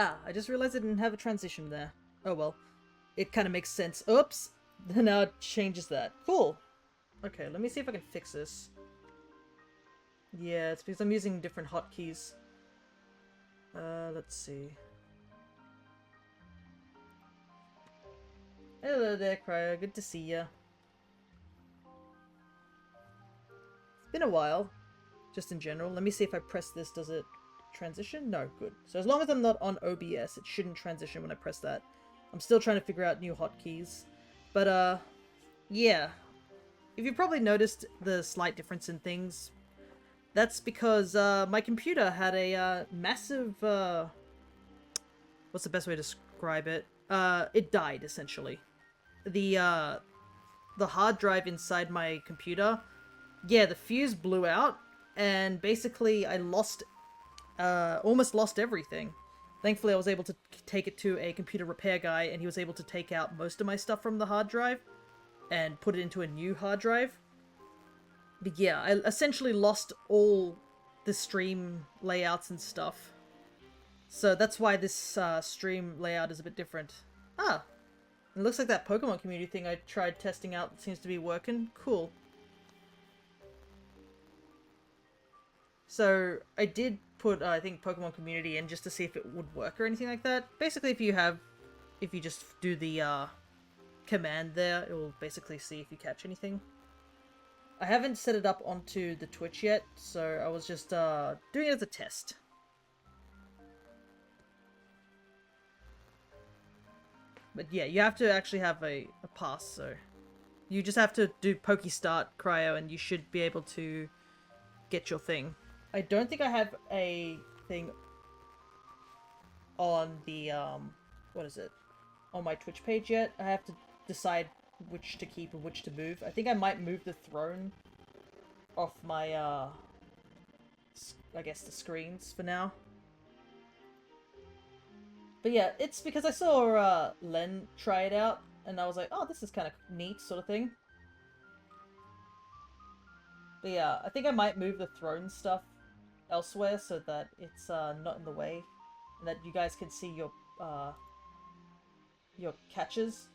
Ah, I just realized I didn't have a transition there. Oh well. It kind of makes sense. Oops! Now it changes that. Cool! Okay, let me see if I can fix this. Yeah, it's because I'm using different hotkeys. Let's see. Hello there, Cryo. Good to see ya. It's been a while. Just in general. Let me see if I press this, does it transition? No, good. So as long as I'm not on OBS, it shouldn't transition when I press that. I'm still trying to figure out new hotkeys. But, yeah. If you've probably noticed the slight difference in things, that's because, my computer had a, massive, what's the best way to describe it? It died, essentially. The hard drive inside my computer, yeah, the fuse blew out, and basically I lost, almost lost everything. Thankfully I was able to take it to a computer repair guy, and he was able to take out most of my stuff from the hard drive, and put it into a new hard drive. But yeah, I essentially lost all the stream layouts and stuff. So that's why this stream layout is a bit different. Ah, it looks like that Pokemon community thing I tried testing out seems to be working. Cool. So I did put, I think, Pokemon community in just to see if it would work or anything like that. Basically, if you just do the command there, it will basically see if you catch anything. I haven't set it up onto the Twitch yet, so I was just doing it as a test. But yeah, you have to actually have a pass, so you just have to do Pokestart Cryo and you should be able to get your thing. I don't think I have a thing on the, what is it? On my Twitch page yet. I have to decide which to keep and which to move. I think I might move the throne off my, I guess the screens for now. But yeah, it's because I saw Len try it out, and I was like, oh, this is kind of neat, sort of thing. But yeah, I think I might move the throne stuff elsewhere so that it's not in the way, and that you guys can see your catches.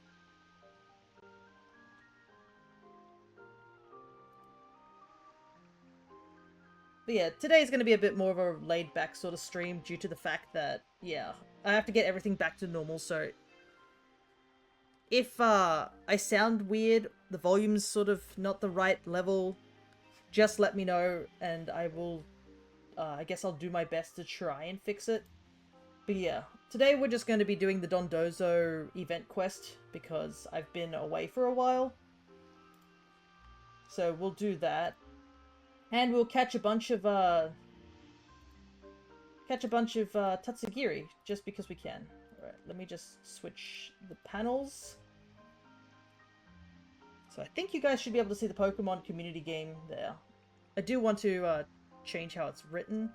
But yeah, today is going to be a bit more of a laid-back sort of stream due to the fact that, yeah, I have to get everything back to normal, so if I sound weird, the volume's sort of not the right level, just let me know, and I will, I guess I'll do my best to try and fix it. But yeah, today we're just going to be doing the Dondozo event quest, because I've been away for a while. So we'll do that. And we'll catch a bunch of Tatsugiri, just because we can. Alright, let me just switch the panels. So I think you guys should be able to see the Pokemon community game there. I do want to change how it's written,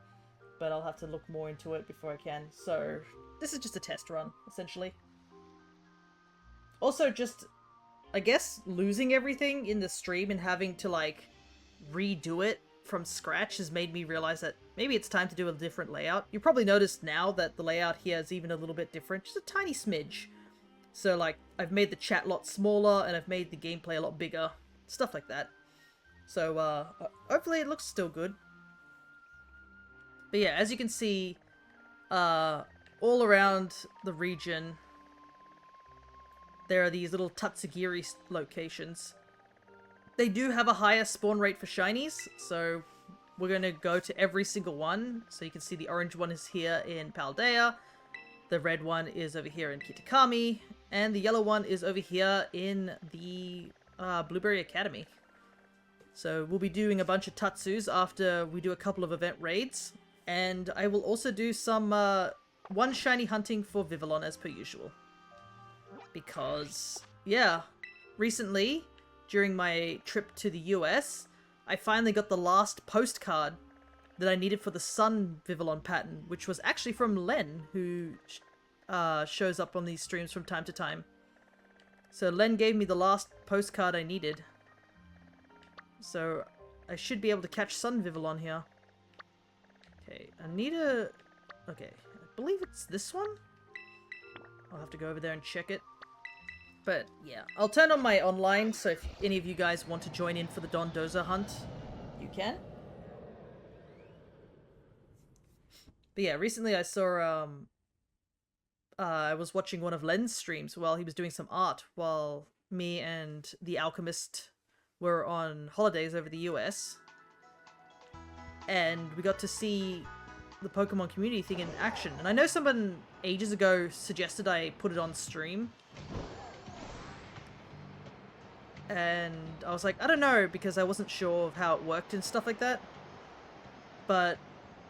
but I'll have to look more into it before I can. So this is just a test run, essentially. Also, just, I guess, losing everything in the stream and having to, like, redo it from scratch has made me realize that maybe it's time to do a different layout. You probably noticed now that the layout here is even a little bit different, just a tiny smidge. So, like, I've made the chat a lot smaller, and I've made the gameplay a lot bigger. Stuff like that. So, hopefully it looks still good. But yeah, as you can see, all around the region, there are these little Tatsugiri locations. They do have a higher spawn rate for shinies, so we're going to go to every single one. So you can see the orange one is here in Paldea, the red one is over here in Kitakami, and the yellow one is over here in the Blueberry Academy. So we'll be doing a bunch of Tatsus after we do a couple of event raids, and I will also do some one shiny hunting for Vivillon as per usual. Because, yeah, recently, during my trip to the US, I finally got the last postcard that I needed for the Sun Vivillon pattern, which was actually from Len, who shows up on these streams from time to time. So Len gave me the last postcard I needed. So I should be able to catch Sun Vivillon here. Okay, I need a... Okay, I believe it's this one? I'll have to go over there and check it. But yeah, I'll turn on my online, so if any of you guys want to join in for the Dondozo hunt, you can. But yeah, recently I saw, I was watching one of Len's streams while he was doing some art while me and the Alchemist were on holidays over the US. And we got to see the Pokemon community thing in action. And I know someone ages ago suggested I put it on stream. And I was like, I don't know, because I wasn't sure of how it worked and stuff like that. But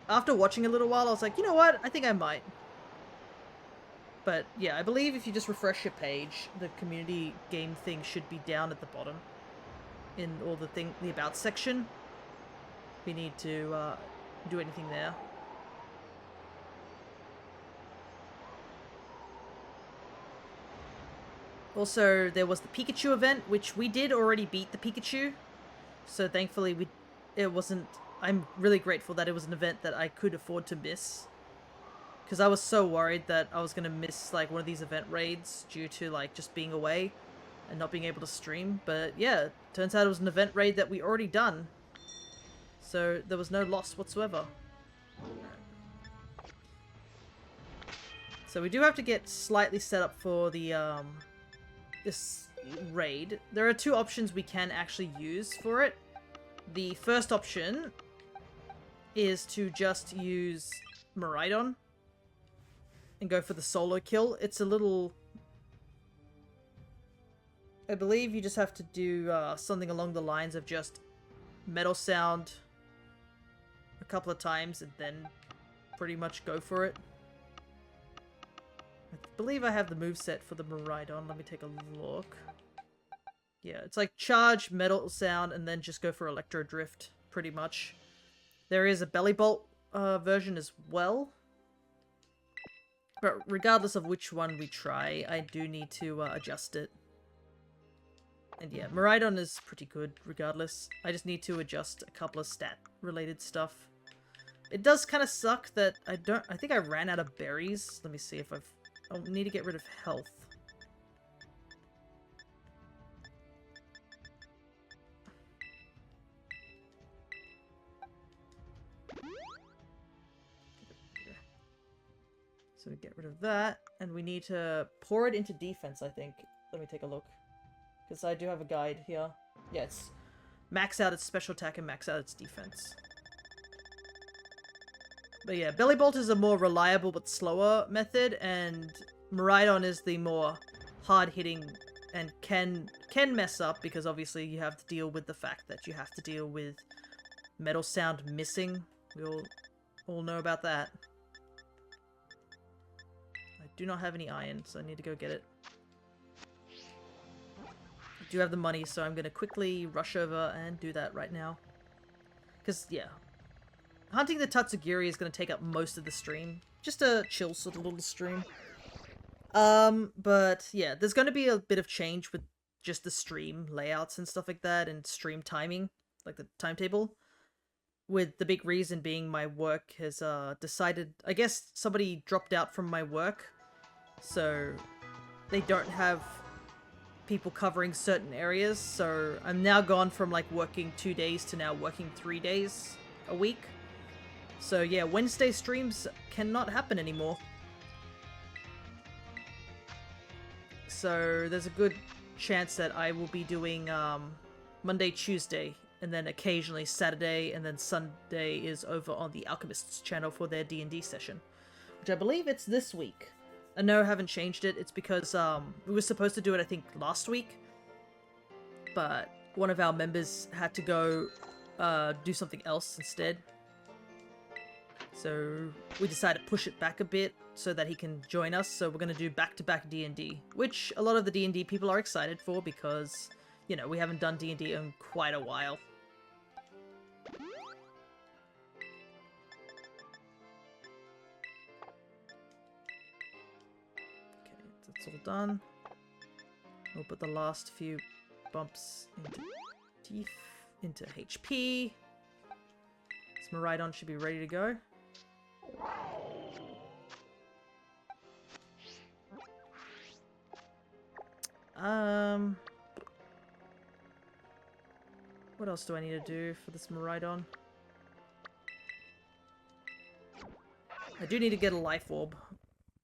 after watching a little while, I was like, you know what? I think I might. But yeah, I believe if you just refresh your page, the community game thing should be down at the bottom. In all the about section. If you need to do anything there. Also, there was the Pikachu event, which we did already beat the Pikachu. So thankfully it wasn't... I'm really grateful that it was an event that I could afford to miss. Because I was so worried that I was going to miss like one of these event raids due to like just being away and not being able to stream. But yeah, turns out it was an event raid that we already done. So there was no loss whatsoever. So we do have to get slightly set up for the this raid. There are two options we can actually use for it. The first option is to just use Miraidon and go for the solo kill. It's a little... I believe you just have to do something along the lines of just Metal Sound a couple of times and then pretty much go for it. I believe I have the moveset for the Miraidon. Let me take a look. Yeah, it's like charge, Metal Sound, and then just go for Electro Drift, pretty much. There is a Belly Bolt version as well. But regardless of which one we try, I do need to adjust it. And yeah, Miraidon is pretty good regardless. I just need to adjust a couple of stat-related stuff. It does kind of suck that I think I ran out of berries. Let me see if I'll need to get rid of health. So we get rid of that, and we need to pour it into defense, I think. Let me take a look. Because I do have a guide here. Yeah, it's max out its special attack and max out its defense. But yeah, Belly Bolt is a more reliable but slower method, and Miraidon is the more hard-hitting and can mess up, because obviously you have to deal with the fact that you have to deal with Metal Sound missing. We all know about that. I do not have any iron, so I need to go get it. I do have the money, so I'm going to quickly rush over and do that right now. Because, yeah, hunting the Tatsugiri is going to take up most of the stream. Just a chill sort of little stream. But, yeah, there's going to be a bit of change with just the stream layouts and stuff like that, and stream timing, like the timetable. With the big reason being my work has decided... I guess somebody dropped out from my work, so they don't have people covering certain areas, so I'm now gone from like working 2 days to now working 3 days a week. So yeah, Wednesday streams cannot happen anymore. So there's a good chance that I will be doing Monday, Tuesday, and then occasionally Saturday, and then Sunday is over on the Alchemist's channel for their D&D session, which I believe it's this week. I know I haven't changed it. It's because we were supposed to do it, I think, last week, but one of our members had to go do something else instead. So we decided to push it back a bit so that he can join us. So we're going to do back-to-back D&D, which a lot of the D&D people are excited for because, you know, we haven't done D&D in quite a while. Okay, that's all done. We'll put the last few bumps into teeth, into HP. This Miraidon should be ready to go. What else do I need to do for this Miraidon? I do need to get a life orb,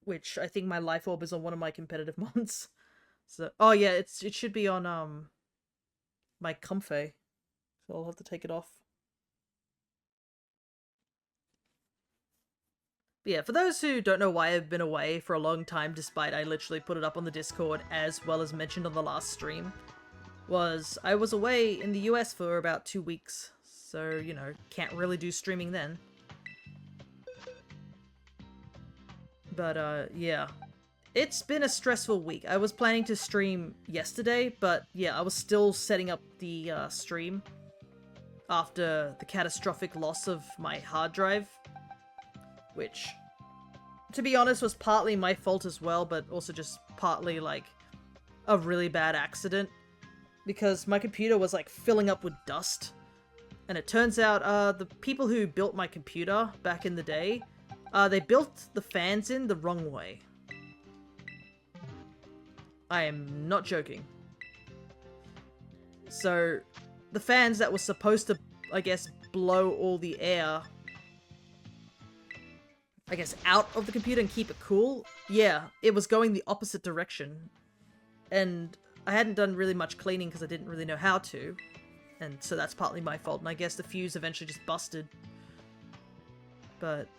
which I think my life orb is on one of my competitive mons. So, oh yeah, it should be on my Comfey, so I'll have to take it off. But yeah, for those who don't know why I've been away for a long time, despite I literally put it up on the Discord as well as mentioned on the last stream, was I was away in the US for about 2 weeks, so, you know, can't really do streaming then. But, yeah. It's been a stressful week. I was planning to stream yesterday, but yeah, I was still setting up the stream after the catastrophic loss of my hard drive, which, to be honest, was partly my fault as well, but also just partly, like, a really bad accident, because my computer was, like, filling up with dust, and it turns out, the people who built my computer back in the day, they built the fans in the wrong way. I am not joking. So, the fans that were supposed to, I guess, blow all the air, I guess, out of the computer and keep it cool, yeah, it was going the opposite direction. And I hadn't done really much cleaning because I didn't really know how to. And so that's partly my fault, and I guess the fuse eventually just busted. But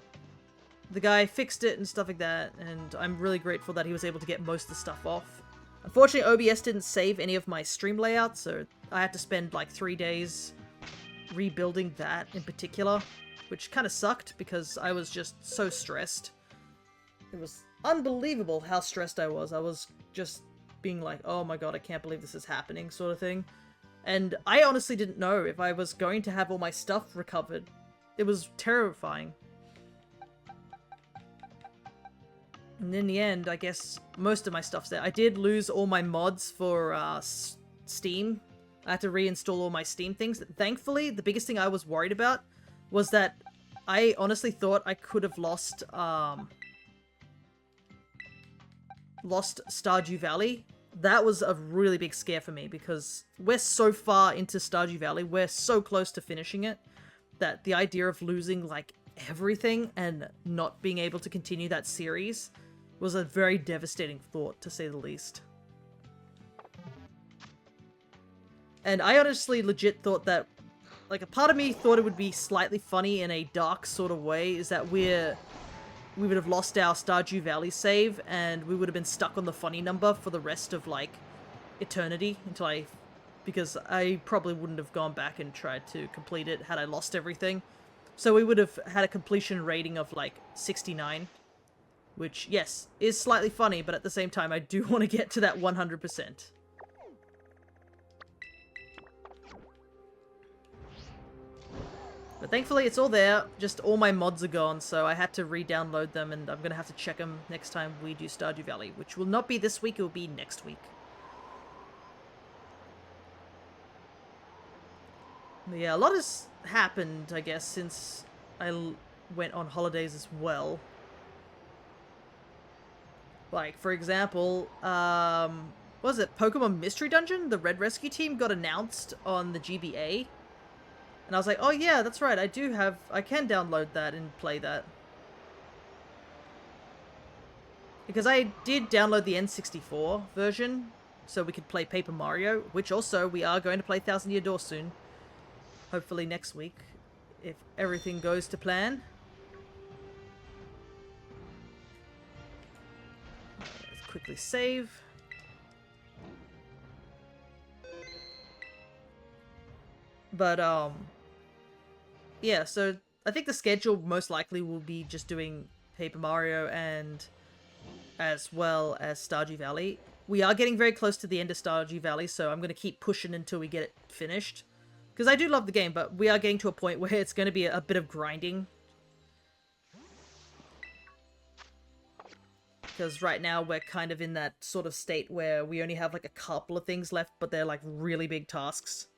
the guy fixed it and stuff like that, and I'm really grateful that he was able to get most of the stuff off. Unfortunately, OBS didn't save any of my stream layouts, so I had to spend like 3 days rebuilding that in particular, which kind of sucked because I was just so stressed. It was unbelievable how stressed I was. I was just being like, oh my god, I can't believe this is happening, sort of thing. And I honestly didn't know if I was going to have all my stuff recovered. It was terrifying. And in the end, I guess most of my stuff's there. I did lose all my mods for Steam. I had to reinstall all my Steam things. Thankfully, the biggest thing I was worried about was that I honestly thought I could have lost Stardew Valley. That was a really big scare for me because we're so far into Stardew Valley. We're so close to finishing it that the idea of losing, like, everything and not being able to continue that series was a very devastating thought, to say the least. And I honestly legit thought that, like, a part of me thought it would be slightly funny in a dark sort of way, is that we would have lost our Stardew Valley save, and we would have been stuck on the funny number for the rest of, like, eternity, because I probably wouldn't have gone back and tried to complete it had I lost everything. So we would have had a completion rating of, like, 69. Which, yes, is slightly funny, but at the same time, I do want to get to that 100%. But thankfully, it's all there. Just all my mods are gone, so I had to re-download them, and I'm going to have to check them next time we do Stardew Valley, which will not be this week, it will be next week. But yeah, a lot has happened, I guess, since I went on holidays as well. Like, for example, what was it? Pokemon Mystery Dungeon? The Red Rescue Team got announced on the GBA. And I was like, oh yeah, that's right, I can download that and play that. Because I did download the N64 version, so we could play Paper Mario, which also we are going to play Thousand Year Door soon. Hopefully next week, if everything goes to plan. Quickly save. But, yeah, so I think the schedule most likely will be just doing Paper Mario and as well as Stardew Valley. We are getting very close to the end of Stardew Valley, so I'm going to keep pushing until we get it finished. Because I do love the game, but we are getting to a point where it's going to be a bit of grinding. Because right now we're kind of in that sort of state where we only have like a couple of things left, but they're like really big tasks.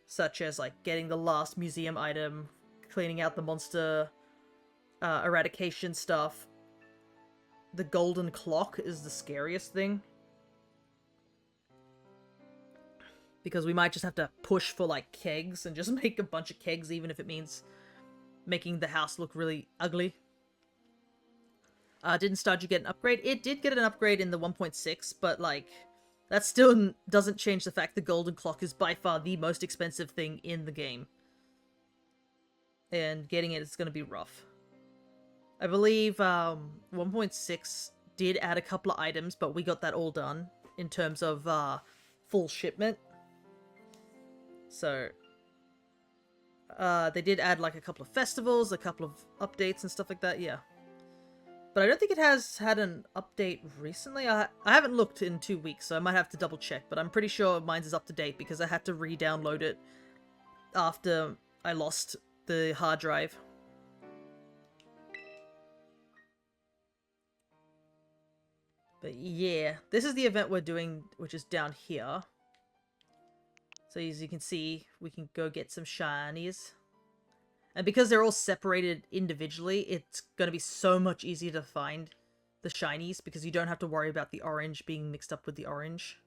Such as like getting the last museum item, cleaning out the monster eradication stuff. The golden clock is the scariest thing. Because we might just have to push for, like, kegs and just make a bunch of kegs, even if it means making the house look really ugly. Didn't Stardew get an upgrade? It did get an upgrade in the 1.6, but, like, that still doesn't change the fact the golden clock is by far the most expensive thing in the game. And getting it is going to be rough. I believe 1.6 did add a couple of items, but we got that all done in terms of full shipment. So they did add like a couple of festivals, a couple of updates and stuff like that, yeah. But I don't think it has had an update recently. I haven't looked in 2 weeks, so I might have to double check, but I'm pretty sure mine's is up to date because I had to re-download it after I lost the hard drive. But yeah, this is the event we're doing, which is down here. So as you can see, we can go get some shinies. And because they're all separated individually, it's going to be so much easier to find the shinies because you don't have to worry about the orange being mixed up with the orange.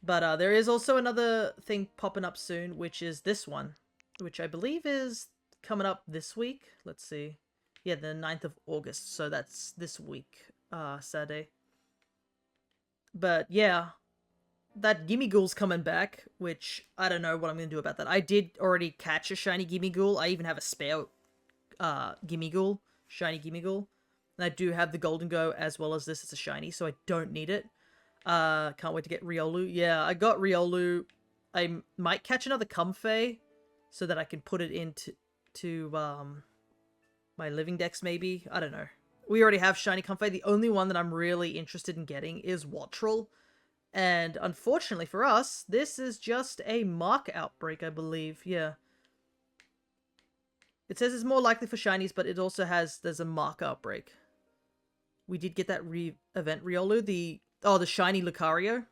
But there is also another thing popping up soon, which is this one, which I believe is coming up this week. Let's see. Yeah, the 9th of August, so that's this week, Saturday. But yeah, that Gimme Ghoul's coming back, which I don't know what I'm going to do about that. I did already catch a shiny Gimme Ghoul. I even have a spare Gimme Ghoul, shiny Gimme Ghoul. And I do have the Golden Go as well as this as a shiny, so I don't need it. Can't wait to get Riolu. Yeah, I got Riolu. I might catch another Comfey so that I can put it into my living decks maybe. I don't know. We already have shiny Comfey. The only one that I'm really interested in getting is Wattrel. And unfortunately for us, this is just a mark outbreak, I believe. Yeah. It says it's more likely for shinies, but it also has, there's a mark outbreak. We did get that event Riolu, the shiny Lucario.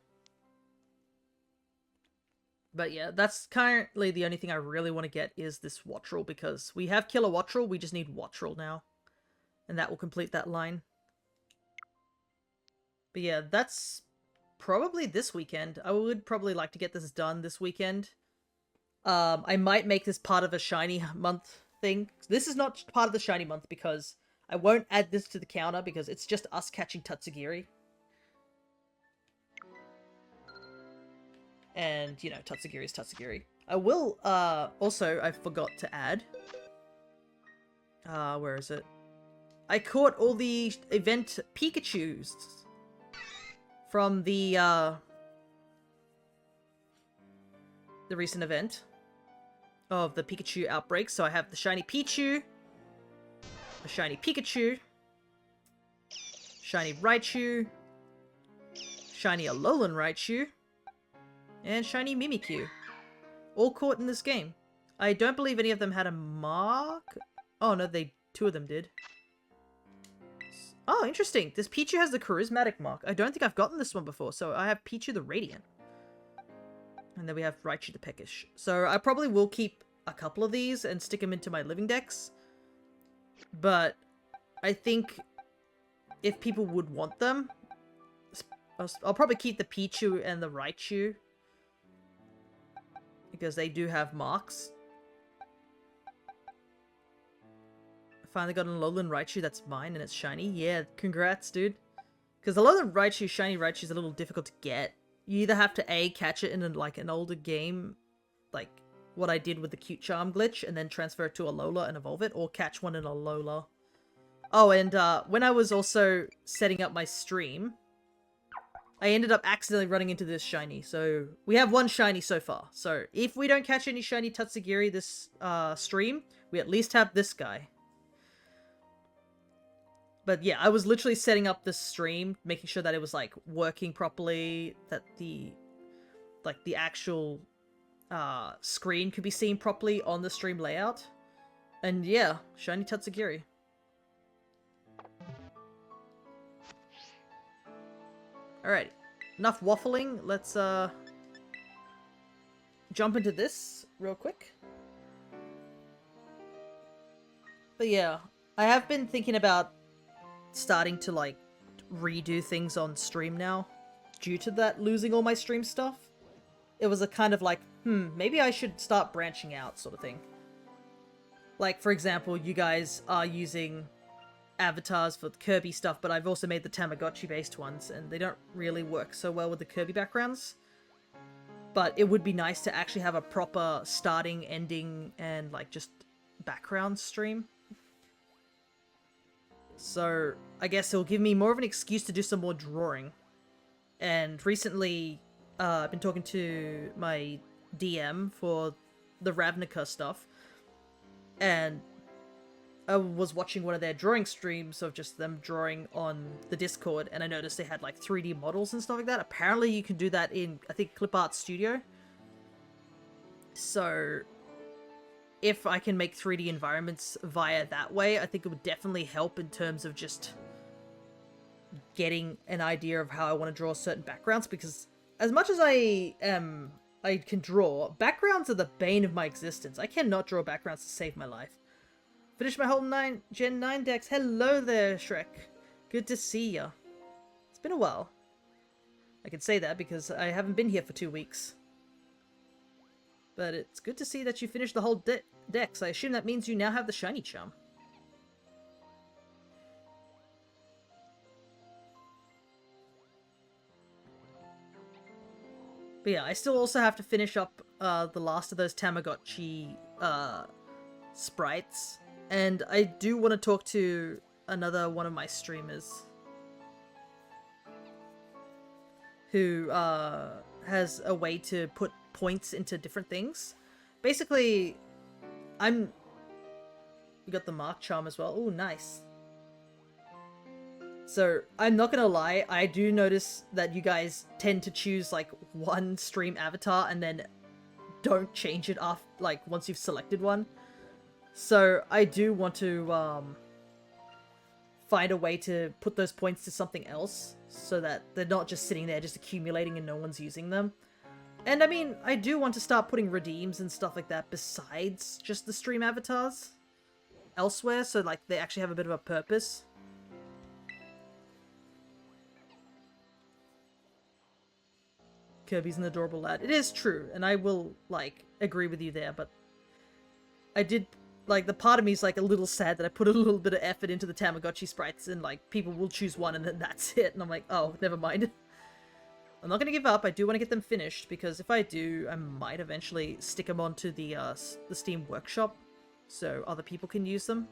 But yeah, that's currently the only thing I really want to get is this Wattrel, because we have Killer Wattrel, we just need Wattrel now. And that will complete that line. But yeah, that's probably this weekend. I would probably like to get this done this weekend. I might make this part of a shiny month thing. This is not part of the shiny month because I won't add this to the counter because it's just us catching Tatsugiri. And, you know, Tatsugiri is Tatsugiri. I will, also, I forgot to add. Where is it? I caught all the event Pikachus from the recent event of the Pikachu outbreak. So I have the shiny Pichu, the shiny Pikachu, shiny Raichu, shiny Alolan Raichu, and shiny Mimikyu. All caught in this game. I don't believe any of them had a mark. Oh no, two of them did. Oh, interesting. This Pichu has the charismatic mark. I don't think I've gotten this one before. So I have Pichu the Radiant. And then we have Raichu the Peckish. So I probably will keep a couple of these and stick them into my living decks. But I think if people would want them, I'll probably keep the Pichu and the Raichu. Because they do have marks. Finally got an Alolan Raichu that's mine and it's shiny. Yeah, congrats, dude. Because Alolan Raichu, shiny Raichu is a little difficult to get. You either have to A, catch it in an older game, like what I did with the Cute Charm glitch, and then transfer it to Alola and evolve it, or catch one in Alola. Oh, and when I was also setting up my stream, I ended up accidentally running into this shiny. So we have one shiny so far. So if we don't catch any shiny Tatsugiri this stream, we at least have this guy. But yeah, I was literally setting up this stream, making sure that it was like working properly, that the actual screen could be seen properly on the stream layout. And yeah, shiny Tatsugiri. Alright, enough waffling. Let's jump into this real quick. But yeah, I have been thinking about starting to like redo things on stream now, due to that losing all my stream stuff. It was a kind of like, maybe I should start branching out sort of thing. Like, for example, you guys are using avatars for the Kirby stuff, but I've also made the Tamagotchi-based ones, and they don't really work so well with the Kirby backgrounds. But it would be nice to actually have a proper starting, ending, and, like, just background stream. So, I guess it'll give me more of an excuse to do some more drawing. And recently, I've been talking to my DM for the Ravnica stuff, and I was watching one of their drawing streams of just them drawing on the Discord, and I noticed they had like 3D models and stuff like that. Apparently you can do that in, I think, Clip Art Studio. So if I can make 3D environments via that way, I think it would definitely help in terms of just getting an idea of how I want to draw certain backgrounds, because as much as I can draw, backgrounds are the bane of my existence. I cannot draw backgrounds to save my life. Finished my whole Gen 9 decks. Hello there, Shrek. Good to see ya. It's been a while. I can say that because I haven't been here for 2 weeks. But it's good to see that you finished the whole decks. I assume that means you now have the shiny charm. But yeah, I still also have to finish up the last of those Tamagotchi sprites. And I do want to talk to another one of my streamers who has a way to put points into different things. Basically, you got the Mark charm as well. Oh, nice. So, I'm not gonna lie, I do notice that you guys tend to choose, like, one stream avatar and then don't change it after, like, once you've selected one. So, I do want to, find a way to put those points to something else, so that they're not just sitting there, just accumulating and no one's using them. And, I mean, I do want to start putting redeems and stuff like that besides just the stream avatars elsewhere, so, like, they actually have a bit of a purpose. Kirby's an adorable lad. It is true, and I will, like, agree with you there, but I did, like, the part of me is, like, a little sad that I put a little bit of effort into the Tamagotchi sprites, and, like, people will choose one, and then that's it, and I'm like, oh, never mind. I'm not gonna give up. I do want to get them finished, because if I do, I might eventually stick them onto the Steam Workshop, so other people can use them.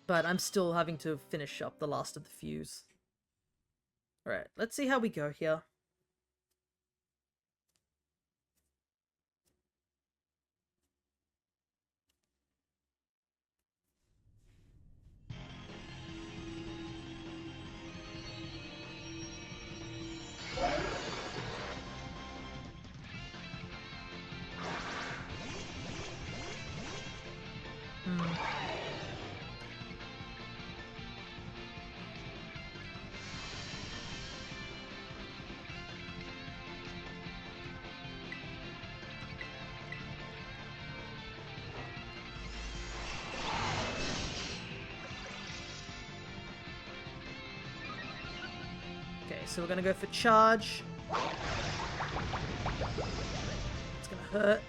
But I'm still having to finish up the last of the fuse. Alright, let's see how we go here. So we're gonna go for charge. It's gonna hurt.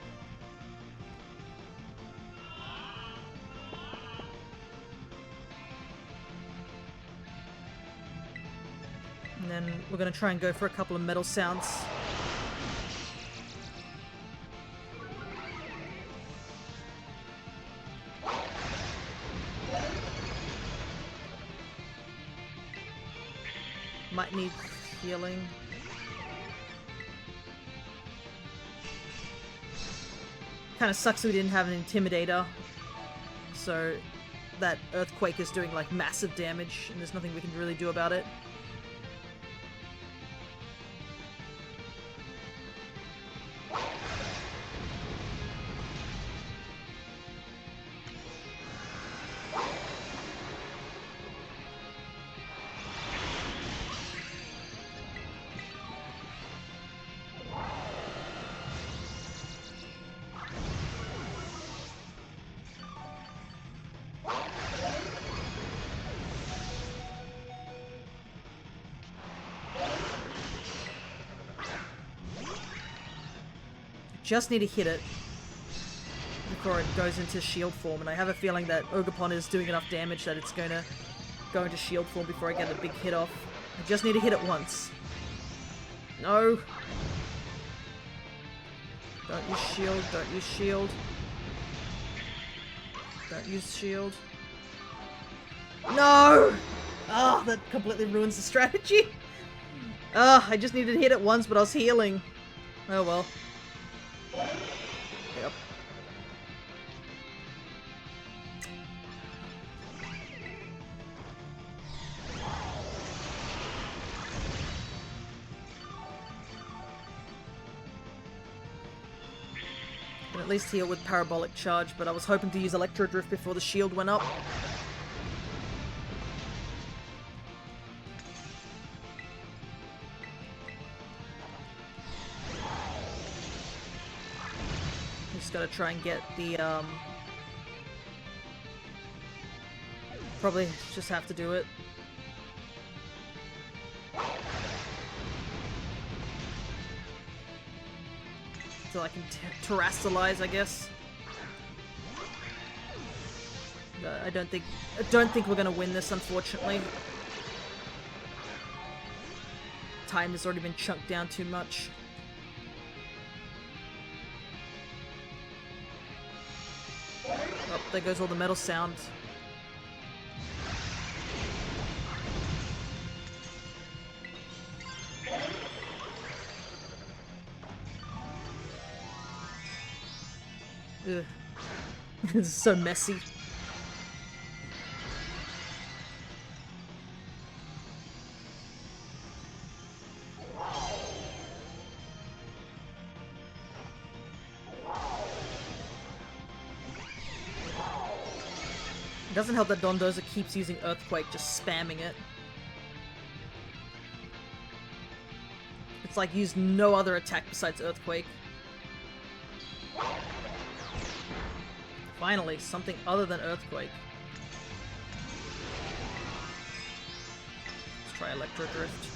And then we're gonna try and go for a couple of metal sounds. Might need healing. Kind of sucks we didn't have an Intimidator. So that Earthquake is doing like massive damage and there's nothing we can really do about it. just need to hit it before it goes into shield form, and I have a feeling that Ogerpon is doing enough damage that it's gonna go into shield form before I get a big hit off. I just need to hit it once. No! Don't use shield, don't use shield. Don't use shield. No! Ah, that completely ruins the strategy. Ah, I just needed to hit it once, but I was healing. Oh well. Yep. Can at least heal with Parabolic Charge, but I was hoping to use Electro Drift before the shield went up. Just gotta try and get the, probably just have to do it. So I can terrestrialize, I guess. I don't think we're gonna win this, unfortunately. Time has already been chunked down too much. Oh, there goes all the metal sound. Ugh. This is so messy. It doesn't help that Dondozo keeps using Earthquake, just spamming it. It's like use no other attack besides Earthquake. Finally, something other than Earthquake. Let's try Electro Drift.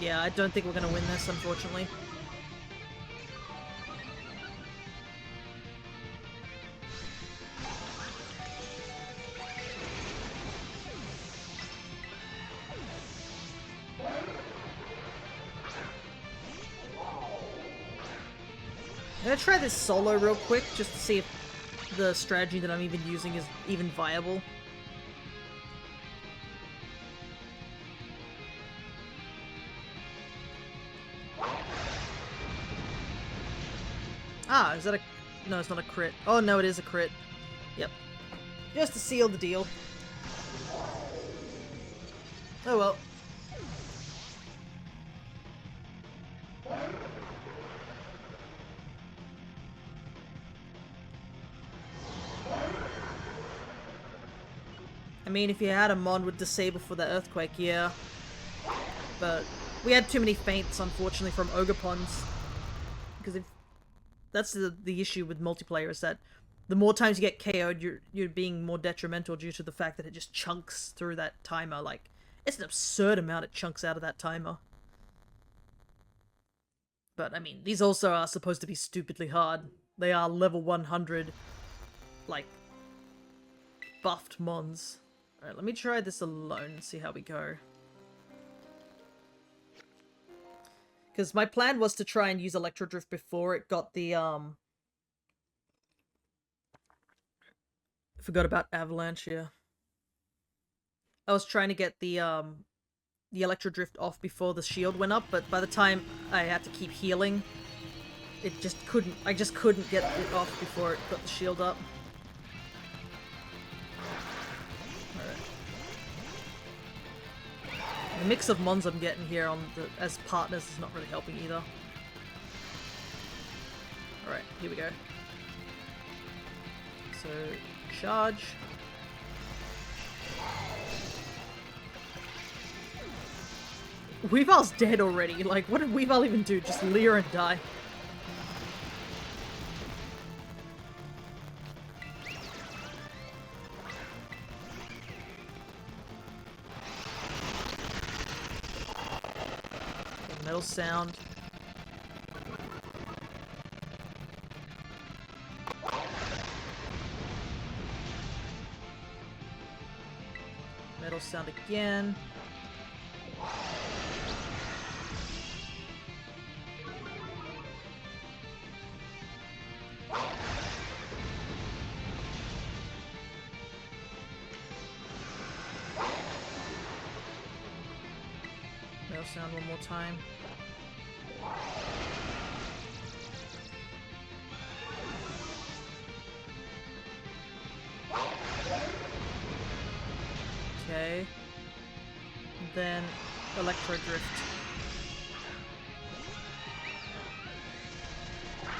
Yeah, I don't think we're gonna win this, unfortunately. I'm gonna try this solo real quick, just to see if the strategy that I'm even using is even viable. Ah, is that a... No, it's not a crit. Oh, no, it is a crit. Yep. Just to seal the deal. Oh well. I mean, if you had a mod with Disable for the Earthquake, yeah. But we had too many feints, unfortunately, from Ogerpons. Because if... That's the issue with multiplayer, is that the more times you get KO'd, you're being more detrimental due to the fact that it just chunks through that timer. Like, it's an absurd amount it chunks out of that timer. But, I mean, these also are supposed to be stupidly hard. They are level 100, like, buffed mons. Alright, let me try this alone and see how we go. Because my plan was to try and use Electro Drift before it got the, I forgot about Avalanche, yeah. I was trying to get the Electro Drift off before the shield went up, but by the time I had to keep healing, it just couldn't, I just couldn't get it off before it got the shield up. The mix of mons I'm getting here on as partners is not really helping either. Alright, here we go. So, charge. Weaval's dead already. Like, what did Weaval even do? Just leer and die. Metal sound. Metal sound again. Metal sound one more time. Okay. Then Electro Drift.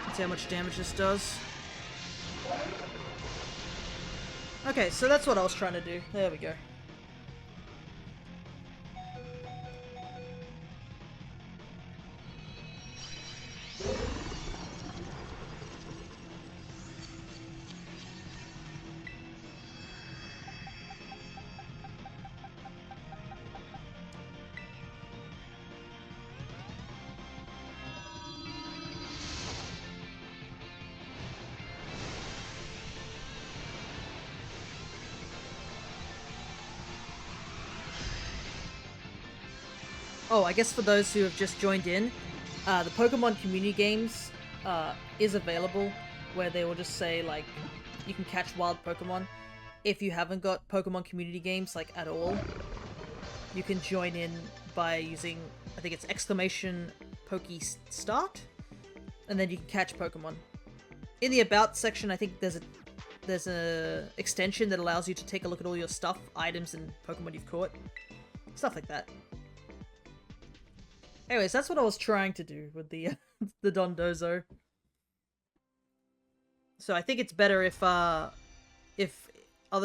Let's see how much damage this does. Okay, so that's what I was trying to do. There we go. Oh, I guess for those who have just joined in, the Pokemon community games is available, where they will just say, like, you can catch wild Pokemon. If you haven't got Pokemon community games, like, at all, you can join in by using, I think it's exclamation Start, and then you can catch Pokemon. In the About section, I think there's a extension that allows you to take a look at all your stuff, items, and Pokemon you've caught. Stuff like that. Anyways, that's what I was trying to do with the the Dondozo. So I think it's better if other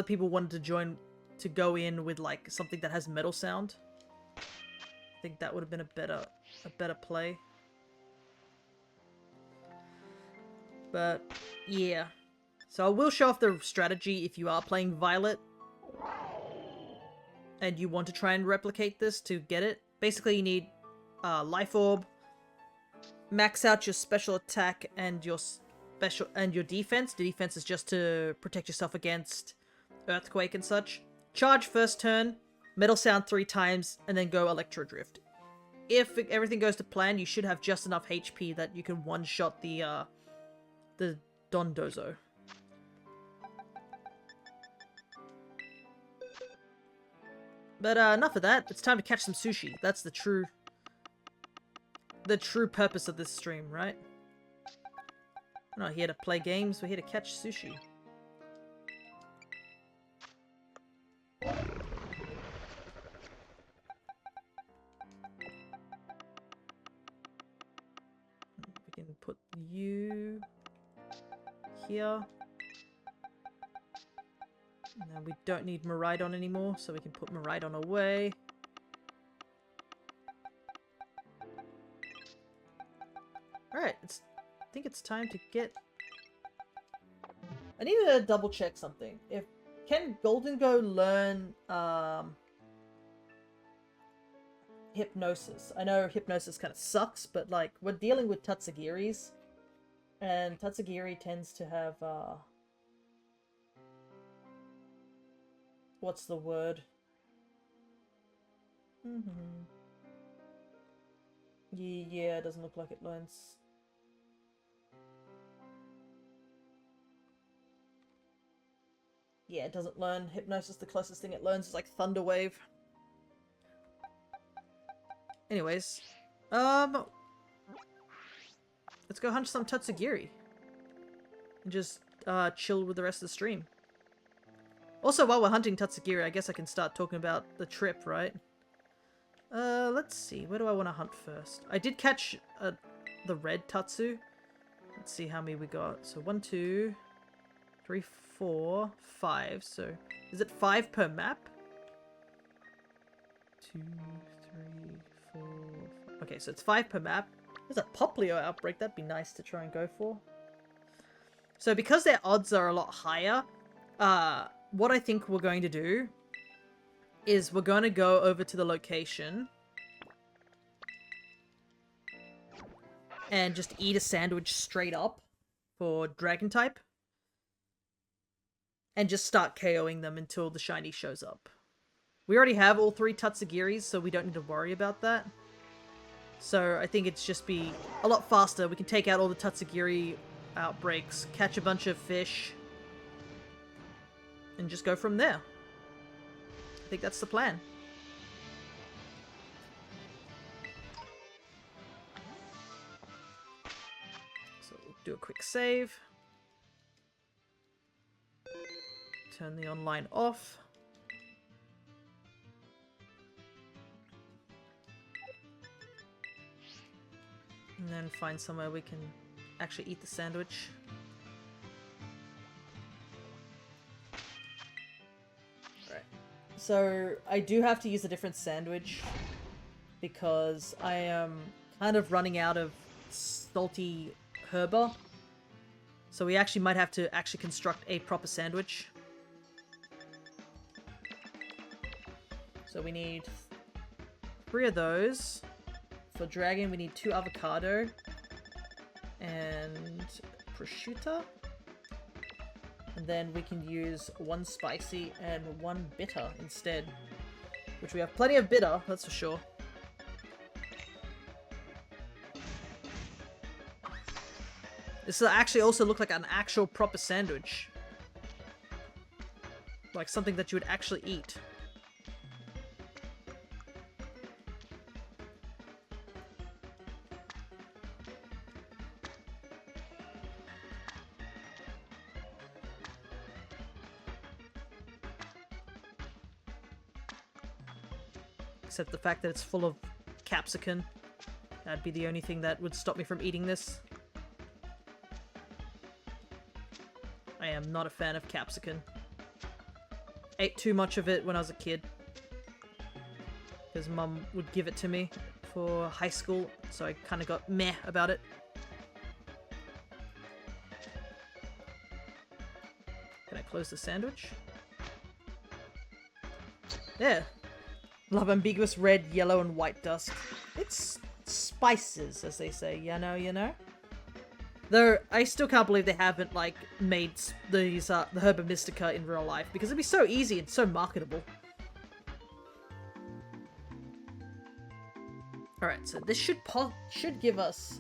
people wanted to join to go in with like something that has metal sound. I think that would have been a better play. But yeah. So I will show off the strategy if you are playing Violet and you want to try and replicate this to get it. Basically you need Life Orb, max out your special attack and your defense. The defense is just to protect yourself against Earthquake and such. Charge first turn, Metal Sound 3 times, and then go Electro Drift. If everything goes to plan, you should have just enough HP that you can one-shot the Dondozo. But enough of that. It's time to catch some sushi. That's the true purpose of this stream, right? We're not here to play games, we're here to catch sushi. We can put you here. Now we don't need Miraidon anymore, so we can put Miraidon away. Alright, I think it's time to get... I need to double check something. Can Golden Go learn Hypnosis? I know Hypnosis kind of sucks, but like we're dealing with Tatsugiris, and Tatsugiri tends to have what's the word? Yeah, it doesn't look like it learns. Yeah, it doesn't learn Hypnosis. The closest thing it learns is like Thunder Wave. Anyways, let's go hunt some Tatsugiri and just chill with the rest of the stream. Also, while we're hunting Tatsugiri, I guess I can start talking about the trip, right? Let's see. Where do I want to hunt first? I did catch the red Tatsu. Let's see how many we got. So 1, 2, 3, 4, 5. So is it 5 per map? 2, 3, 4, 5. Okay, so it's 5 per map. There's a Poplio outbreak. That'd be nice to try and go for. So because their odds are a lot higher, what I think we're going to do is we're going to go over to the location and just eat a sandwich straight up for Dragon type. And just start KOing them until the shiny shows up. We already have all 3 Tatsugiris, so we don't need to worry about that. So I think it's just be a lot faster. We can take out all the Tatsugiri outbreaks, catch a bunch of fish, and just go from there. I think that's the plan. So we'll do a quick save. Turn the online off. And then find somewhere we can actually eat the sandwich. Right. So I do have to use a different sandwich because I am kind of running out of salty herba. So we actually might have to actually construct a proper sandwich. So we need 3 of those. For dragon, we need 2 avocado and prosciutto. And then we can use 1 spicy and 1 bitter instead. Which we have plenty of bitter, that's for sure. This will actually also look like an actual proper sandwich. Like something that you would actually eat. Except the fact that it's full of capsicum. That'd be the only thing that would stop me from eating this. I am not a fan of capsicum. Ate too much of it when I was a kid. Because mum would give it to me for high school, so I kind of got meh about it. Can I close the sandwich? There. Love ambiguous red, yellow, and white dust. It's spices, as they say, you know? Though, I still can't believe they haven't, like, made these, the Herba Mystica in real life, because it'd be so easy and so marketable. Alright, so this should give us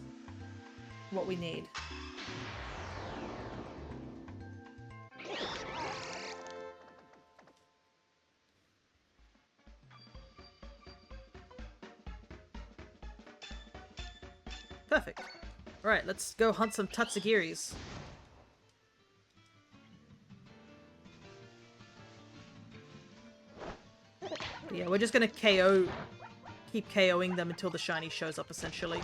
what we need. Perfect. Alright, let's go hunt some Tatsugiris. Yeah, we're just gonna keep KOing them until the shiny shows up, essentially.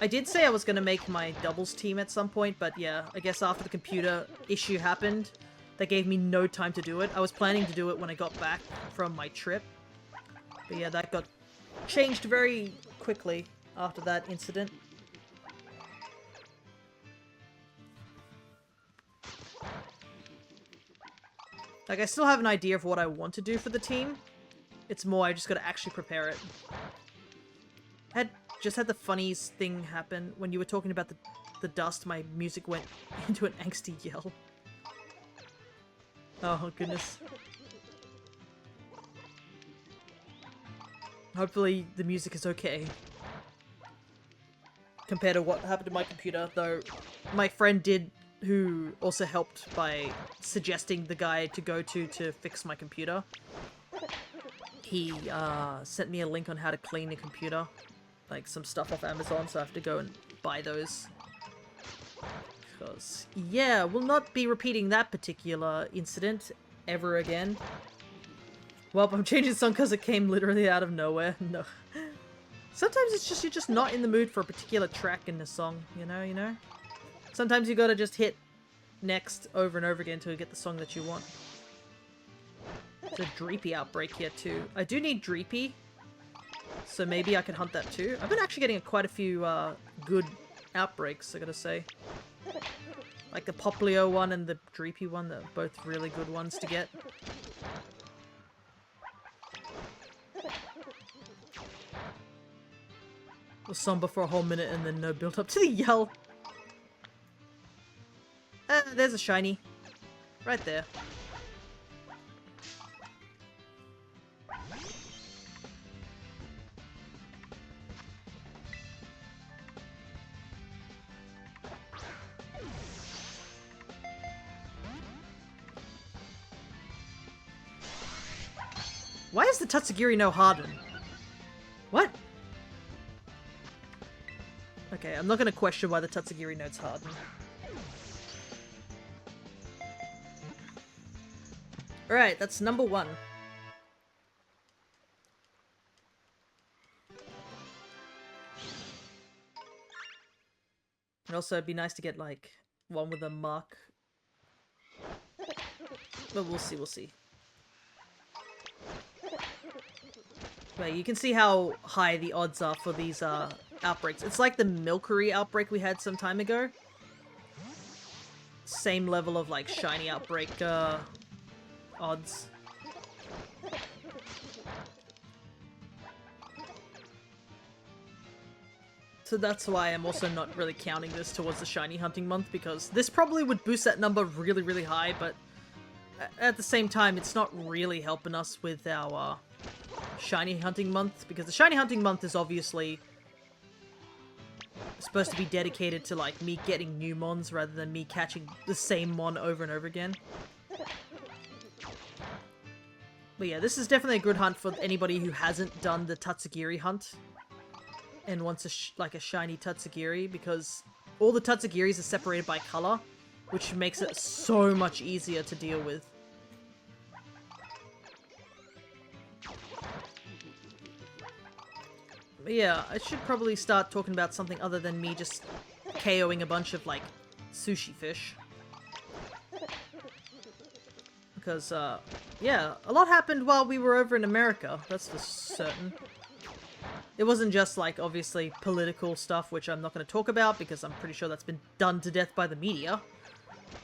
I did say I was gonna make my doubles team at some point, but yeah, I guess after the computer issue happened, that gave me no time to do it. I was planning to do it when I got back from my trip. But yeah, that got changed very quickly after that incident. Like, I still have an idea of what I want to do for the team. It's more, I just gotta actually prepare it. Just had the funniest thing happen. When you were talking about the dust, my music went into an angsty yell. Oh, goodness. Hopefully the music is okay. Compared to what happened to my computer, though my friend who also helped by suggesting the guy to go to fix my computer. He sent me a link on how to clean the computer. Like some stuff off Amazon, so I have to go and buy those. Because, yeah, we'll not be repeating that particular incident ever again. Well, I'm changing the song because it came literally out of nowhere. No. Sometimes it's just, you're just not in the mood for a particular track in the song, you know? Sometimes you gotta just hit next over and over again until you get the song that you want. There's a Dreepy outbreak here too. I do need Dreepy, so maybe I can hunt that too. I've been actually getting quite a few good outbreaks, I gotta say. Like the Poplio one and the Dreepy one, they're both really good ones to get. Was somber for a whole minute and then no build up to the yell. There's a shiny. Right there. Why is the Tatsugiri no harden? What? Okay, I'm not gonna question why the Tatsugiri note's harden. Alright, that's number 1. And also, it'd be nice to get, like, one with a mark. But we'll see, we'll see. Wait, you can see how high the odds are for these, outbreaks. It's like the Milkery outbreak we had some time ago. Same level of, like, shiny outbreak, odds. So that's why I'm also not really counting this towards the shiny hunting month, because this probably would boost that number really, really high, but at the same time, it's not really helping us with our shiny hunting month, because the shiny hunting month is obviously supposed to be dedicated to, like, me getting new mons rather than me catching the same mon over and over again. But yeah, this is definitely a good hunt for anybody who hasn't done the Tatsugiri hunt and wants a shiny Tatsugiri, because all the Tatsugiris are separated by color, which makes it so much easier to deal with. But yeah, I should probably start talking about something other than me just KOing a bunch of, like, sushi fish. Because, yeah, a lot happened while we were over in America, that's for certain. It wasn't just, like, obviously political stuff, which I'm not going to talk about, because I'm pretty sure that's been done to death by the media.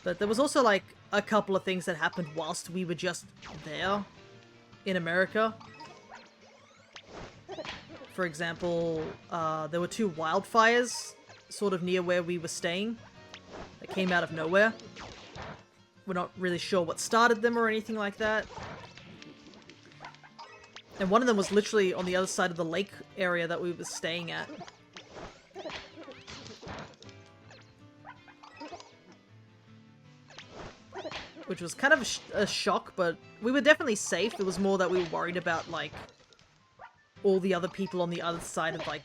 But there was also, like, a couple of things that happened whilst we were just there in America. For example, there were 2 wildfires sort of near where we were staying that came out of nowhere. We're not really sure what started them or anything like that. And one of them was literally on the other side of the lake area that we were staying at. Which was kind of a shock, but we were definitely safe. It was more that we were worried about, like, all the other people on the other side of, like,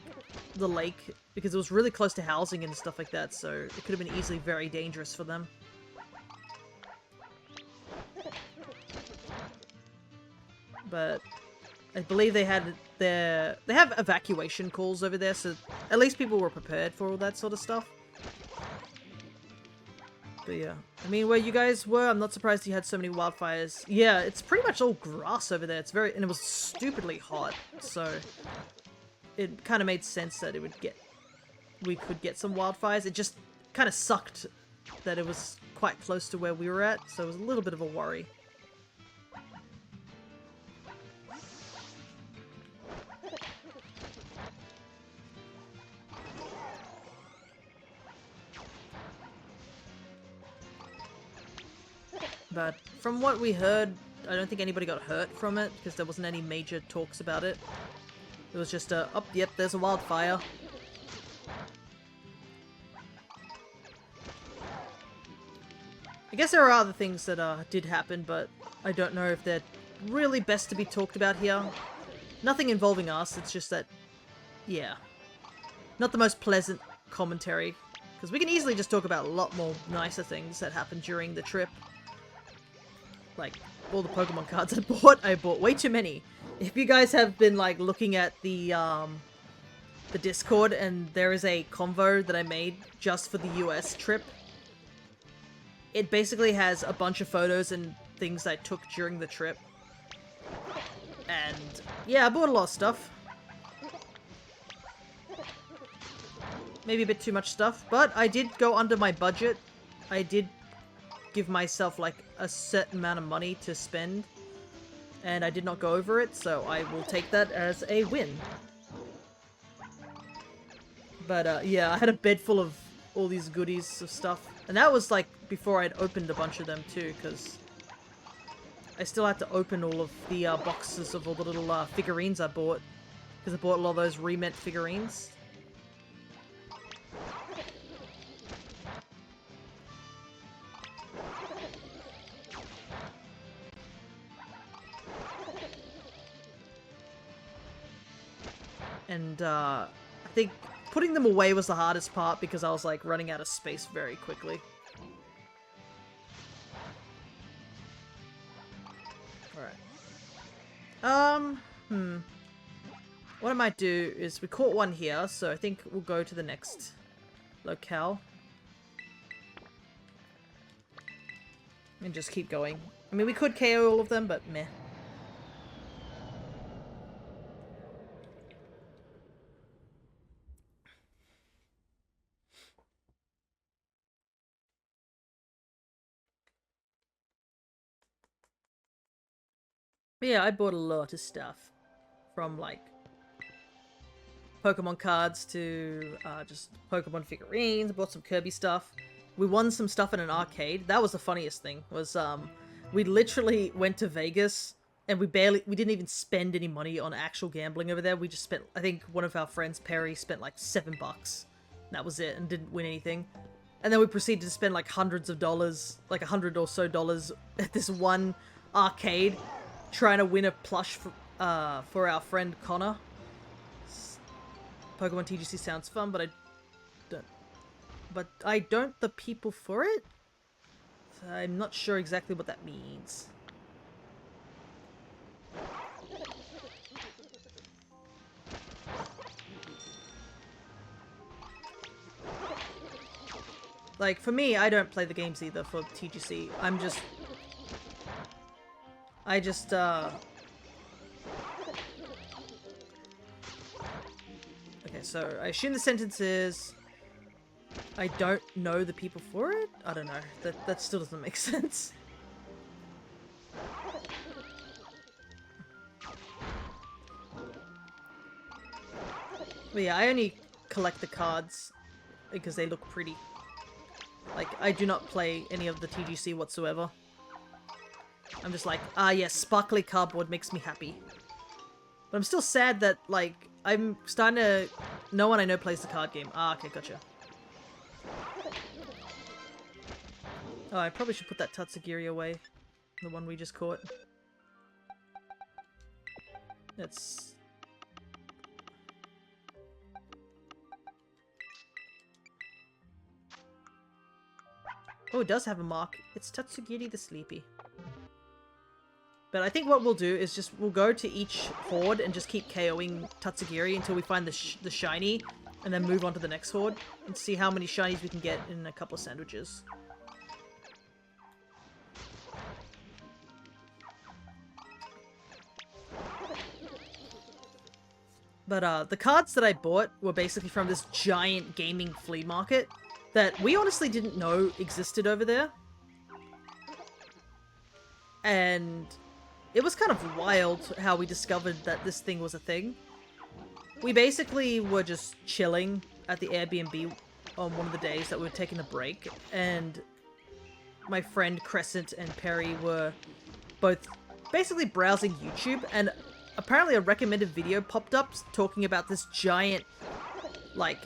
the lake, because it was really close to housing and stuff like that, so it could have been easily very dangerous for them. But I believe they have evacuation calls over there, so at least people were prepared for all that sort of stuff. But yeah, I mean, where you guys were, I'm not surprised you had so many wildfires. Yeah, it's pretty much all grass over there. It's and it was stupidly hot, so it kind of made sense that we could get some wildfires. It just kind of sucked that it was quite close to where we were at, so it was a little bit of a worry. But from what we heard, I don't think anybody got hurt from it, because there wasn't any major talks about it. It was just a, oh, yep, there's a wildfire. I guess there are other things that did happen, but I don't know if they're really best to be talked about here. Nothing involving us, it's just that, yeah. Not the most pleasant commentary, because we can easily just talk about a lot more nicer things that happened during the trip. Like, all the Pokemon cards I bought way too many. If you guys have been, like, looking at the the Discord, and there is a convo that I made just for the US trip. It basically has a bunch of photos and things I took during the trip. And yeah, I bought a lot of stuff. Maybe a bit too much stuff, but I did go under my budget. I did give myself like a certain amount of money to spend, and I did not go over it, so I will take that as a win. But yeah, I had a bed full of all these goodies of stuff, and that was like before I'd opened a bunch of them too, because I still had to open all of the boxes of all the little figurines I bought, because I bought a lot of those remint figurines. And I think putting them away was the hardest part because I was like running out of space very quickly. Alright. What I might do is we caught one here, so I think we'll go to the next locale. And just keep going. I mean, we could KO all of them, but meh. But yeah, I bought a lot of stuff. From, like, Pokemon cards to just Pokemon figurines. I bought some Kirby stuff. We won some stuff in an arcade. That was the funniest thing, was we literally went to Vegas and we didn't even spend any money on actual gambling over there. We just spent, I think one of our friends, Perry, spent like $7. That was it, and didn't win anything. And then we proceeded to spend like hundreds of dollars, like $100 or so at this one arcade, trying to win a plush for our friend Connor. Pokemon TGC sounds fun, but I don't the people for it? So I'm not sure exactly what that means. Like, for me, I don't play the games either for TGC. Okay, so I assume the sentence is, I don't know the people for it? I don't know. That still doesn't make sense. But yeah, I only collect the cards because they look pretty. Like, I do not play any of the TGC whatsoever. I'm just like, yes, sparkly cardboard makes me happy. But I'm still sad that, like, I'm starting to... No one I know plays the card game. Okay, gotcha. Oh, I probably should put that Tatsugiri away. The one we just caught. It's... Oh, it does have a mark. It's Tatsugiri the Sleepy. But I think what we'll do is just, we'll go to each horde and just keep KOing Tatsugiri until we find the shiny, and then move on to the next horde, and see how many shinies we can get in a couple of sandwiches. But the cards that I bought were basically from this giant gaming flea market that we honestly didn't know existed over there. And it was kind of wild how we discovered that this thing was a thing. We basically were just chilling at the Airbnb on one of the days that we were taking a break, and my friend Crescent and Perry were both basically browsing YouTube, and apparently a recommended video popped up talking about this giant, like,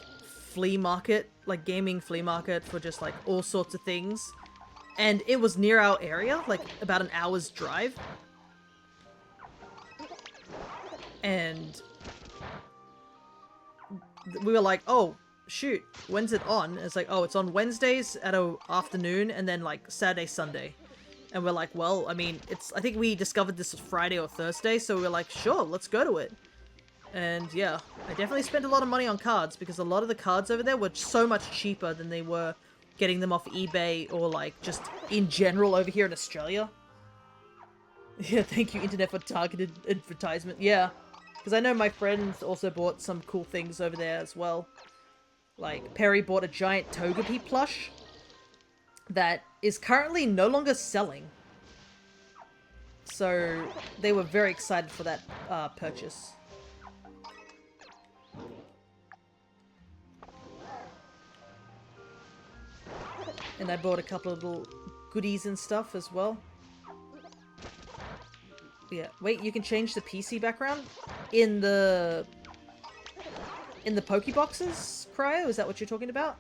flea market, like gaming flea market for just like all sorts of things. And it was near our area, like about an hour's drive. And we were like, oh, shoot, when's it on? It's like, oh, it's on Wednesdays at a afternoon, and then like Saturday, Sunday. And we're like, well, I mean, I think we discovered this was Friday or Thursday, so we were like, sure, let's go to it. And yeah, I definitely spent a lot of money on cards because a lot of the cards over there were so much cheaper than they were getting them off eBay or like just in general over here in Australia. Yeah, thank you internet for targeted advertisement. Yeah, because I know my friends also bought some cool things over there as well. Like Perry bought a giant Togepi plush that is currently no longer selling. So they were very excited for that purchase. And I bought a couple of little goodies and stuff as well. Yeah, wait, you can change the PC background in the Pokeboxes, Cryo? Is that what you're talking about?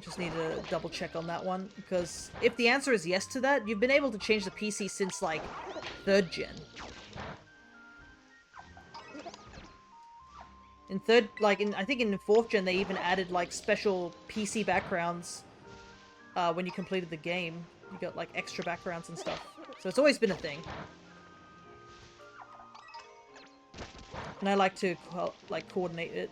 Just need to double check on that one, because if the answer is yes to that, you've been able to change the PC since, like, 3rd gen. In I think in 4th gen they even added, like, special PC backgrounds when you completed the game. You got, like, extra backgrounds and stuff. So it's always been a thing. And I like to, like, coordinate it.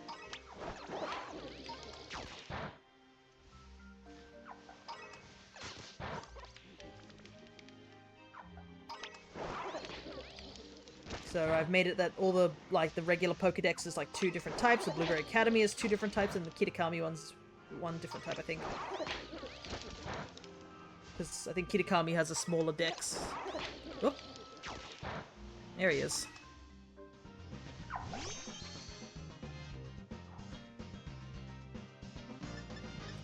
So I've made it that all the, like, the regular Pokedex is, like, 2 different types, the Blueberry Academy is 2 different types, and the Kitakami one's 1 different type, I think. Because I think Kitakami has a smaller dex. Oop. There he is.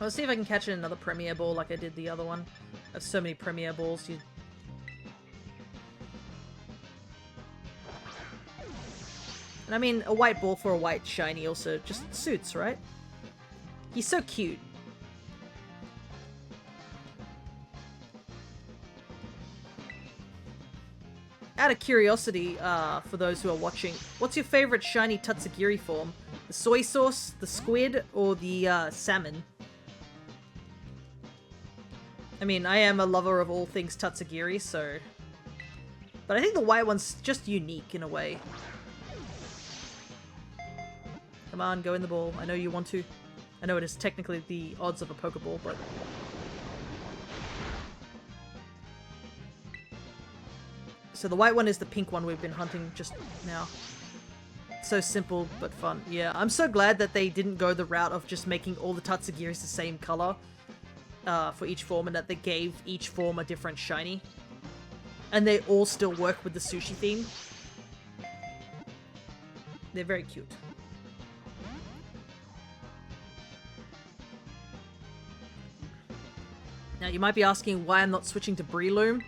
Let's see if I can catch another Premier Ball like I did the other one. I have so many Premier Balls, And I mean, a white ball for a white shiny also just suits, right? He's so cute. Out of curiosity, for those who are watching, what's your favorite shiny Tatsugiri form? The soy sauce, the squid, or the salmon? I mean, I am a lover of all things Tatsugiri, so... But I think the white one's just unique in a way. Come on, go in the ball. I know you want to. I know it is technically the odds of a Pokeball, but... So the white one is the pink one we've been hunting just now. So simple, but fun. Yeah, I'm so glad that they didn't go the route of just making all the Tatsugiris the same color for each form, and that they gave each form a different shiny. And they all still work with the sushi theme. They're very cute. Now, you might be asking why I'm not switching to Breloom.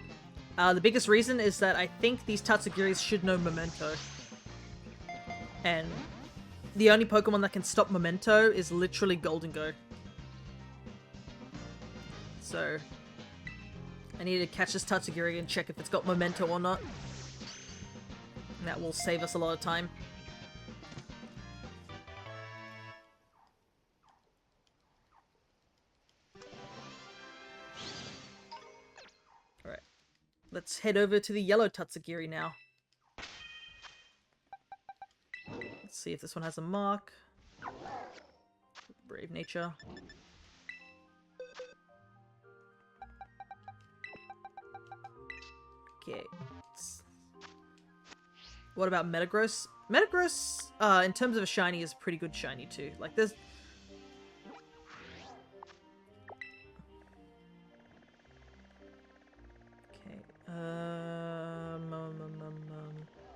The biggest reason is that I think these Tatsugiris should know Memento. And the only Pokemon that can stop Memento is literally Goldengo. So, I need to catch this Tatsugiri and check if it's got Memento or not. And that will save us a lot of time. Let's head over to the yellow Tatsugiri now. Let's see if this one has a mark. Brave nature. Okay. What about Metagross? Metagross, in terms of a shiny, is a pretty good shiny too. Like, there's...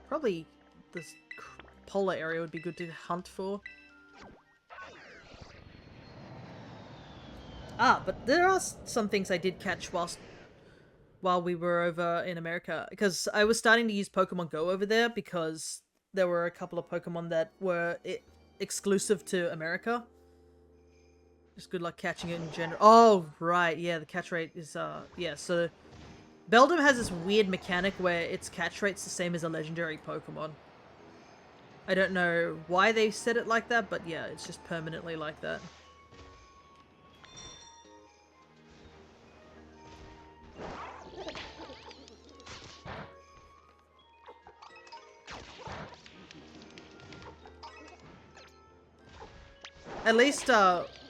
Probably this polar area would be good to hunt for. Ah, but there are some things I did catch while we were over in America, because I was starting to use Pokemon Go over there because there were a couple of Pokemon that were exclusive to America. Just good luck catching it in general. Oh, right, yeah, the catch rate is, yeah, so... Beldum has this weird mechanic where its catch rate's the same as a legendary Pokemon. I don't know why they said it like that, but yeah, it's just permanently like that. At least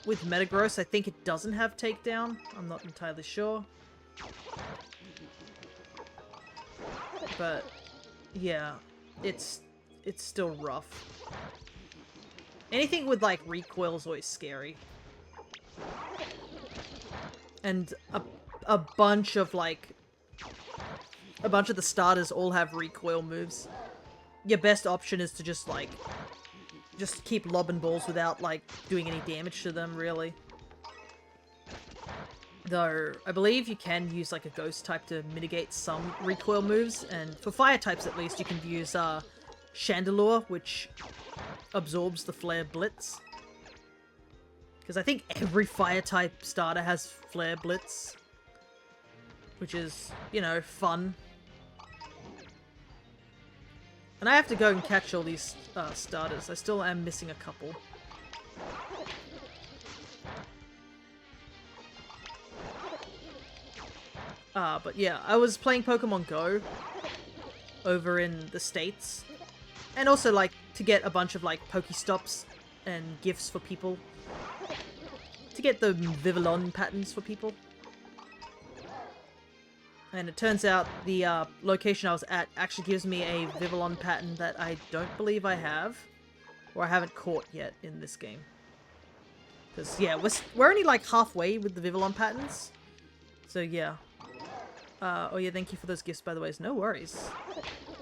with Metagross, I think it doesn't have takedown. I'm not entirely sure. But yeah, it's still rough. Anything with like recoil is always scary. And a bunch of the starters all have recoil moves. Your best option is to just keep lobbing balls without like doing any damage to them, really. Though I believe you can use like a ghost type to mitigate some recoil moves, and for fire types at least you can use Chandelure, which absorbs the Flare Blitz. Because I think every fire type starter has Flare Blitz, which is, you know, fun. And I have to go and catch all these starters. I still am missing a couple. But yeah, I was playing Pokemon Go over in the States. And also, like, to get a bunch of, like, Pokestops and gifts for people. To get the Vivillon patterns for people. And it turns out the location I was at actually gives me a Vivillon pattern that I don't believe I have. Or I haven't caught yet in this game. Because, yeah, we're only, like, halfway with the Vivillon patterns. So, yeah. Oh yeah, thank you for those gifts, by the way. No worries.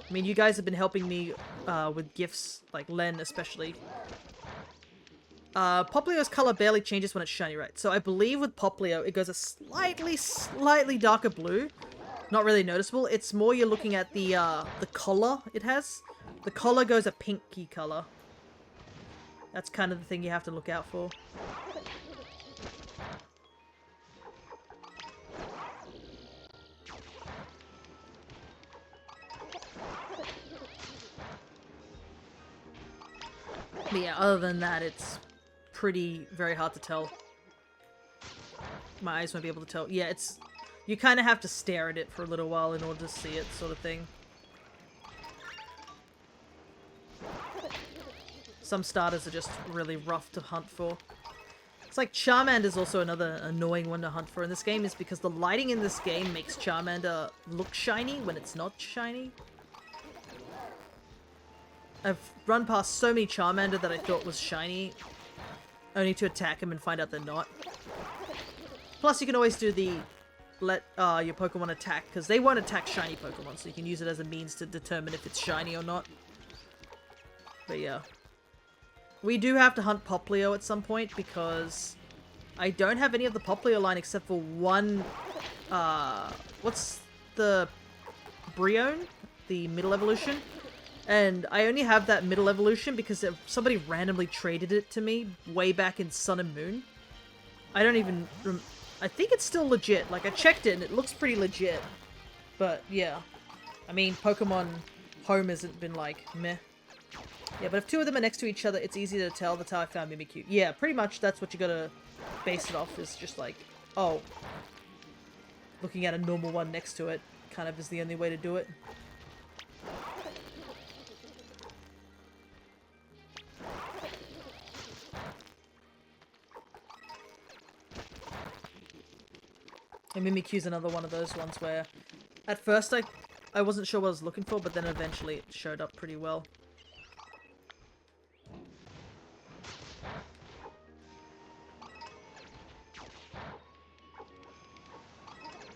I mean, you guys have been helping me with gifts, like Len especially. Poplio's color barely changes when it's shiny, right? So I believe with Poplio, it goes a slightly darker blue. Not really noticeable. It's more you're looking at the collar it has. The collar goes a pinky color. That's kind of the thing you have to look out for. But yeah, other than that, it's very hard to tell. My eyes won't be able to tell. Yeah, you kind of have to stare at it for a little while in order to see it, sort of thing. Some starters are just really rough to hunt for. It's like Charmander's also another annoying one to hunt for in this game, is because the lighting in this game makes Charmander look shiny when it's not shiny. I've run past so many Charmander that I thought was shiny, only to attack them and find out they're not. Plus, you can always do the let your Pokemon attack, because they won't attack shiny Pokemon, so you can use it as a means to determine if it's shiny or not. But yeah. We do have to hunt Poplio at some point, because I don't have any of the Poplio line except for one, what's the Brion? The middle evolution? And I only have that middle evolution because somebody randomly traded it to me way back in Sun and Moon. I don't even... I think it's still legit. Like, I checked it and it looks pretty legit. But, yeah. I mean, Pokemon Home hasn't been, like, meh. Yeah, but if two of them are next to each other, it's easy to tell. That's how I found Mimikyu. Yeah, pretty much that's what you gotta base it off, is just like, oh, looking at a normal one next to it kind of is the only way to do it. And Mimikyu's another one of those ones where at first I wasn't sure what I was looking for, but then eventually it showed up pretty well.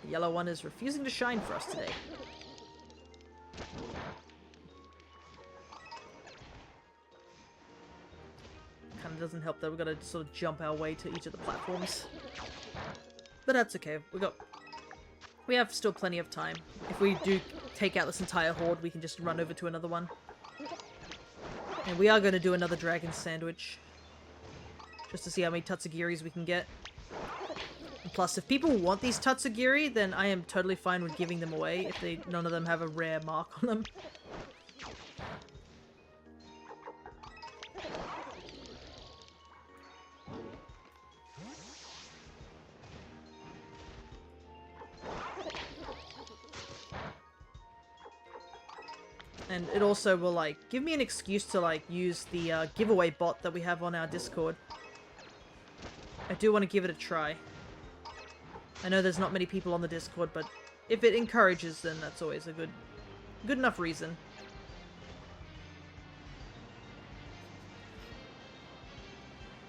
The yellow one is refusing to shine for us today. Kind of doesn't help that we've got to sort of jump our way to each of the platforms. But that's okay. We have still plenty of time. If we do take out this entire horde, we can just run over to another one. And we are going to do another dragon sandwich. Just to see how many Tatsugiris we can get. And plus, if people want these Tatsugiri, then I am totally fine with giving them away if none of them have a rare mark on them. And it also will, like, give me an excuse to, like, use the giveaway bot that we have on our Discord. I do want to give it a try. I know there's not many people on the Discord, but if it encourages, then that's always a good enough reason.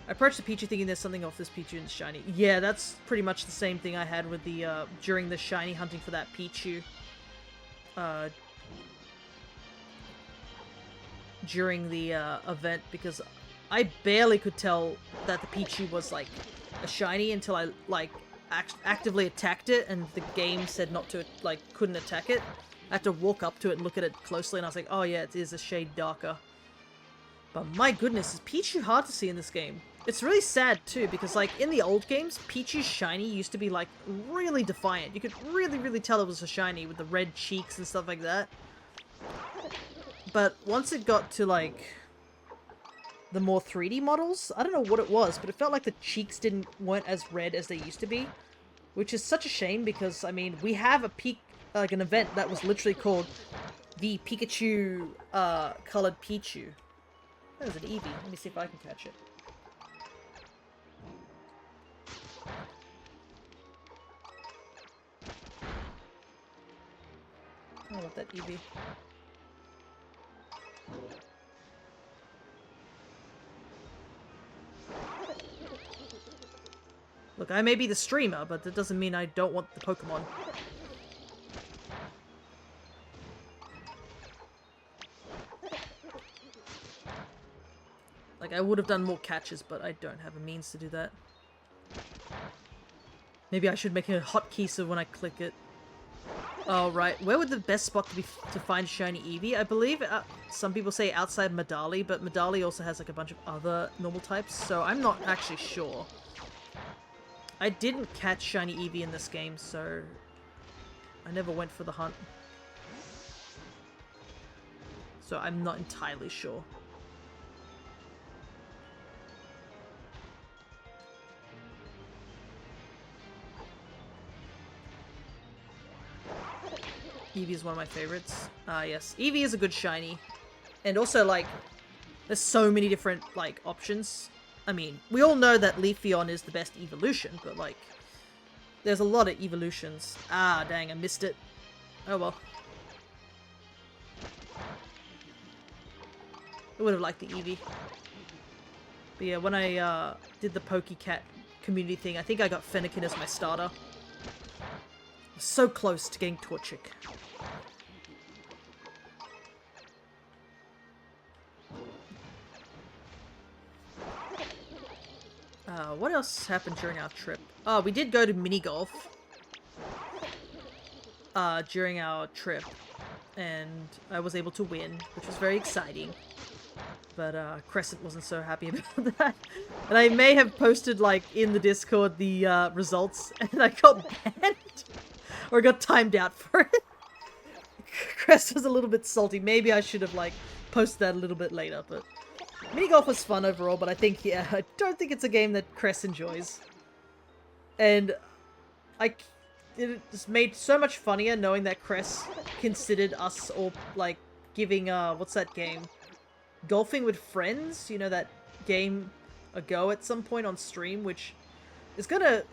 I approached the Pichu thinking there's something off this Pichu and shiny. Yeah, that's pretty much the same thing I had with the, during the shiny hunting for that Pichu. During the, event, because I barely could tell that the Pichu was, like, a shiny until I, like, actively attacked it, and the game said not to, like, couldn't attack it. I had to walk up to it and look at it closely, and I was like, oh yeah, it is a shade darker. But my goodness, is Pichu hard to see in this game? It's really sad, too, because, like, in the old games, Pichu's shiny used to be, like, really defiant. You could really tell it was a shiny with the red cheeks and stuff like that. But once it got to, like, the more 3D models, I don't know what it was, but it felt like the cheeks weren't as red as they used to be. Which is such a shame, because, I mean, we have an event that was literally called the Pikachu, colored Pichu. That was an Eevee. Let me see if I can catch it. I want that Eevee. Look, I may be the streamer, but that doesn't mean I don't want the Pokemon. Like, I would have done more catches, but I don't have a means to do that. Maybe I should make a hotkey so when I click it. Oh, right. Where would the best spot to find shiny Eevee? I believe some people say outside Medali, but Medali also has like a bunch of other normal types, so I'm not actually sure. I didn't catch shiny Eevee in this game, so I never went for the hunt. So I'm not entirely sure. Eevee is one of my favorites. Yes. Eevee is a good shiny. And also, like, there's so many different, like, options. I mean, we all know that Leafeon is the best evolution, but, like, there's a lot of evolutions. Ah, dang, I missed it. Oh, well. I would have liked the Eevee. But yeah, when I, did the Pokecat community thing, I think I got Fennekin as my starter. So close to getting Torchic. What else happened during our trip? Oh, we did go to mini golf. During our trip. And I was able to win, which was very exciting. But, Crescent wasn't so happy about that. And I may have posted, like, in the Discord the, results, and I got banned. Or got timed out for it. Crest was a little bit salty. Maybe I should have, like, posted that a little bit later, but... Minigolf was fun overall, but I think, yeah, I don't think it's a game that Crest enjoys. And... it just made so much funnier knowing that Crest considered us all, like, giving, what's that game? Golfing with Friends? You know, that game a go at some point on stream, which... it's gonna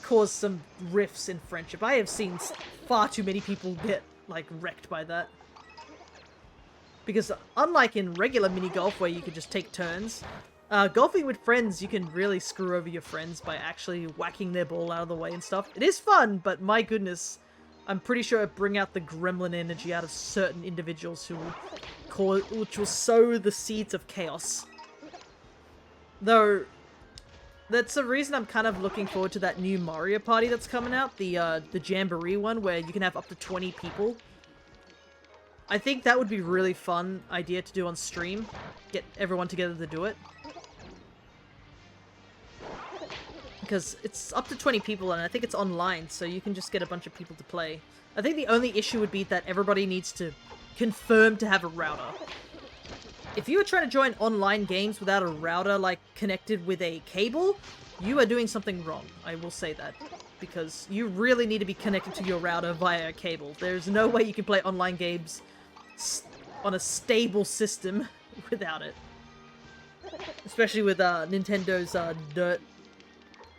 cause some rifts in friendship. I have seen far too many people get, like, wrecked by that. Because unlike in regular mini-golf where you could just take turns, golfing with friends, you can really screw over your friends by actually whacking their ball out of the way and stuff. It is fun, but my goodness, I'm pretty sure it bring out the gremlin energy out of certain individuals which will sow the seeds of chaos. Though... that's the reason I'm kind of looking forward to that new Mario Party that's coming out, the Jamboree one, where you can have up to 20 people. I think that would be a really fun idea to do on stream. Get everyone together to do it. Because it's up to 20 people, and I think it's online, so you can just get a bunch of people to play. I think the only issue would be that everybody needs to confirm to have a router. If you are trying to join online games without a router, like, connected with a cable, you are doing something wrong. I will say that. Because you really need to be connected to your router via a cable. There's no way you can play online games on a stable system without it. Especially with Nintendo's Dirt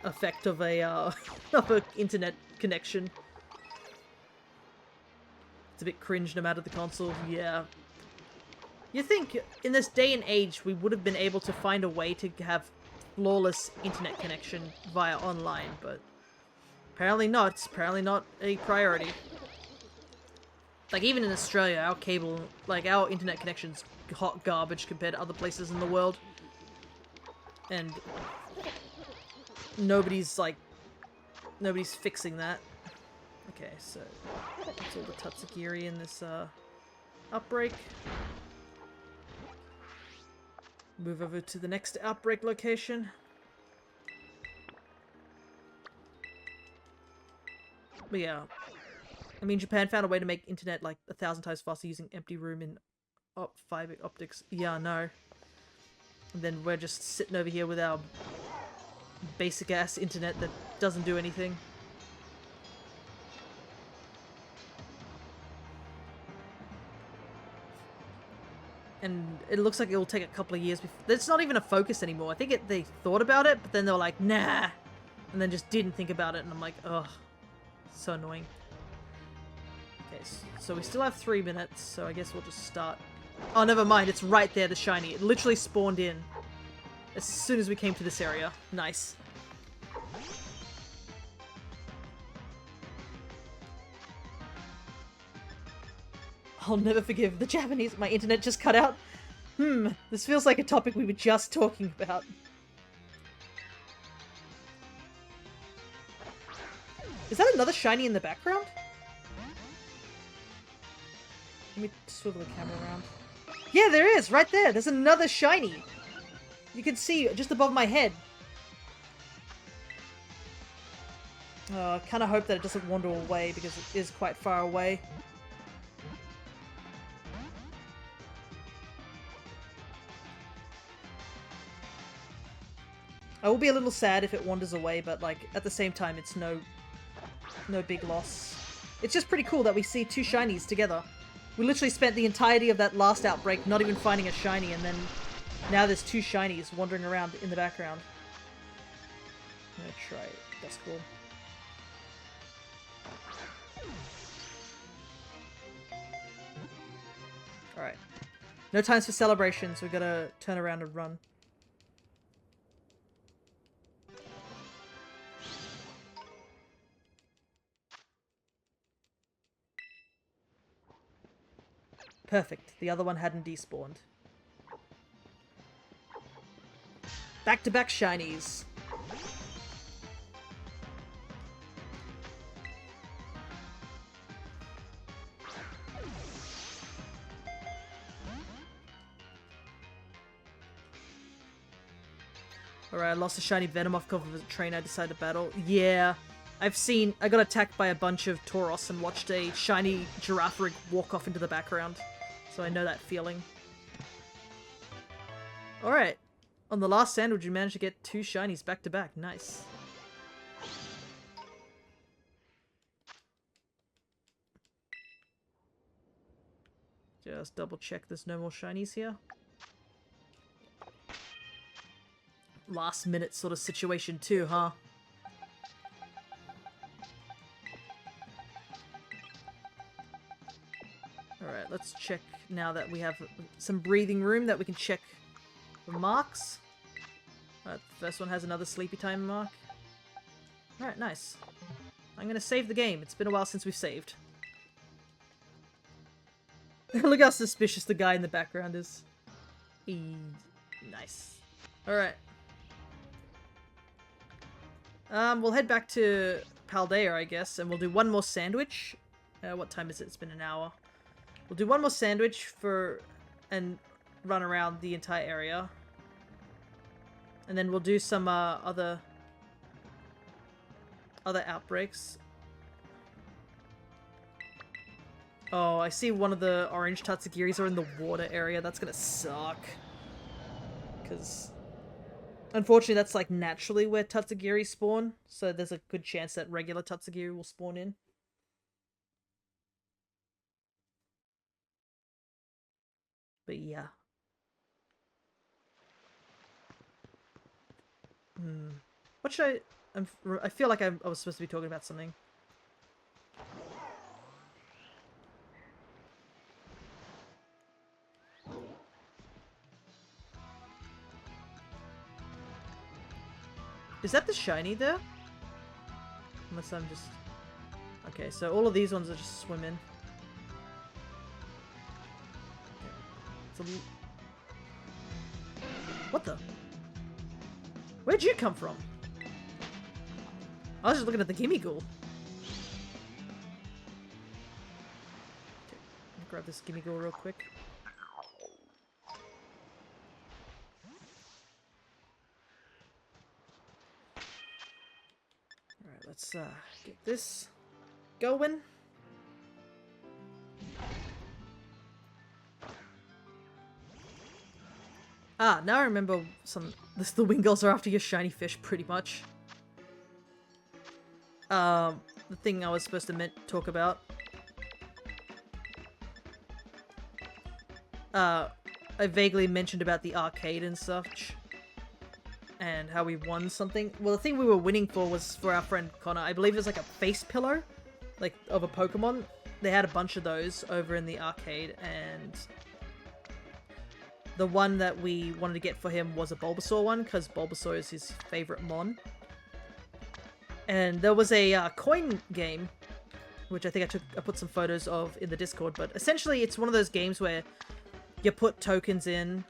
effect of a of an internet connection. It's a bit cringe no matter the console. Yeah. You think in this day and age we would have been able to find a way to have flawless internet connection via online, but apparently not. It's apparently not a priority. Like, even in Australia, our cable, like, our internet connection's hot garbage compared to other places in the world. And nobody's fixing that. Okay, so that's all the Tatsugiri in this, outbreak. Move over to the next outbreak location. But yeah. I mean, Japan found a way to make internet like 1,000 times faster using empty room in fiber optics. Yeah, no. And then we're just sitting over here with our basic ass internet that doesn't do anything. And it looks like it will take a couple of years before... It's not even a focus anymore. I think they thought about it, but then they were like, nah. And then just didn't think about it, and I'm like, ugh. So annoying. Okay, so we still have 3 minutes, so I guess we'll just start. Oh, never mind. It's right there, the shiny. It literally spawned in as soon as we came to this area. Nice. I'll never forgive the Japanese. My internet just cut out. This feels like a topic we were just talking about. Is that another shiny in the background? Let me swivel the camera around. Yeah, there is! Right there! There's another shiny! You can see just above my head. I kind of hope that it doesn't wander away because it is quite far away. I will be a little sad if it wanders away, but like at the same time it's no big loss. It's just pretty cool that we see 2 shinies together. We literally spent the entirety of that last outbreak not even finding a shiny, and then now there's 2 shinies wandering around in the background. I'm gonna try it. That's cool. Alright. No times for celebrations. We gotta turn around and run. Perfect. The other one hadn't despawned. Back-to-back shinies. Alright, I lost a shiny Venomoth off of a train I decided to battle. Yeah. I got attacked by a bunch of Tauros and watched a shiny Girafarig walk off into the background. So I know that feeling. Alright. On the last sandwich, you managed to get 2 shinies back to back. Nice. Just double check there's no more shinies here. Last minute sort of situation too, huh? Alright, let's check now that we have some breathing room that we can check the marks. Alright, the first one has another sleepy time mark. Alright, nice. I'm gonna save the game. It's been a while since we've saved. Look how suspicious the guy in the background is. Nice. Alright. We'll head back to Paldea, I guess, and we'll do one more sandwich. What time is it? It's been an hour. We'll do one more sandwich and run around the entire area. And then we'll do some other outbreaks. Oh, I see one of the orange Tatsugiris are in the water area. That's gonna suck. Because unfortunately that's like naturally where Tatsugiri spawn. So there's a good chance that regular Tatsugiri will spawn in. But yeah. What should I... I feel like I was supposed to be talking about something. Is that the shiny there? Unless I'm just... Okay, so all of these ones are just swimming. Okay. What the? Where'd you come from? I was just looking at the Gimme Ghoul. Okay, let me grab this Gimme Ghoul real quick. Alright, let's get this going. Ah, now I remember the Wingulls are after your shiny fish, pretty much. The thing I was supposed to talk about. I vaguely mentioned about the arcade and such. And how we won something. Well, the thing we were winning for was for our friend Connor. I believe it was like a face pillow, like of a Pokemon. They had a bunch of those over in the arcade, and the one that we wanted to get for him was a Bulbasaur one, because Bulbasaur is his favorite mon. And there was a coin game, which I think I put some photos of in the Discord, but essentially it's one of those games where you put tokens in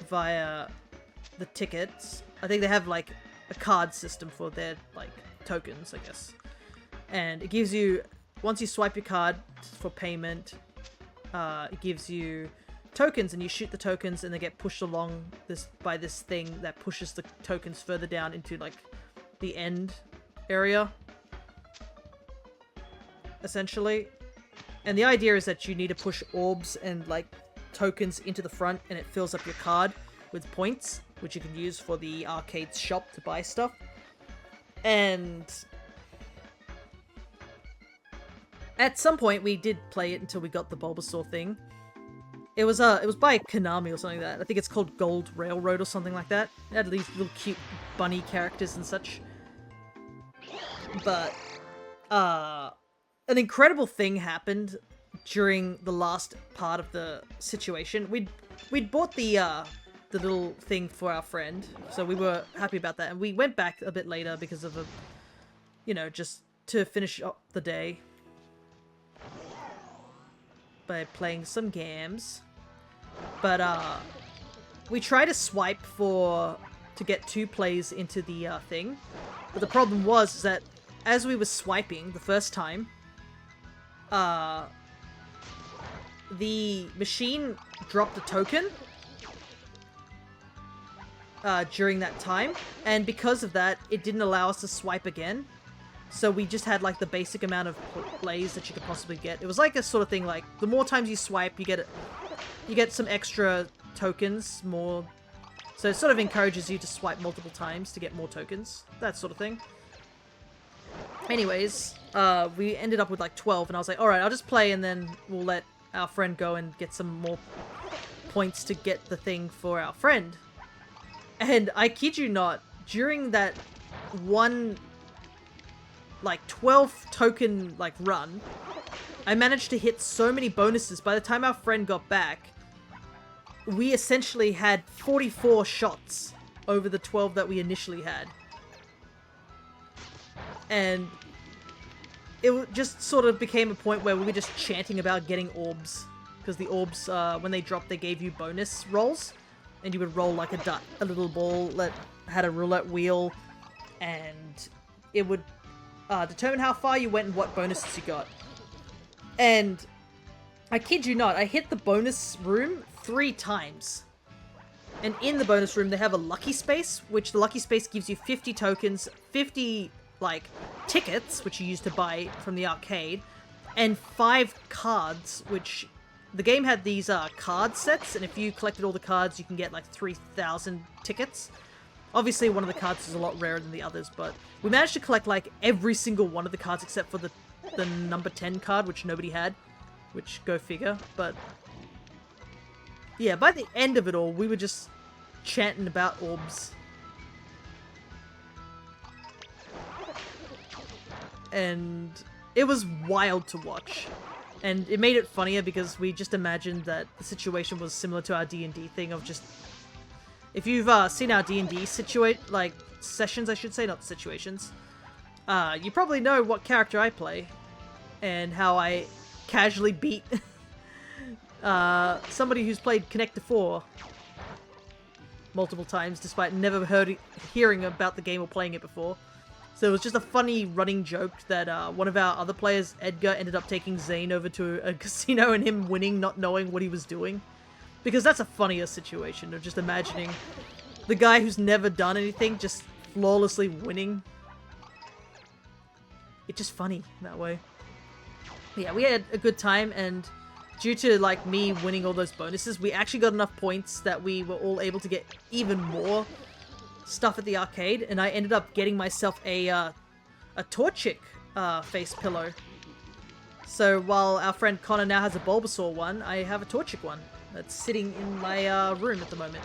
via the tickets. I think they have like a card system for their like tokens, I guess. And it gives you, once you swipe your card for payment, it gives you tokens, and you shoot the tokens and they get pushed along by this thing that pushes the tokens further down into like the end area, essentially. And the idea is that you need to push orbs and like tokens into the front, and it fills up your card with points, which you can use for the arcade shop to buy stuff. And at some point we did play it until we got the Bulbasaur thing. It was by Konami or something like that. I think it's called Gold Railroad or something like that. It had these little cute bunny characters and such. But an incredible thing happened during the last part of the situation. We'd bought the little thing for our friend, so we were happy about that, and we went back a bit later because of just to finish up the day by playing some games. But we tried to swipe to get 2 plays into the thing, but the problem was that as we were swiping the first time, the machine dropped a token during that time, and because of that, it didn't allow us to swipe again. So we just had like the basic amount of plays that you could possibly get. It was like a sort of thing like the more times you swipe, you get some extra tokens, more. So it sort of encourages you to swipe multiple times to get more tokens, that sort of thing. Anyways, we ended up with like 12, and I was like, alright, I'll just play and then we'll let our friend go and get some more points to get the thing for our friend. And I kid you not, during that one, like, 12 token, like, run, I managed to hit so many bonuses. By the time our friend got back, we essentially had 44 shots over the 12 that we initially had. And it just sort of became a point where we were just chanting about getting orbs. Because the orbs, when they dropped, they gave you bonus rolls. And you would roll like a little ball that had a roulette wheel. And it would determine how far you went and what bonuses you got. And I kid you not, I hit the bonus room 3 times. And in the bonus room, they have a lucky space, which the lucky space gives you 50 tokens, 50, like, tickets, which you use to buy from the arcade, and 5 cards, which the game had these card sets, and if you collected all the cards, you can get like 3,000 tickets. Obviously, one of the cards is a lot rarer than the others, but we managed to collect like every single one of the cards except for the number 10 card, which nobody had, which go figure. But yeah, by the end of it all, we were just chanting about orbs. and it was wild to watch. And it made it funnier because we just imagined that the situation was similar to our D&D thing of just... If you've seen our D&D sessions, I should say, not situations, you probably know what character I play and how I casually beat somebody who's played Connect to 4 multiple times despite never hearing about the game or playing it before. So it was just a funny running joke that one of our other players, Edgar, ended up taking Zane over to a casino and him winning, not knowing what he was doing. Because that's a funnier situation of just imagining the guy who's never done anything just flawlessly winning. It's just funny that way. Yeah, we had a good time, and due to like me winning all those bonuses, we actually got enough points that we were all able to get even more stuff at the arcade, and I ended up getting myself a Torchic face pillow. So while our friend Connor now has a Bulbasaur one, I have a Torchic one that's sitting in my room at the moment.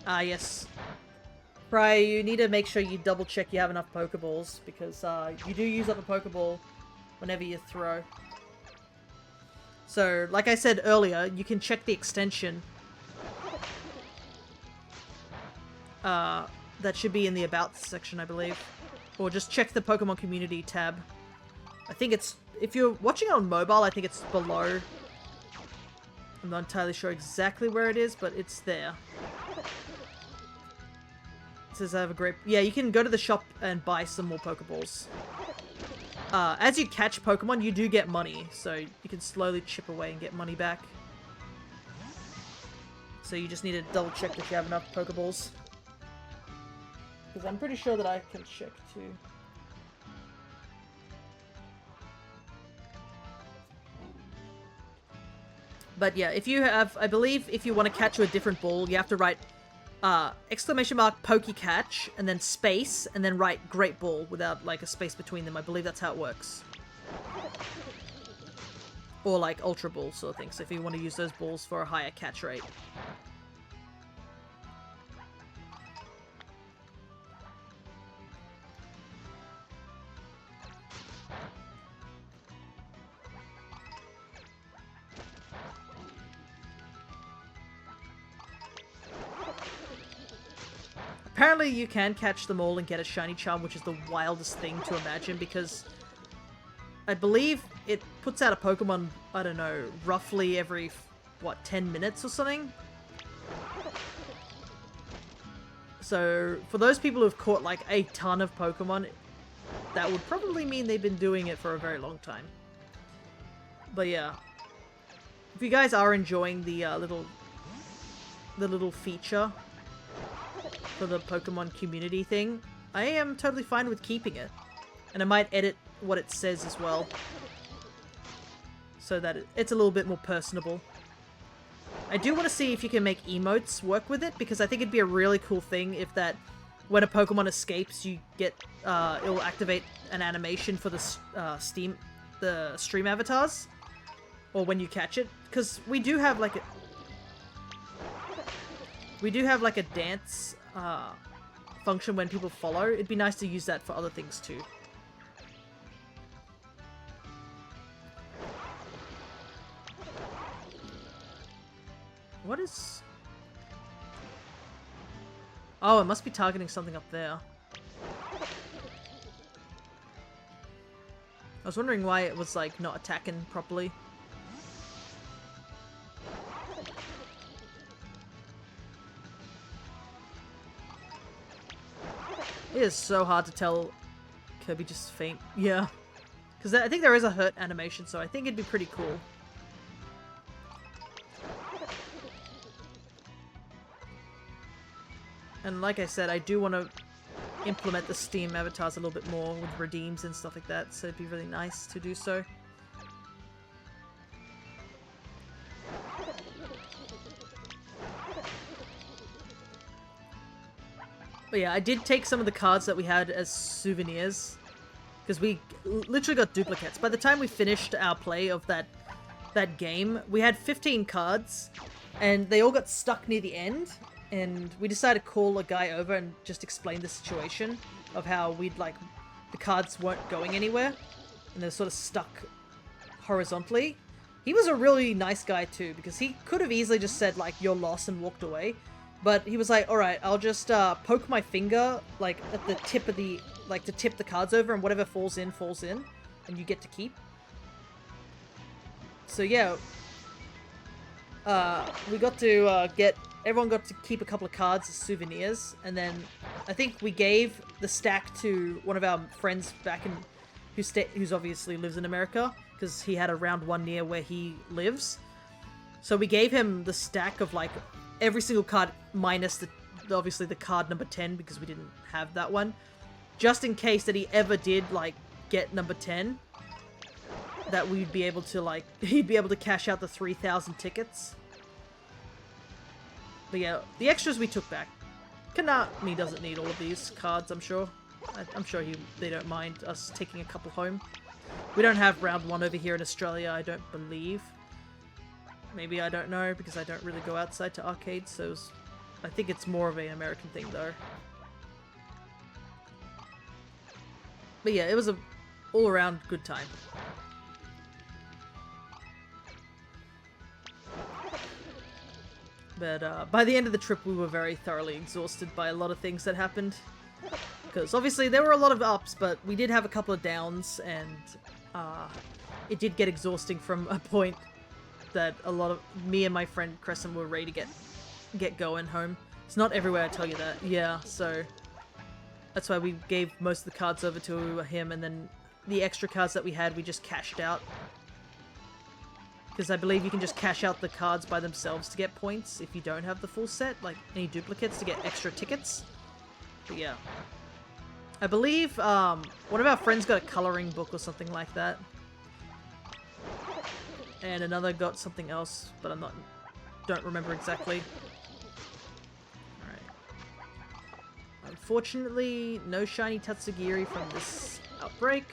Yes. Prior, you need to make sure you double check you have enough Pokeballs, because you do use up a Pokeball whenever you throw. So, like I said earlier, you can check the extension. That should be in the About section, I believe. Or just check the Pokemon Community tab. I think it's... If you're watching it on mobile, I think it's below. I'm not entirely sure exactly where it is, but it's there. It says I have a great... Yeah, you can go to the shop and buy some more Pokeballs. As you catch Pokemon, you do get money, so you can slowly chip away and get money back. So you just need to double check if you have enough Pokeballs. Because I'm pretty sure that I can check too. But yeah, if you have... I believe if you want to catch a different ball, you have to write... exclamation mark Pokecatch, and then space, and then write Great Ball without, like, a space between them. I believe that's how it works. Or, like, Ultra Ball sort of thing, so if you want to use those balls for a higher catch rate. Apparently you can catch them all and get a shiny charm, which is the wildest thing to imagine, because I believe it puts out a Pokemon, I don't know, roughly every, what, 10 minutes or something? So, for those people who've caught, like, a ton of Pokemon, that would probably mean they've been doing it for a very long time. But yeah. If you guys are enjoying the little feature for the Pokemon community thing, I am totally fine with keeping it. And I might edit what it says as well, so that it's a little bit more personable. I do want to see if you can make emotes work with it, because I think it'd be a really cool thing if that, when a Pokemon escapes, you get, it'll activate an animation for the stream avatars, or when you catch it, because we do have like a dance function when people follow. It'd be nice to use that for other things too. What is... Oh, it must be targeting something up there. I was wondering why it was, like, not attacking properly. It is so hard to tell Kirby just faint. Yeah. Because I think there is a hurt animation, so I think it'd be pretty cool. And like I said, I do want to implement the Steam avatars a little bit more with redeems and stuff like that, so it'd be really nice to do so. But yeah, I did take some of the cards that we had as souvenirs, because we literally got duplicates. By the time we finished our play of that game, we had 15 cards, and they all got stuck near the end, and we decided to call a guy over and just explain the situation of how we'd like the cards weren't going anywhere and they're sort of stuck horizontally. He was a really nice guy too, because he could have easily just said like you're lost and walked away, but he was like, all right, I'll just poke my finger like at the tip of the to tip the cards over, and whatever falls in, and you get to keep. So yeah, we got to everyone got to keep a couple of cards as souvenirs, and then I think we gave the stack to one of our friends back in who's obviously lives in America, because he had a round 1 near where he lives. So we gave him the stack of like every single card minus obviously the card number 10, because we didn't have that one, just in case that he ever did like get number 10, that we'd be able to like he'd be able to cash out the 3,000 tickets. But yeah, the extras we took back. Kanami doesn't need all of these cards, I'm sure. I'm sure they don't mind us taking a couple home. We don't have round 1 over here in Australia, I don't believe. Maybe, I don't know, because I don't really go outside to arcades, so I think it's more of an American thing though. But yeah, it was a all-around good time. But by the end of the trip, we were very thoroughly exhausted by a lot of things that happened. Because obviously there were a lot of ups, but we did have a couple of downs, and it did get exhausting from a point that a lot of me and my friend Crescent were ready to get going home. It's not everywhere, I tell you that. Yeah, so that's why we gave most of the cards over to him, and then the extra cards that we had, we just cashed out. Because I believe you can just cash out the cards by themselves to get points if you don't have the full set, like any duplicates to get extra tickets. But yeah. I believe one of our friends got a coloring book or something like that. And another got something else, but don't remember exactly. Alright. Unfortunately, no shiny Tatsugiri from this outbreak.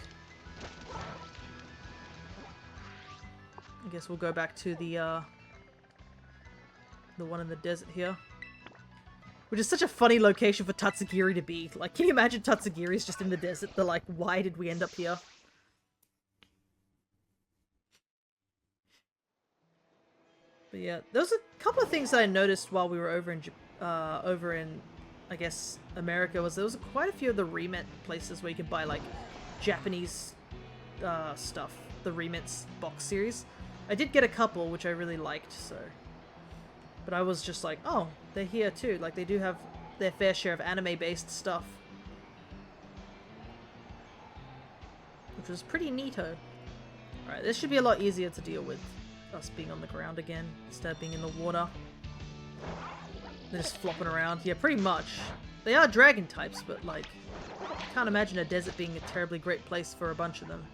I guess we'll go back to the one in the desert here. Which is such a funny location for Tatsugiri to be. Like, can you imagine Tatsugiri's just in the desert? They're like, why did we end up here? But yeah, there was a couple of things that I noticed while we were over in, I guess, America, was there was quite a few of the remit places where you could buy, like, Japanese stuff. The remits box series. I did get a couple, which I really liked, so... But I was just like, oh, they're here too. Like, they do have their fair share of anime-based stuff. Which was pretty neato. Alright, this should be a lot easier to deal with. Us being on the ground again, instead of being in the water. They're just flopping around. Yeah, pretty much. They are dragon types, but, like, I can't imagine a desert being a terribly great place for a bunch of them.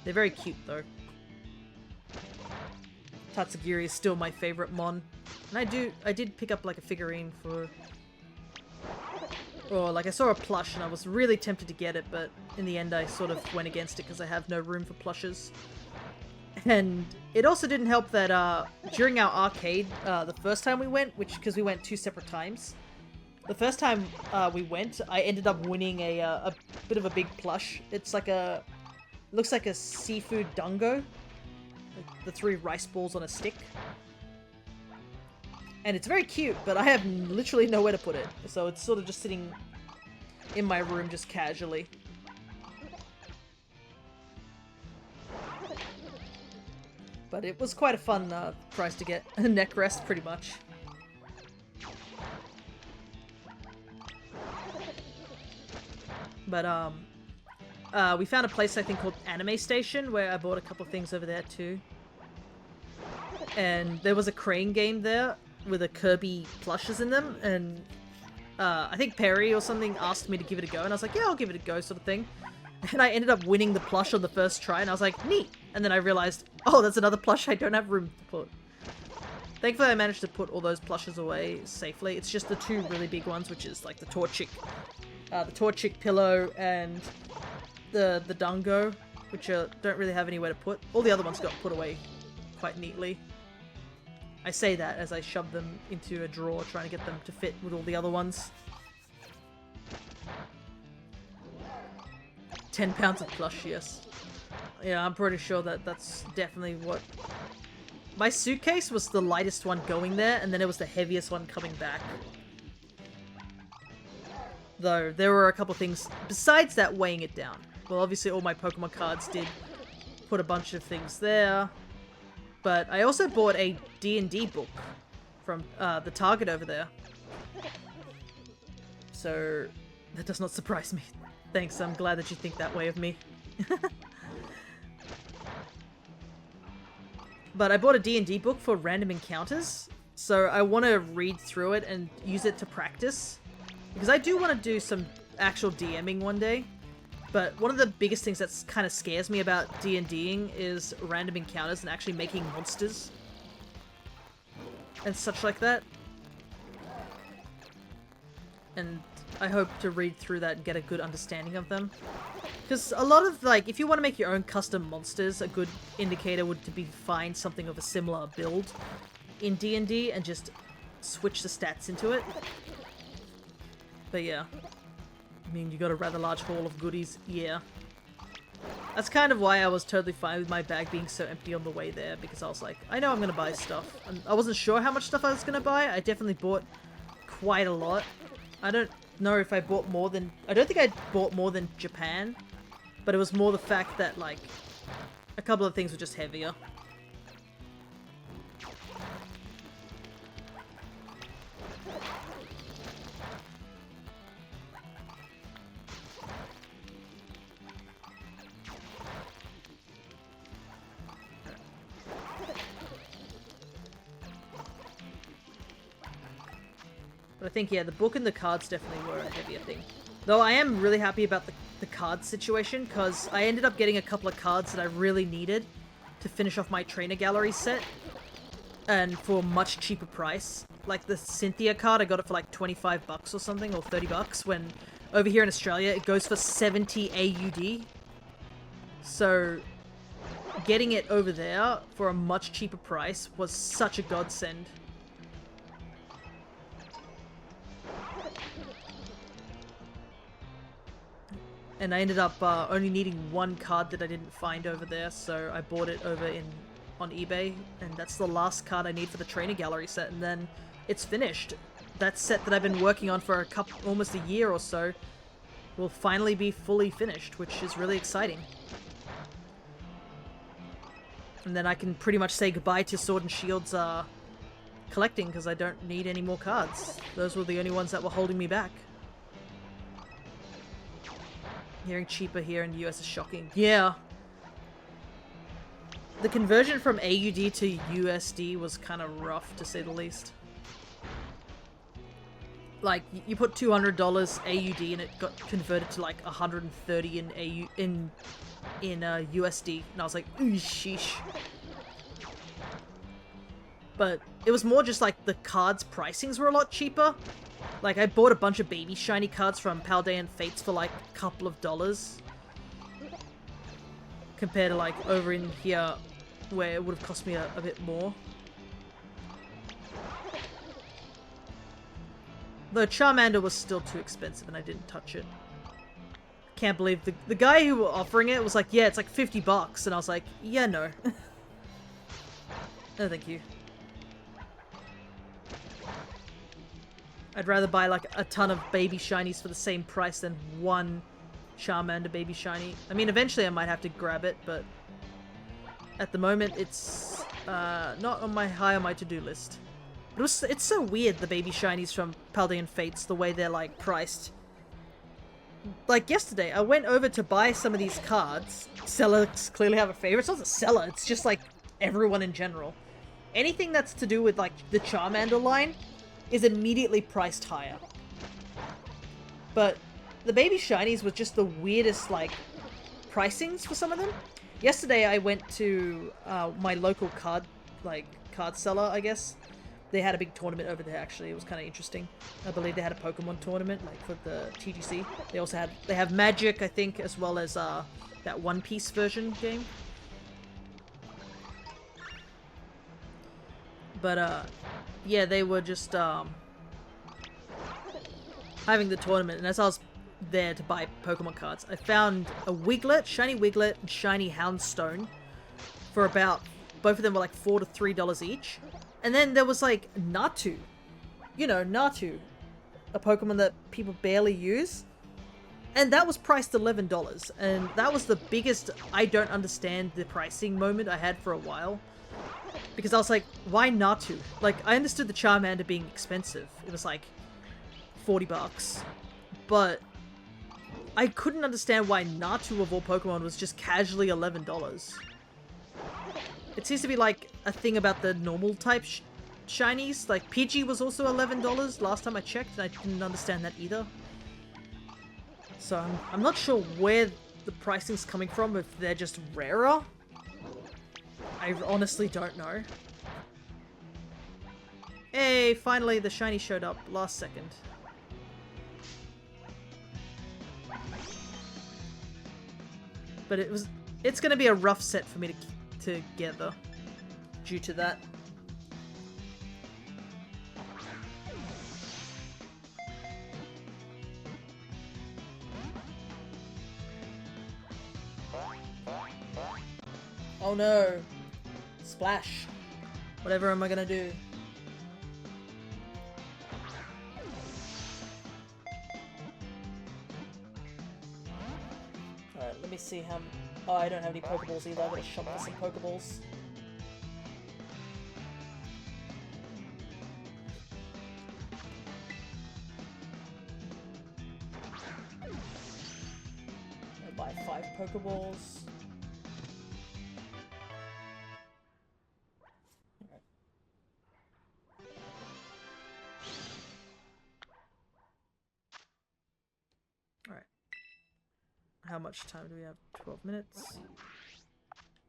They're very cute, though. Tatsugiri is still my favorite mon. And I did pick up, like, a figurine for... Or, like, I saw a plush and I was really tempted to get it, but in the end I sort of went against it because I have no room for plushes. And it also didn't help that, during our arcade, the first time we went, because we went 2 separate times, the first time we went, I ended up winning a bit of a big plush. It's like a... Looks like a seafood dango. Like the 3 rice balls on a stick. And it's very cute, but I have literally nowhere to put it. So it's sort of just sitting in my room just casually. But it was quite a fun prize to get. A neck rest, pretty much. But, we found a place, I think, called Anime Station, where I bought a couple of things over there, too. And there was a crane game there, with a Kirby plushes in them, and I think Perry or something asked me to give it a go, and I was like, yeah, I'll give it a go, sort of thing. And I ended up winning the plush on the first try, and I was like, neat! And then I realized, oh, there's another plush I don't have room to put. Thankfully, I managed to put all those plushes away safely. It's just the 2 really big ones, which is, like, the Torchic pillow, and the Dango, which don't really have anywhere to put. All the other ones got put away quite neatly. I say that as I shove them into a drawer, trying to get them to fit with all the other ones. 10 pounds of plush, yes. Yeah, I'm pretty sure that that's definitely what... My suitcase was the lightest one going there, and then it was the heaviest one coming back. Though, there were a couple things besides that weighing it down. Well, obviously all my Pokemon cards did put a bunch of things there. But I also bought a D&D book from the Target over there. So, that does not surprise me. Thanks, I'm glad that you think that way of me. But I bought a D&D book for random encounters, so I want to read through it and use it to practice. Because I do want to do some actual DMing one day. But one of the biggest things that kind of scares me about D&Ding is random encounters and actually making monsters. And such like that. And I hope to read through that and get a good understanding of them. Because a lot of, like, if you want to make your own custom monsters, a good indicator would be find something of a similar build in D&D and just switch the stats into it. But yeah. I mean, you got a rather large haul of goodies, yeah. That's kind of why I was totally fine with my bag being so empty on the way there, because I was like, I know I'm gonna buy stuff. And I wasn't sure how much stuff I was gonna buy. I definitely bought quite a lot. I don't know if I bought more than... I don't think I bought more than Japan, but it was more the fact that, like, a couple of things were just heavier. But I think, yeah, the book and the cards definitely were a heavier thing. Though I am really happy about the card situation, because I ended up getting a couple of cards that I really needed to finish off my trainer gallery set. And for a much cheaper price. Like the Cynthia card, I got it for like 25 bucks or something, or 30 bucks, when over here in Australia it goes for 70 AUD. So getting it over there for a much cheaper price was such a godsend. And I ended up only needing one card that I didn't find over there, so I bought it over on eBay, and that's the last card I need for the trainer gallery set, and then it's finished. That set that I've been working on for almost a year or so will finally be fully finished, which is really exciting. And then I can pretty much say goodbye to Sword and Shield's collecting, because I don't need any more cards. Those were the only ones that were holding me back. Hearing cheaper here in the US is shocking. Yeah. The conversion from AUD to USD was kind of rough, to say the least. Like, you put $200 AUD and it got converted to like 130 in USD, and I was like, ooh, sheesh. But it was more just like the cards' pricings were a lot cheaper. Like, I bought a bunch of baby shiny cards from Paldean Fates for like a couple of dollars. Compared to like over in here where it would have cost me a bit more. Though Charmander was still too expensive and I didn't touch it. Can't believe the guy who was offering it was like, yeah, it's like 50 bucks. And I was like, yeah, no. No, thank you. I'd rather buy like a ton of baby shinies for the same price than one Charmander baby shiny. I mean, eventually I might have to grab it, but at the moment it's not on high on my to-do list. But it's so weird, the baby shinies from Paldean Fates, the way they're like priced. Like yesterday, I went over to buy some of these cards. Sellers clearly have a favorite. It's not the seller, it's just like everyone in general. Anything that's to do with like the Charmander line is immediately priced higher. But the baby shinies were just the weirdest, like, pricings for some of them. Yesterday I went to my local card seller, I guess, they had a big tournament over there. Actually, it was kind of interesting. I believe they had a Pokemon tournament, like for the TGC. They have Magic, I think, as well as that One Piece version game. But yeah, they were just having the tournament, and as I was there to buy Pokemon cards, I found a Wiglet, shiny Wiglet, and shiny Houndstone for about, both of them were like $4 to $3 each. And then there was like Natu. You know, Natu. A Pokemon that people barely use. And that was priced $11. And that was the biggest I don't understand the pricing moment I had for a while. Because I was like, why Natu? Like, I understood the Charmander being expensive. It was like $40. But I couldn't understand why Natu of all Pokemon was just casually $11. It seems to be like a thing about the normal type shinies. Like Pidgey was also $11 last time I checked, and I didn't understand that either. So I'm not sure where the pricing's coming from, if they're just rarer. I honestly don't know. Hey, finally the shiny showed up last second. But it's gonna be a rough set for me to gather due to that. Oh no! Splash! Whatever am I gonna do? Alright, let me see how... Oh, I don't have any Pokeballs either. I gotta shop for some Pokeballs. I'll buy 5 Pokeballs. Alright. How much time do we have? 12 minutes.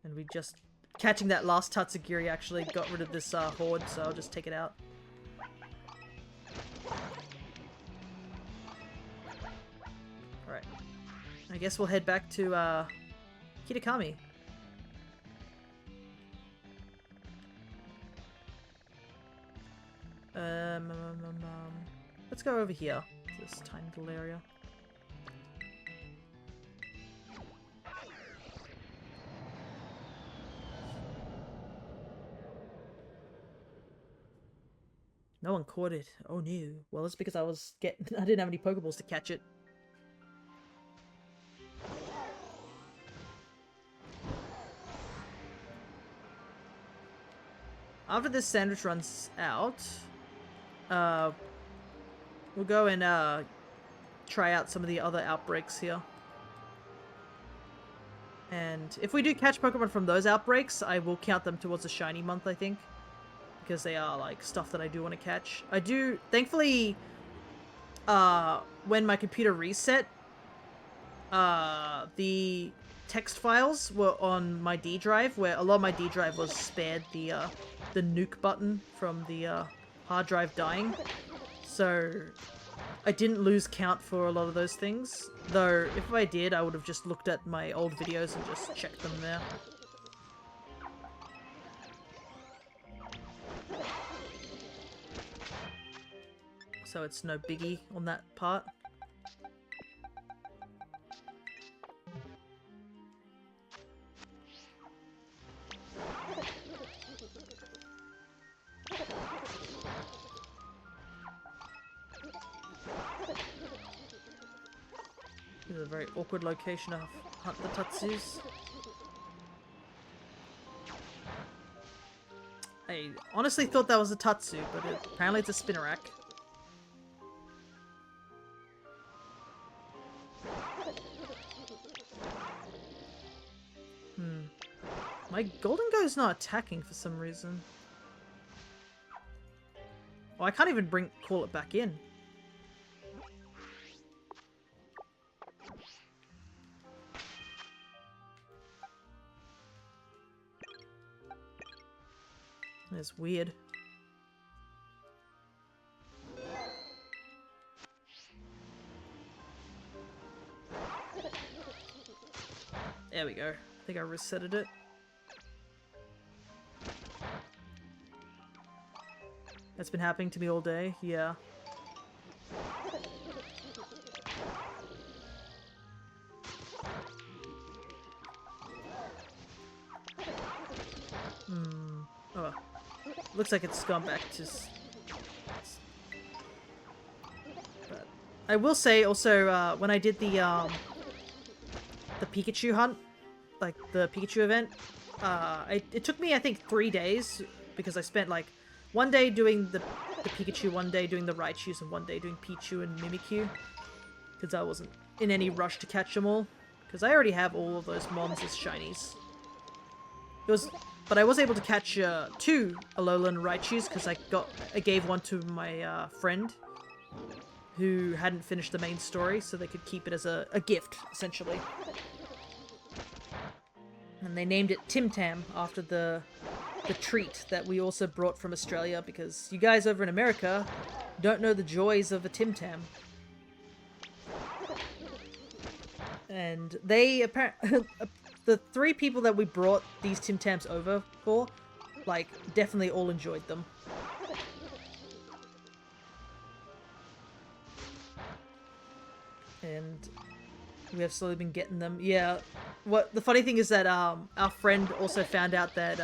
And we just... Catching that last Tatsugiri actually got rid of this horde, so I'll just take it out. Alright. I guess we'll head back to Kitakami. Let's go over here. This tiny little area. No one caught it. Oh no. Well, it's because I didn't have any Pokeballs to catch it. After this sandwich runs out, we'll go and try out some of the other outbreaks here. And if we do catch Pokemon from those outbreaks, I will count them towards the shiny month, I think. Because they are, like, stuff that I do want to catch. I do... Thankfully, when my computer reset, the text files were on my D drive, where a lot of my D drive was spared the nuke button from the hard drive dying. So I didn't lose count for a lot of those things. Though, if I did, I would have just looked at my old videos and just checked them there. So it's no biggie on that part. This is a very awkward location to hunt the Tatsus. I honestly thought that was a Tatsu, but apparently it's a Spinarak. My Golden Go's not attacking for some reason. Oh, I can't even call it back in. It's weird. There we go. I think I resetted it. That's been happening to me all day. Yeah. Oh, looks like it's gone back to... But I will say also, when I did the Pikachu hunt, like the Pikachu event, it took me, I think, 3 days, because I spent like 1 day doing the Pikachu, 1 day doing the Raichus, and 1 day doing Pichu and Mimikyu, because I wasn't in any rush to catch them all, because I already have all of those mons as shinies. But I was able to catch 2 Alolan Raichus, because I gave one to my friend who hadn't finished the main story, so they could keep it as a gift, essentially. And they named it Tim Tam after the treat that we also brought from Australia, because you guys over in America don't know the joys of a Tim Tam. And they apparently... The 3 people that we brought these Tim Tams over for, like, definitely all enjoyed them. And we have slowly been getting them. Yeah. The funny thing is that our friend also found out that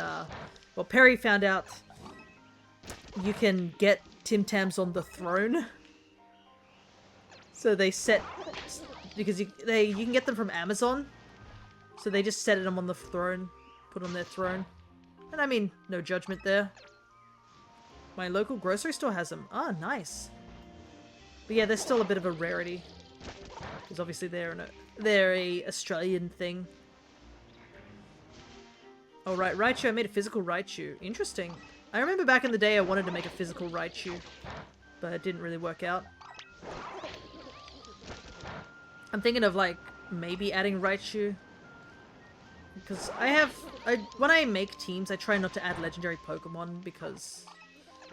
well, Perry found out you can get Tim Tams on the throne. So they set, because you can get them from Amazon. So they just set them on the throne, put on their throne. And I mean, no judgment there. My local grocery store has them. Ah, nice. But yeah, they're still a bit of a rarity. Because obviously they're a Australian thing. Oh right, Raichu, I made a physical Raichu. Interesting. I remember back in the day I wanted to make a physical Raichu, but it didn't really work out. I'm thinking of like, maybe adding Raichu. Because when I make teams, I try not to add legendary Pokemon because,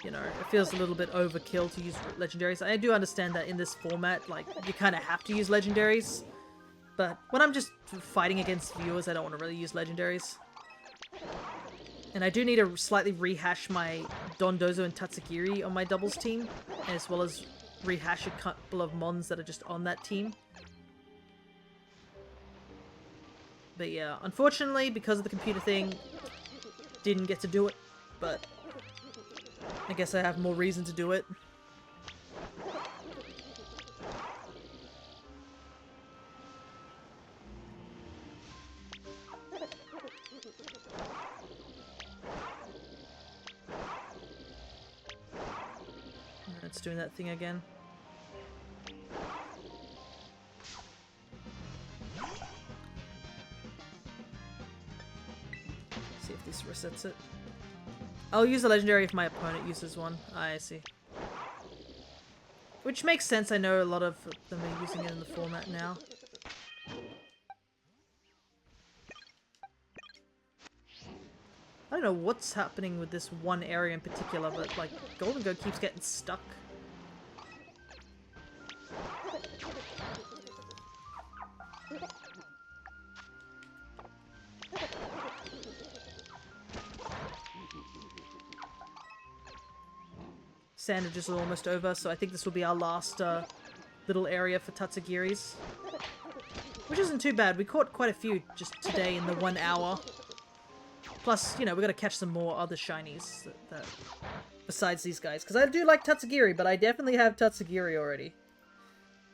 you know, it feels a little bit overkill to use legendaries. I do understand that in this format, like, you kind of have to use legendaries. But when I'm just fighting against viewers, I don't want to really use legendaries. And I do need to slightly rehash my Dondozo and Tatsugiri on my doubles team, as well as rehash a couple of mons that are just on that team. But yeah, unfortunately, because of the computer thing, didn't get to do it, but I guess I have more reason to do it. It's doing that thing again. See if this resets it. I'll use a legendary if my opponent uses one. I see. Which makes sense, I know a lot of them are using it in the format now. I don't know what's happening with this one area in particular, but like, Golden Go keeps getting stuck. Sandwiches are almost over, so I think this will be our last little area for Tatsugiris. Which isn't too bad. We caught quite a few just today in the 1 hour. Plus, you know, we gotta catch some more other shinies besides these guys. Because I do like Tatsugiri, but I definitely have Tatsugiri already.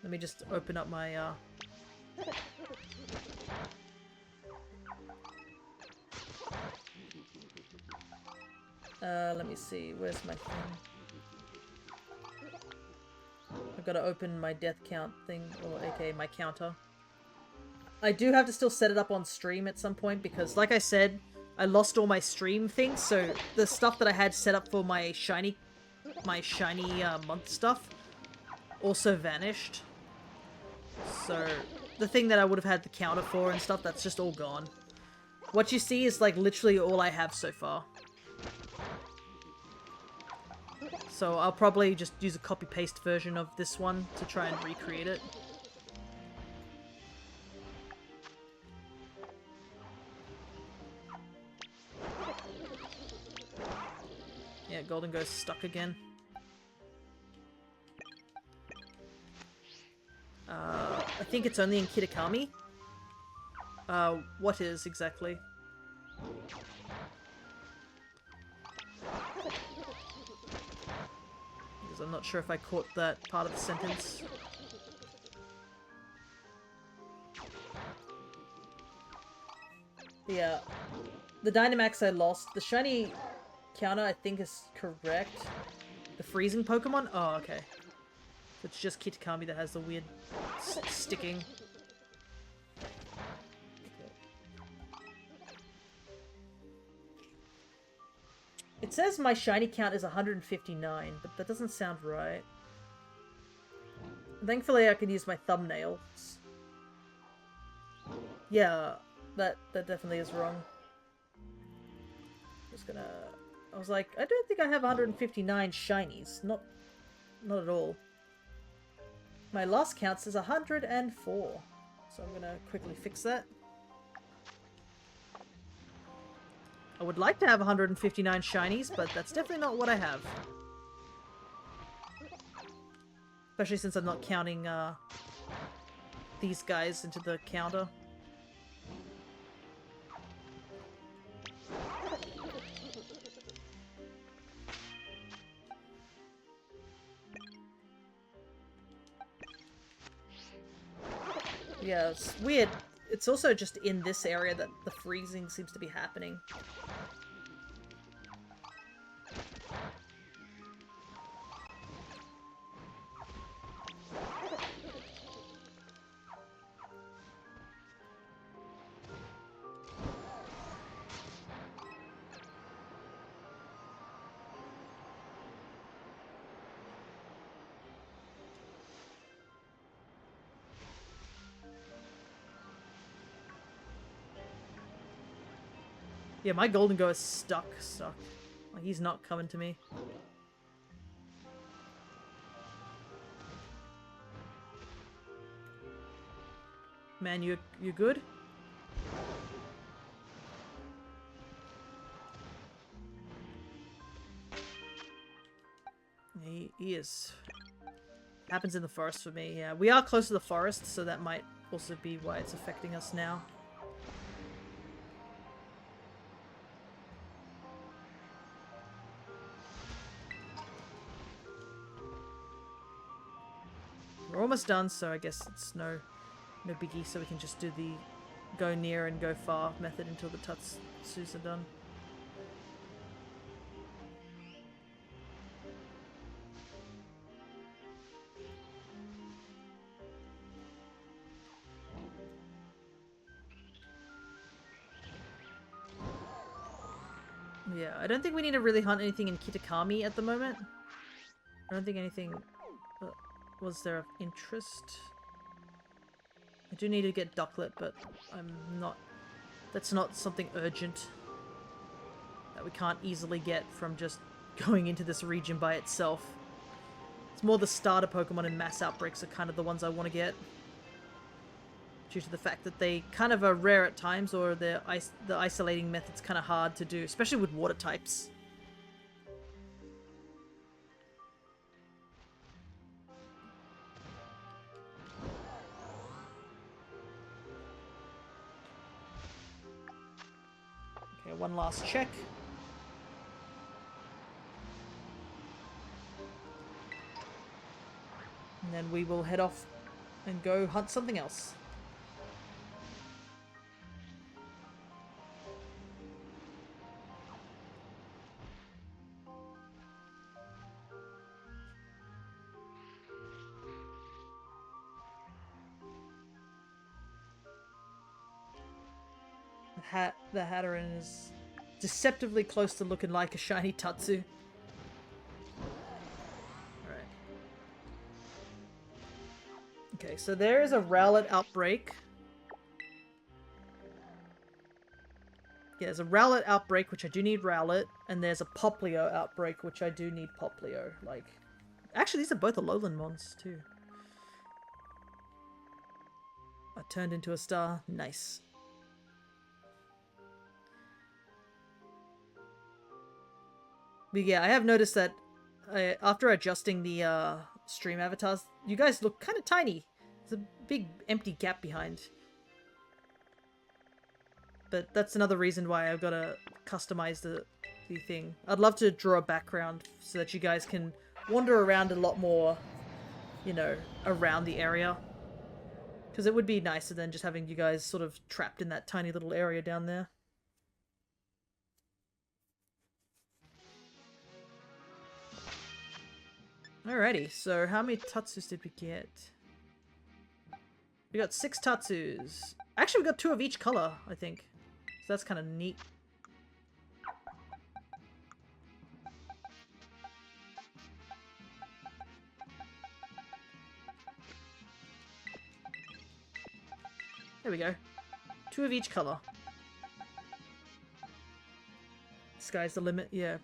Let me just open up my... let me see. Where's my thing? I've got to open my death count thing, or aka my counter. I do have to still set it up on stream at some point because, like I said, I lost all my stream things, so the stuff that I had set up for my shiny month stuff also vanished. So the thing that I would have had the counter for and stuff, that's just all gone. What you see is like literally all I have so far. So I'll probably just use a copy-paste version of this one to try and recreate it. Yeah, Golden Ghost stuck again. I think it's only in Kitakami. What is exactly? Because I'm not sure if I caught that part of the sentence. Yeah. The Dynamax I lost. The shiny counter I think is correct. The freezing Pokemon? Oh, okay. It's just Kitakami that has the weird sticking. It says my shiny count is 159, but that doesn't sound right. Thankfully I can use my thumbnails. Yeah, that definitely is wrong. Just gonna... I was like, I don't think I have 159 shinies. Not at all. My last count says 104. So I'm gonna quickly fix that. I would like to have 159 shinies, but that's definitely not what I have. Especially since I'm not counting these guys into the counter. Yeah, it's weird. It's also just in this area that the freezing seems to be happening. Yeah, my Golden Go is stuck. Like, he's not coming to me. Man, you good? He is. Happens in the forest for me, yeah. We are close to the forest, so that might also be why it's affecting us now. We're almost done, so I guess it's no biggie, so we can just do the go near and go far method until the Tatsus are done. Yeah, I don't think we need to really hunt anything in Kitakami at the moment. I don't think anything was there of interest. I do need to get Ducklet, but I'm not... That's not something urgent that we can't easily get from just going into this region by itself. It's more the starter Pokemon and mass outbreaks are kind of the ones I want to get. Due to the fact that they kind of are rare at times, or the isolating method's kind of hard to do, especially with water types. Okay, one last check. And then we will head off and go hunt something else. The Hatteran is deceptively close to looking like a shiny Tatsu. Alright. Okay, so there is a Rowlet outbreak. Yeah, there's a Rowlet outbreak, which I do need Rowlet, and there's a Poplio outbreak, which I do need Poplio. Like, actually, these are both Alolan Mons, too. I turned into a star. Nice. But yeah, I have noticed that after adjusting the stream avatars, you guys look kind of tiny. There's a big empty gap behind. But that's another reason why I've got to customize the thing. I'd love to draw a background so that you guys can wander around a lot more, you know, around the area. Because it would be nicer than just having you guys sort of trapped in that tiny little area down there. Alrighty, so how many Tatsus did we get? We got 6 Tatsus. Actually, we got 2 of each color, I think. So that's kind of neat. There we go. 2 of each color. Sky's the limit, yeah.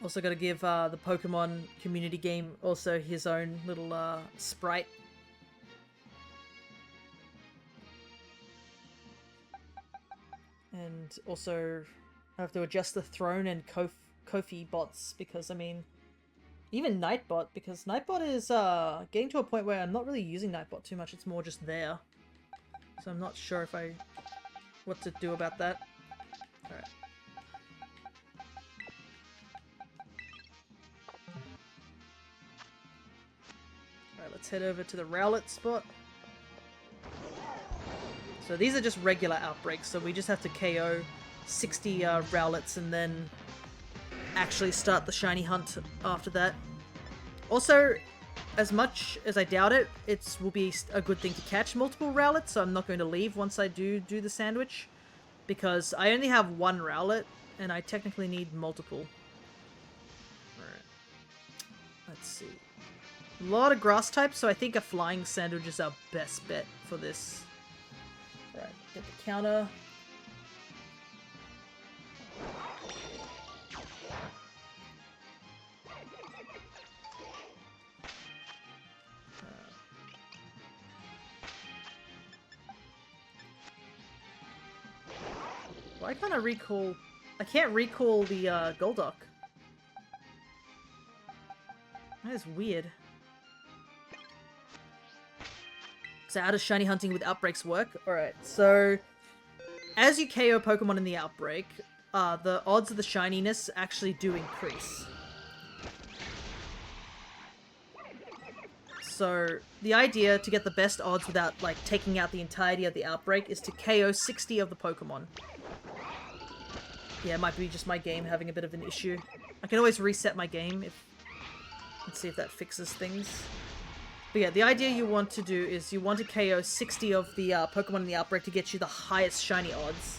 Also got to give the Pokemon community game also his own little sprite. And also I have to adjust the Throne and Kofi bots because, I mean, even Nightbot, because Nightbot is getting to a point where I'm not really using Nightbot too much, it's more just there. So I'm not sure if what to do about that. Alright. Alright, let's head over to the Rowlet spot. So these are just regular outbreaks, so we just have to KO 60 Rowlets and then actually start the shiny hunt after that. Also, as much as I doubt it, it will be a good thing to catch multiple Rowlets, so I'm not going to leave once I do the sandwich, because I only have 1 Rowlet, and I technically need multiple. Alright. Let's see. A lot of grass types, so I think a flying sandwich is our best bet for this. Alright, get the counter. Why can't I recall? I can't recall the Golduck. That is weird. So how does shiny hunting with outbreaks work? Alright, so as you KO Pokemon in the outbreak, the odds of the shininess actually do increase. So the idea to get the best odds without like taking out the entirety of the outbreak is to KO 60 of the Pokemon. Yeah, it might be just my game having a bit of an issue. I can always reset my game let's see if that fixes things. But yeah, the idea you want to do is you want to KO 60 of the Pokemon in the outbreak to get you the highest shiny odds.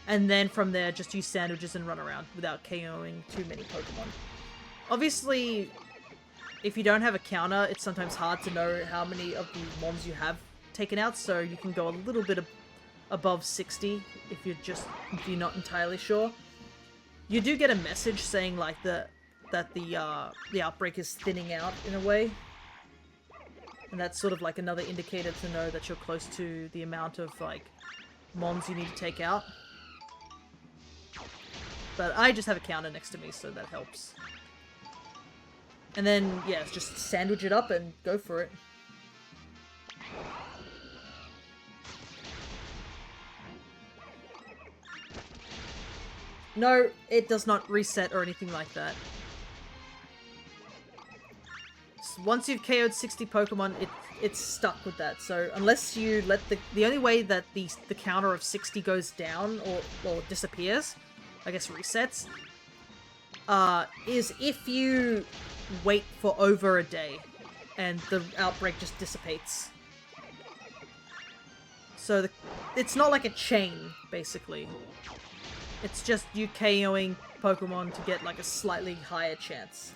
And then from there, just use sandwiches and run around without KOing too many Pokemon. Obviously, if you don't have a counter, it's sometimes hard to know how many of the mons you have taken out, so you can go a little bit above 60 if you're not entirely sure. You do get a message saying like that the outbreak is thinning out in a way, and that's sort of like another indicator to know that you're close to the amount of like mons you need to take out. But I just have a counter next to me, so that helps. And then yeah, just sandwich it up and go for it. No, it does not reset or anything like that. So once you've KO'd 60 Pokemon, it's stuck with that. So unless you let the only way that the counter of 60 goes down or disappears, I guess resets, is if you wait for over a day and the outbreak just dissipates. So it's not like a chain, basically. It's just you KOing Pokemon to get like a slightly higher chance.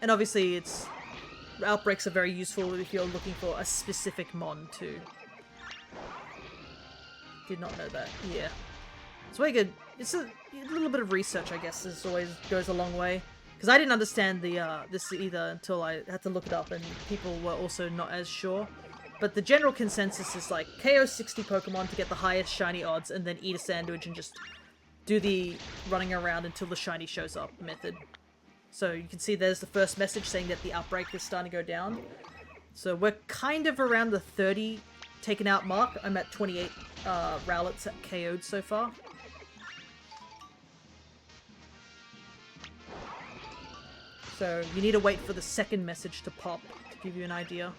And obviously outbreaks are very useful if you're looking for a specific mon too. Did not know that. Yeah. It's very good. It's a little bit of research, I guess, always goes a long way. Because I didn't understand this either until I had to look it up, and people were also not as sure. But the general consensus is like KO 60 Pokemon to get the highest shiny odds and then eat a sandwich and just do the running around until the shiny shows up method. So you can see there's the first message saying that the outbreak is starting to go down. So we're kind of around the 30 taken out mark. I'm at 28 Rowlets KO'd so far. So you need to wait for the second message to pop to give you an idea.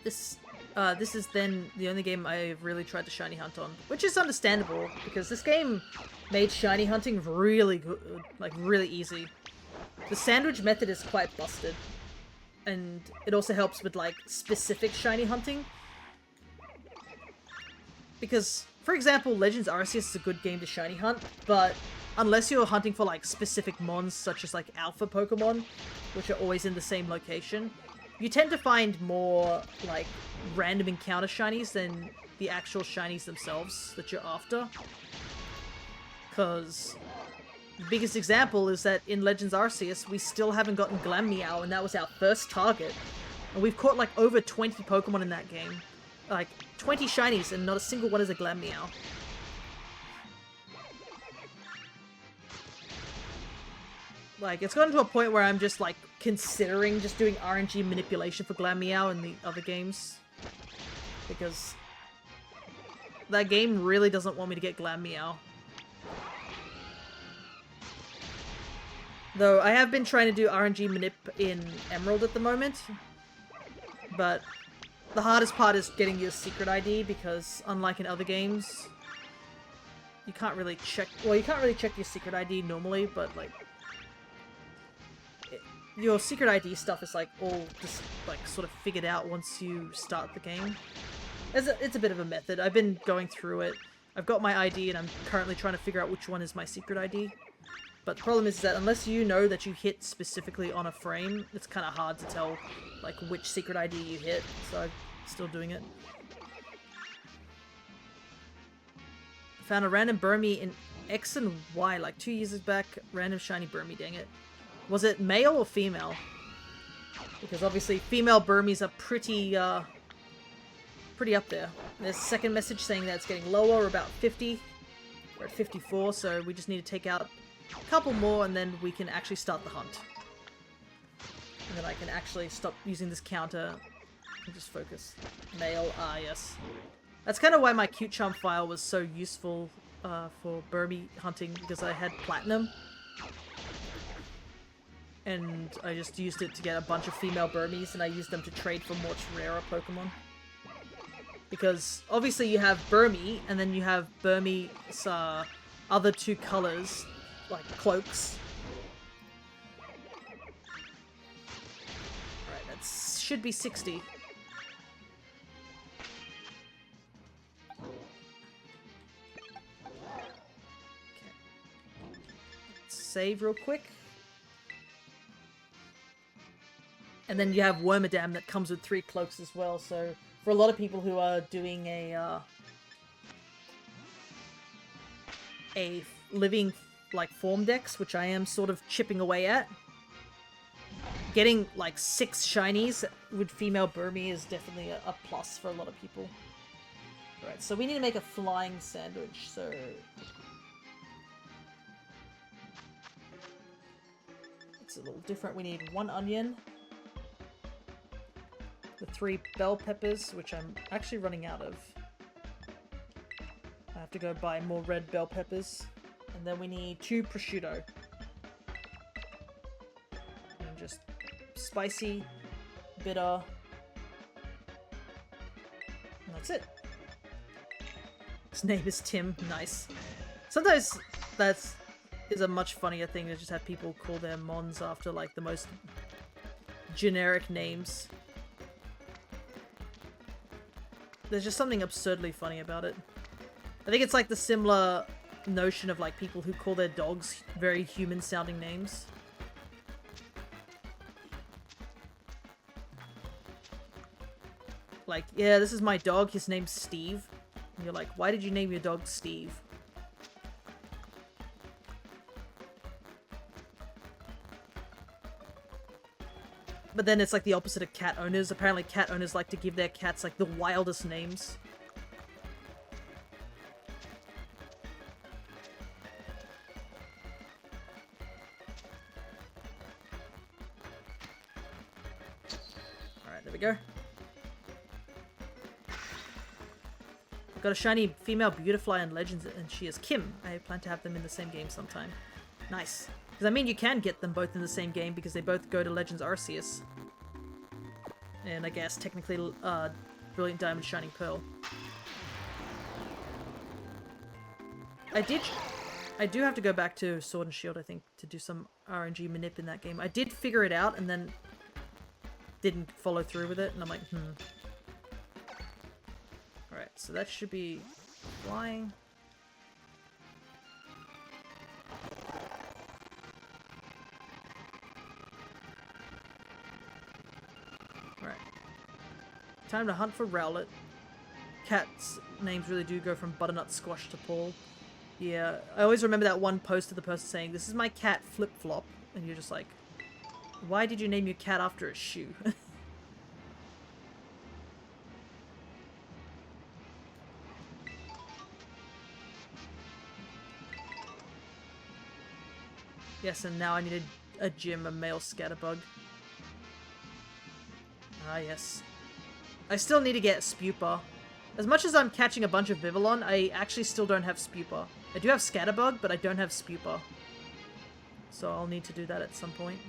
This is then the only game I've really tried to shiny hunt on, which is understandable because this game made shiny hunting really good, like really easy. The sandwich method is quite busted, and it also helps with like specific shiny hunting. Because, for example, Legends Arceus is a good game to shiny hunt, but unless you're hunting for like specific mons such as like alpha Pokemon, which are always in the same location, you tend to find more like random encounter shinies than the actual shinies themselves that you're after. Because the biggest example is that in Legends Arceus, we still haven't gotten Glameow, and that was our first target. And we've caught like over 20 Pokemon in that game. Like 20 shinies, and not a single one is a Glameow. Like, it's gotten to a point where I'm just like considering just doing RNG manipulation for Glameow in the other games. Because that game really doesn't want me to get Glameow. Though I have been trying to do RNG manip in Emerald at the moment. But the hardest part is getting your secret ID because unlike in other games, you can't really check, well, you can't really check your secret ID normally, but like your secret ID stuff is like all just like sort of figured out once you start the game. It's a bit of a method. I've been going through it. I've got my ID and I'm currently trying to figure out which one is my secret ID. But the problem is that unless you know that you hit specifically on a frame, it's kind of hard to tell like which secret ID you hit. So I'm still doing it. Found a random Burmy in X and Y like 2 years back. Random shiny Burmy, dang it. Was it male or female? Because obviously female Burmies are pretty up there. There's a second message saying that it's getting lower, about 50. We're at 54, so we just need to take out a couple more and then we can actually start the hunt. And then I can actually stop using this counter and just focus. Male, yes. That's kind of why my Cute Charm file was so useful for Burmy hunting, because I had Platinum. And I just used it to get a bunch of female Burmies, and I used them to trade for much rarer Pokemon. Because obviously you have Burmy, and then you have Burmy's other two colors, like cloaks. Alright, that should be 60. Okay. Let's save real quick. And then you have Wormadam that comes with 3 cloaks as well, so for a lot of people who are doing a living like form decks, which I am sort of chipping away at, getting like 6 shinies with female Burmy is definitely a plus for a lot of people. Alright, so we need to make a flying sandwich, so it's a little different. We need 1 onion, the 3 bell peppers, which I'm actually running out of. I have to go buy more red bell peppers. And then we need 2 prosciutto. And just spicy, bitter. And that's it. His name is Tim. Nice. Sometimes that's is a much funnier thing to just have people call their mons after like the most generic names. There's just something absurdly funny about it. I think it's like the similar notion of like people who call their dogs very human sounding names. Like, yeah, this is my dog, his name's Steve. And you're like, why did you name your dog Steve? But then it's like the opposite of cat owners. Apparently cat owners like to give their cats like the wildest names. Alright, there we go. Got a shiny female Beautifly in Legends, and she is Kim. I plan to have them in the same game sometime. Nice. Because I mean, you can get them both in the same game because they both go to Legends Arceus. And I guess technically, Brilliant Diamond, Shining Pearl. I do have to go back to Sword and Shield, I think, to do some RNG manip in that game. I did figure it out and then didn't follow through with it, and I'm like, Alright, so that should be flying. Alright. Time to hunt for Rowlet. Cats' names really do go from Butternut Squash to Paul. Yeah, I always remember that one post of the person saying, "This is my cat Flip Flop," and you're just like, why did you name your cat after a shoe? Yes, and now I need a gym, a male scatterbug. Ah, yes. I still need to get Spupa. As much as I'm catching a bunch of Vivillon, I actually still don't have Spupa. I do have Scatterbug, but I don't have Spupa. So I'll need to do that at some point.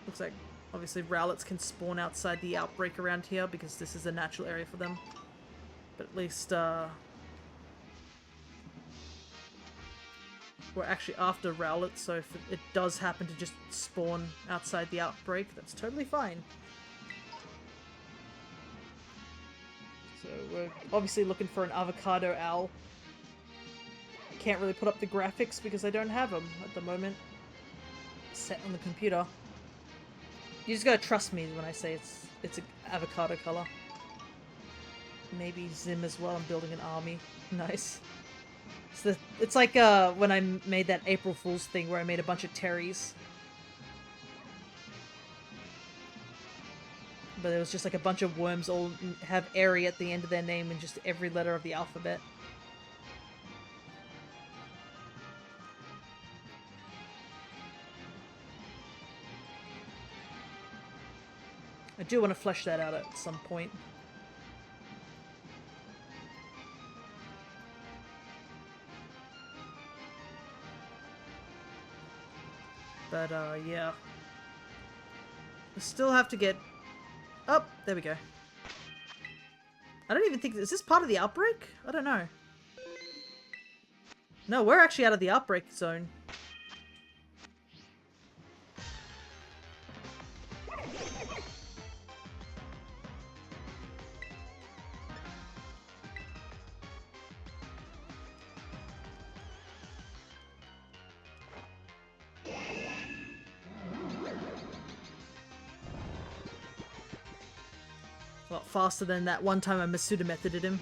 Looks like, obviously, Rowlets can spawn outside the outbreak around here because this is a natural area for them. But at least, we're actually after Rowlet, so if it does happen to just spawn outside the outbreak, that's totally fine. So we're obviously looking for an avocado owl. Can't really put up the graphics because I don't have them at the moment set on the computer. You just gotta trust me when I say it's an avocado color. Maybe Zim as well. I'm building an army. Nice. It's like when I made that April Fool's thing where I made a bunch of Terrys. But it was just like a bunch of worms all have Airy at the end of their name and just every letter of the alphabet. I do want to flesh that out at some point. But, yeah. I still have to get... Oh, there we go. I don't even think... Is this part of the outbreak? I don't know. No, we're actually out of the outbreak zone. A lot faster than that one time I Masuda methoded him.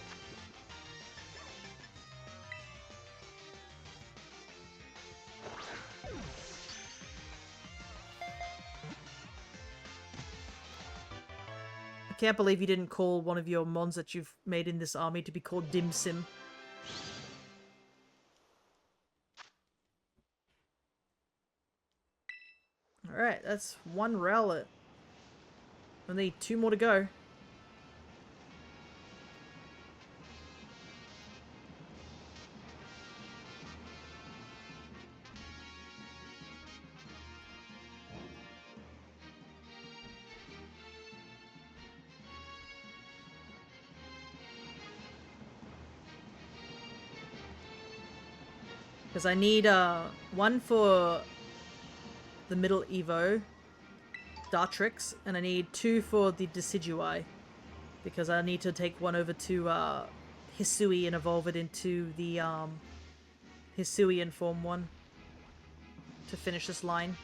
I can't believe you didn't call one of your mons that you've made in this army to be called Dim Sim. Alright, that's one Rowlet. Only 2 more to go. Because I need one for the middle Evo, Dartrix, and I need 2 for the Decidui. Because I need to take one over to Hisui and evolve it into the Hisuian form one to finish this line.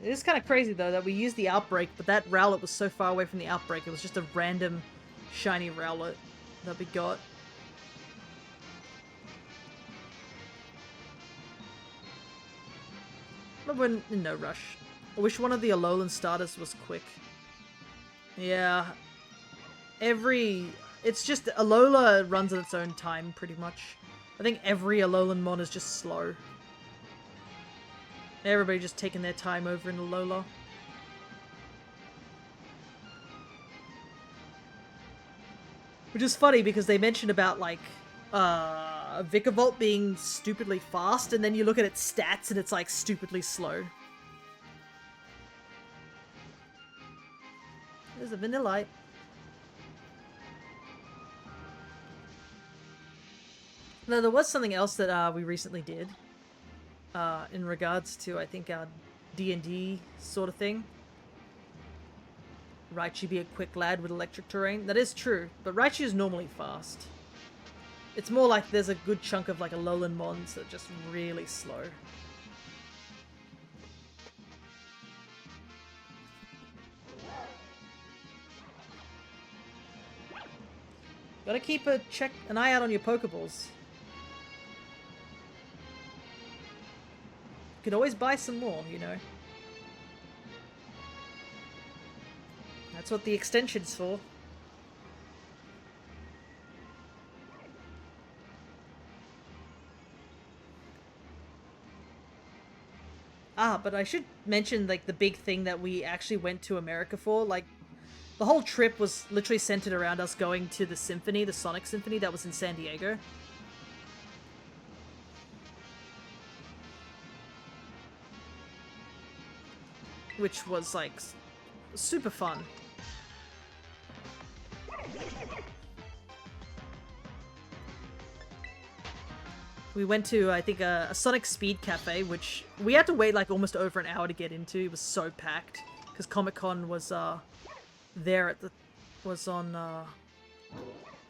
It is kind of crazy, though, that we used the Outbreak, but that Rowlet was so far away from the Outbreak, it was just a random shiny Rowlet that we got. But we're in no rush. I wish one of the Alolan starters was quick. Yeah. It's just, Alola runs at its own time, pretty much. I think every Alolan mon is just slow. Everybody just taking their time over in Alola. Which is funny because they mentioned about, like, Vikavolt being stupidly fast, and then you look at its stats and it's, like, stupidly slow. There's a Vanillite. No, there was something else that we recently did. In regards to, I think, our D&D sort of thing. Raichu be a quick lad with electric terrain. That is true, but Raichu is normally fast. It's more like there's a good chunk of like Alolan mons that are just really slow. Gotta keep an eye out on your Pokeballs. Could always buy some more, you know. That's what the extension's for. Ah, but I should mention, like, the big thing that we actually went to America for. Like, the whole trip was literally centered around us going to the symphony, the Sonic Symphony that was in San Diego. Which was, like, super fun. We went to, I think, a Sonic Speed Cafe, which we had to wait, like, almost over an hour to get into. It was so packed. Because Comic-Con was, there at the... was on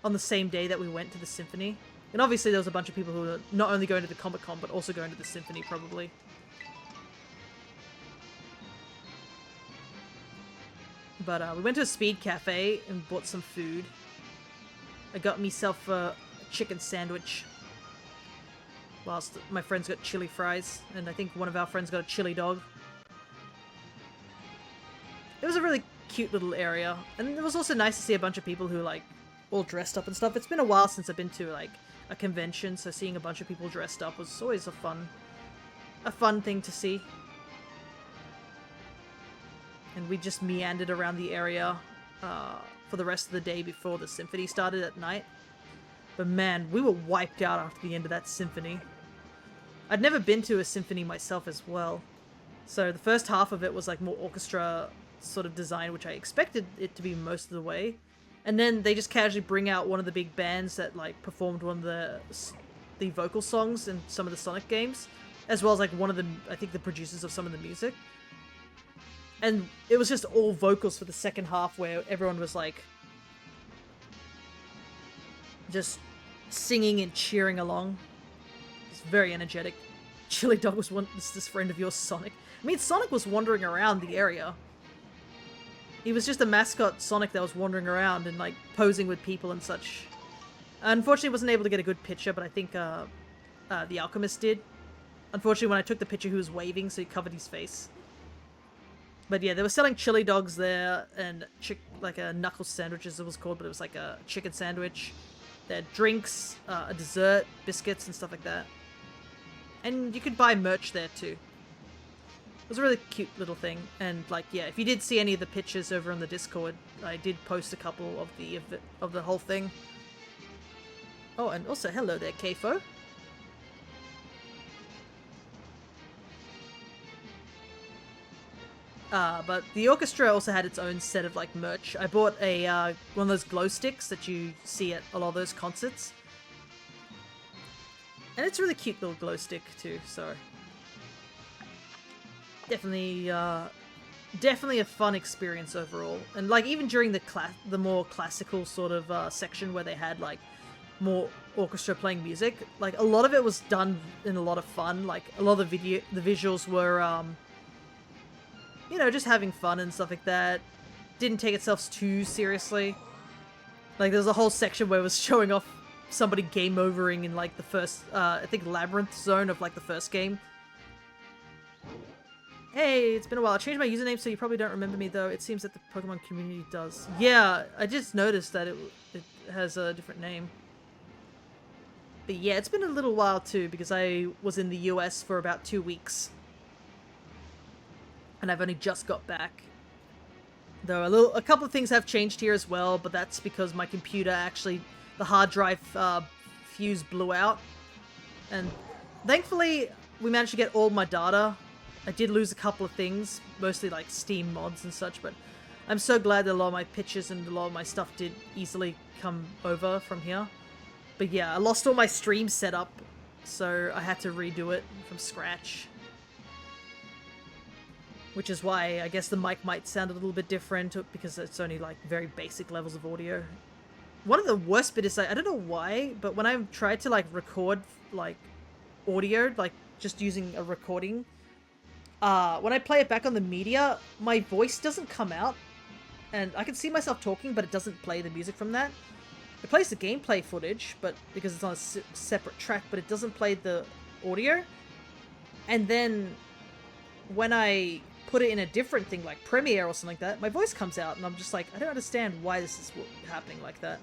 the same day that we went to the Symphony. And obviously there was a bunch of people who were not only going to the Comic-Con, but also going to the Symphony, probably. But we went to a Speed Cafe and bought some food. I got myself a chicken sandwich. Whilst my friends got chili fries. And I think one of our friends got a chili dog. It was a really cute little area. And it was also nice to see a bunch of people who, like, all dressed up and stuff. It's been a while since I've been to, like, a convention. So seeing a bunch of people dressed up was always a fun thing to see. And we just meandered around the area for the rest of the day before the symphony started at night. But man, we were wiped out after the end of that symphony. I'd never been to a symphony myself as well. So the first half of it was like more orchestra sort of design, which I expected it to be most of the way. And then they just casually bring out one of the big bands that like performed one of the vocal songs in some of the Sonic games. As well as like one of the, I think the producers of some of the music. And it was just all vocals for the second half where everyone was like just singing and cheering along. It's very energetic. Chili Dog was this friend of yours, Sonic. I mean, Sonic was wandering around the area. He was just a mascot Sonic that was wandering around and like posing with people and such. Unfortunately, wasn't able to get a good picture, but I think the Alchemist did. Unfortunately, when I took the picture, he was waving, so he covered his face. But yeah, they were selling chili dogs there, and like a knuckle sandwich as it was called, but it was like a chicken sandwich. They had drinks, a dessert, biscuits, and stuff like that. And you could buy merch there too. It was a really cute little thing. And like, yeah, if you did see any of the pictures over on the Discord, I did post a couple of the whole thing. Oh, and also hello there, Kfo. But the orchestra also had its own set of like merch. I bought a one of those glow sticks that you see at a lot of those concerts, and it's a really cute little glow stick too. So definitely a fun experience overall. And like even during the more classical sort of section where they had like more orchestra playing music, like a lot of it was done in a lot of fun. Like a lot of the visuals were you know, just having fun and stuff like that. Didn't take itself too seriously. Like, there's a whole section where it was showing off somebody game overing in, like, the first, I think, Labyrinth zone of, like, the first game. Hey, it's been a while. I changed my username, so you probably don't remember me, though. It seems that the Pokemon community does. Yeah, I just noticed that it has a different name. But yeah, it's been a little while, too, because I was in the US for about 2 weeks. And I've only just got back. Though a couple of things have changed here as well, but that's because my computer actually, the hard drive fuse blew out. And thankfully, we managed to get all my data. I did lose a couple of things, mostly like Steam mods and such, but I'm so glad that a lot of my pictures and a lot of my stuff did easily come over from here. But yeah, I lost all my stream setup, so I had to redo it from scratch. Which is why I guess the mic might sound a little bit different, because it's only like very basic levels of audio. One of the worst bit is, I don't know why, but when I tried to like record like audio, like just using a recording, when I play it back on the media, my voice doesn't come out, and I can see myself talking, but it doesn't play the music from that. It plays the gameplay footage, but because it's on a separate track, but it doesn't play the audio. And then when I put it in a different thing like Premiere or something like that, my voice comes out, and I'm just like, I don't understand why this is happening like that.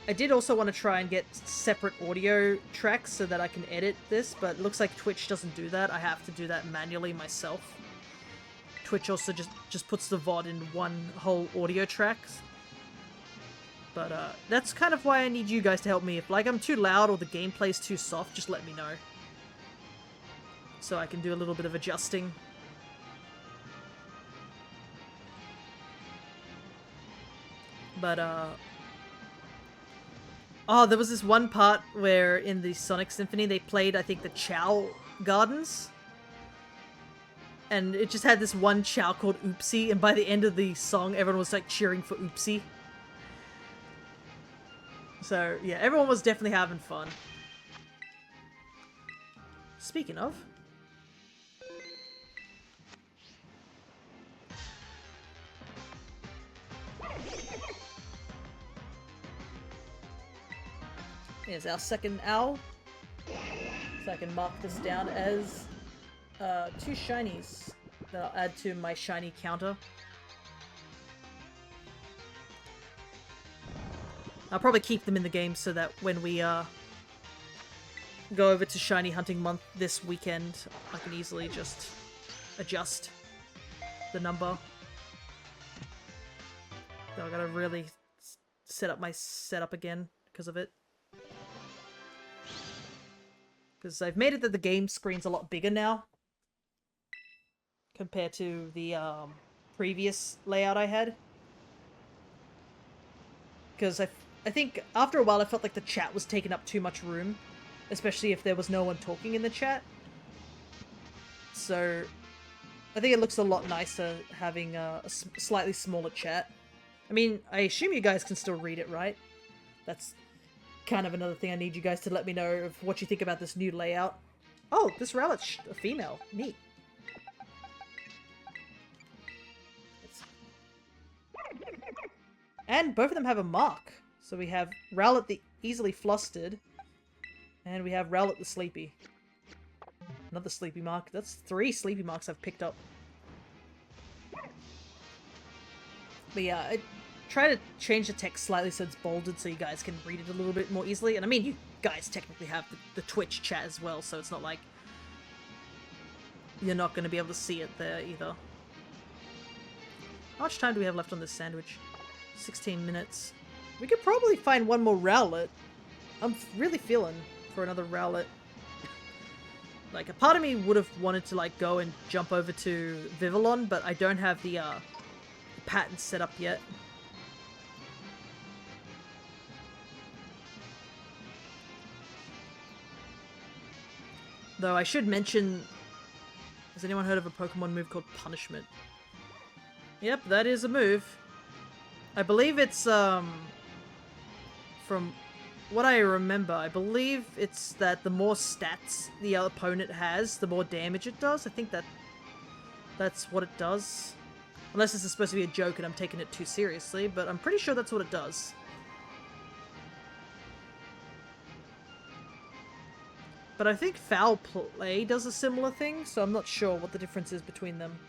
I did also want to try and get separate audio tracks so that I can edit this, but it looks like Twitch doesn't do that. I have to do that manually myself. Twitch also just puts the VOD in one whole audio track. But that's kind of why I need you guys to help me. If like I'm too loud or the gameplay's too soft, just let me know. So I can do a little bit of adjusting. But, oh, there was this one part where in the Sonic Symphony they played, I think, the Chow Gardens. And it just had this one Chow called Oopsie, and by the end of the song, everyone was, like, cheering for Oopsie. So, yeah, everyone was definitely having fun. Speaking of... here's our second owl. So I can mark this down as 2 shinies that I'll add to my shiny counter. I'll probably keep them in the game so that when we go over to shiny hunting month this weekend, I can easily just adjust the number. So I gotta really set up my setup again because of it. Because I've made it that the game screen's a lot bigger now compared to the previous layout I had. Because I think after a while I felt like the chat was taking up too much room, especially if there was no one talking in the chat. So I think it looks a lot nicer having a slightly smaller chat. I mean, I assume you guys can still read it, right? That's kind of another thing I need you guys to let me know of what you think about this new layout. Oh, this Rowlet's a female. Neat. And both of them have a mark. So we have Rowlet the easily flustered, and we have Rowlet the sleepy. Another sleepy mark. That's 3 sleepy marks I've picked up. But yeah, I try to change the text slightly so it's bolded so you guys can read it a little bit more easily. And I mean, you guys technically have the Twitch chat as well, so it's not like you're not going to be able to see it there either. How much time do we have left on this sandwich? 16 minutes. We could probably find one more Rowlet. I'm really feeling for another Rowlet. Like, a part of me would have wanted to, like, go and jump over to Vivillon, but I don't have the pattern set up yet. Though I should mention, has anyone heard of a Pokemon move called Punishment? Yep, that is a move. I believe it's, from what I remember, I believe it's that the more stats the opponent has, the more damage it does. I think that that's what it does. Unless this is supposed to be a joke and I'm taking it too seriously, but I'm pretty sure that's what it does. But I think foul play does a similar thing, so I'm not sure what the difference is between them.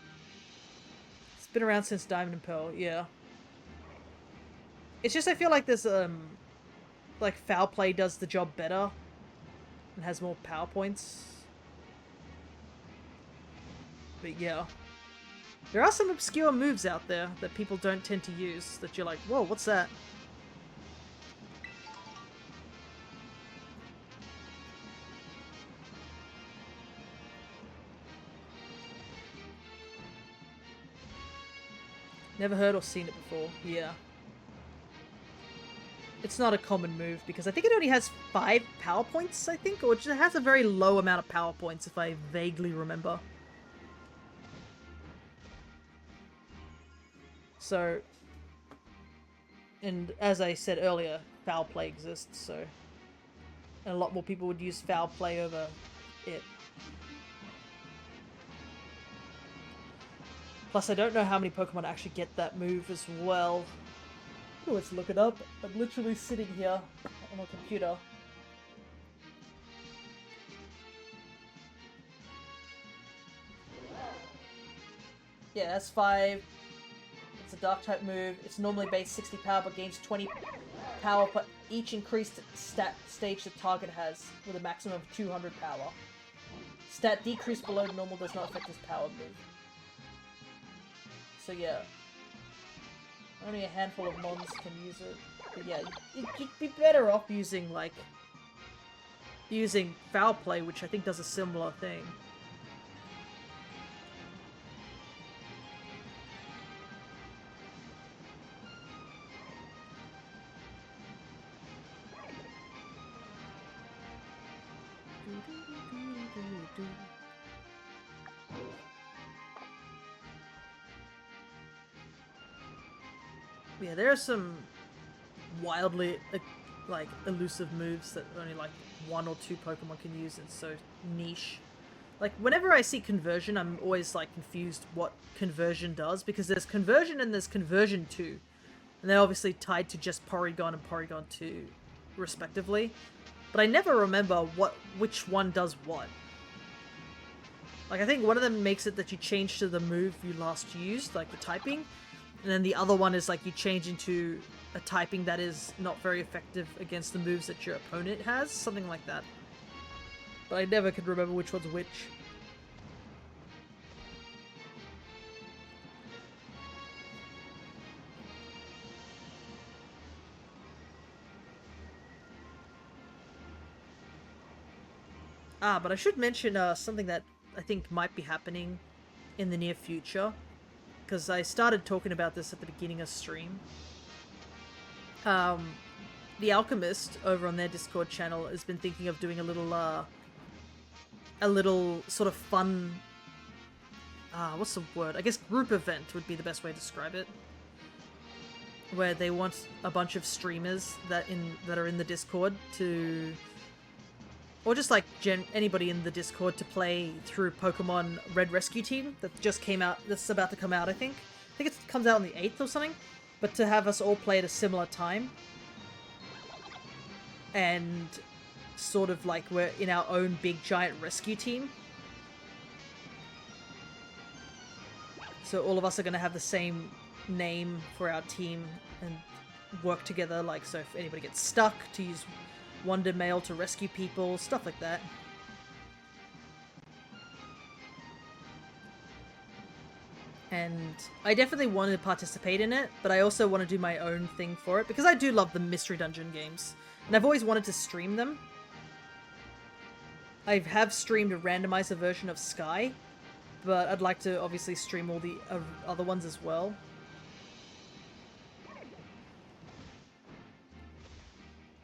It's been around since Diamond and Pearl, yeah. It's just I feel like there's, like foul play does the job better and has more power points. But yeah. There are some obscure moves out there that people don't tend to use that you're like, whoa, what's that? Never heard or seen it before. Yeah. It's not a common move because I think it only has 5 power points, I think, or it just has a very low amount of power points if I vaguely remember. So, and as I said earlier, foul play exists, so and a lot more people would use foul play over it. Plus, I don't know how many Pokemon actually get that move as well. Oh, let's look it up. I'm literally sitting here on my computer. Yeah, that's 5. It's a dark type move. It's normally base 60 power but gains 20 power per each increased stat stage the target has, with a maximum of 200 power. Stat decrease below normal does not affect his power move. So yeah. Only a handful of mons can use it. But yeah, you'd be better off using, like, using foul play, which I think does a similar thing. Yeah, there are some wildly, like, elusive moves that only, like, 1 or 2 Pokemon can use. It's so niche. Like, whenever I see conversion, I'm always, like, confused what conversion does, because there's conversion and there's conversion 2. And they're obviously tied to just Porygon and Porygon 2, respectively. But I never remember which one does what. Like, I think one of them makes it that you change to the move you last used, like the typing. And then the other one is like you change into a typing that is not very effective against the moves that your opponent has. Something like that. But I never could remember which one's which. But I should mention something that I think might be happening in the near future. Because I started talking about this at the beginning of stream. The Alchemist over on their Discord channel has been thinking of doing a little sort of fun, what's the word? I guess group event would be the best way to describe it. Where they want a bunch of streamers that are in the Discord to, or just like anybody in the Discord to play through Pokemon Red Rescue Team that just came out, that's about to come out, I think. I think it comes out on the 8th or something. But to have us all play at a similar time. And sort of like we're in our own big giant rescue team. So all of us are going to have the same name for our team and work together. Like, so if anybody gets stuck, to use Wonder Mail to rescue people, stuff like that. And I definitely want to participate in it, but I also want to do my own thing for it, because I do love the Mystery Dungeon games. And I've always wanted to stream them. I have streamed a randomizer version of Sky, but I'd like to obviously stream all the other ones as well.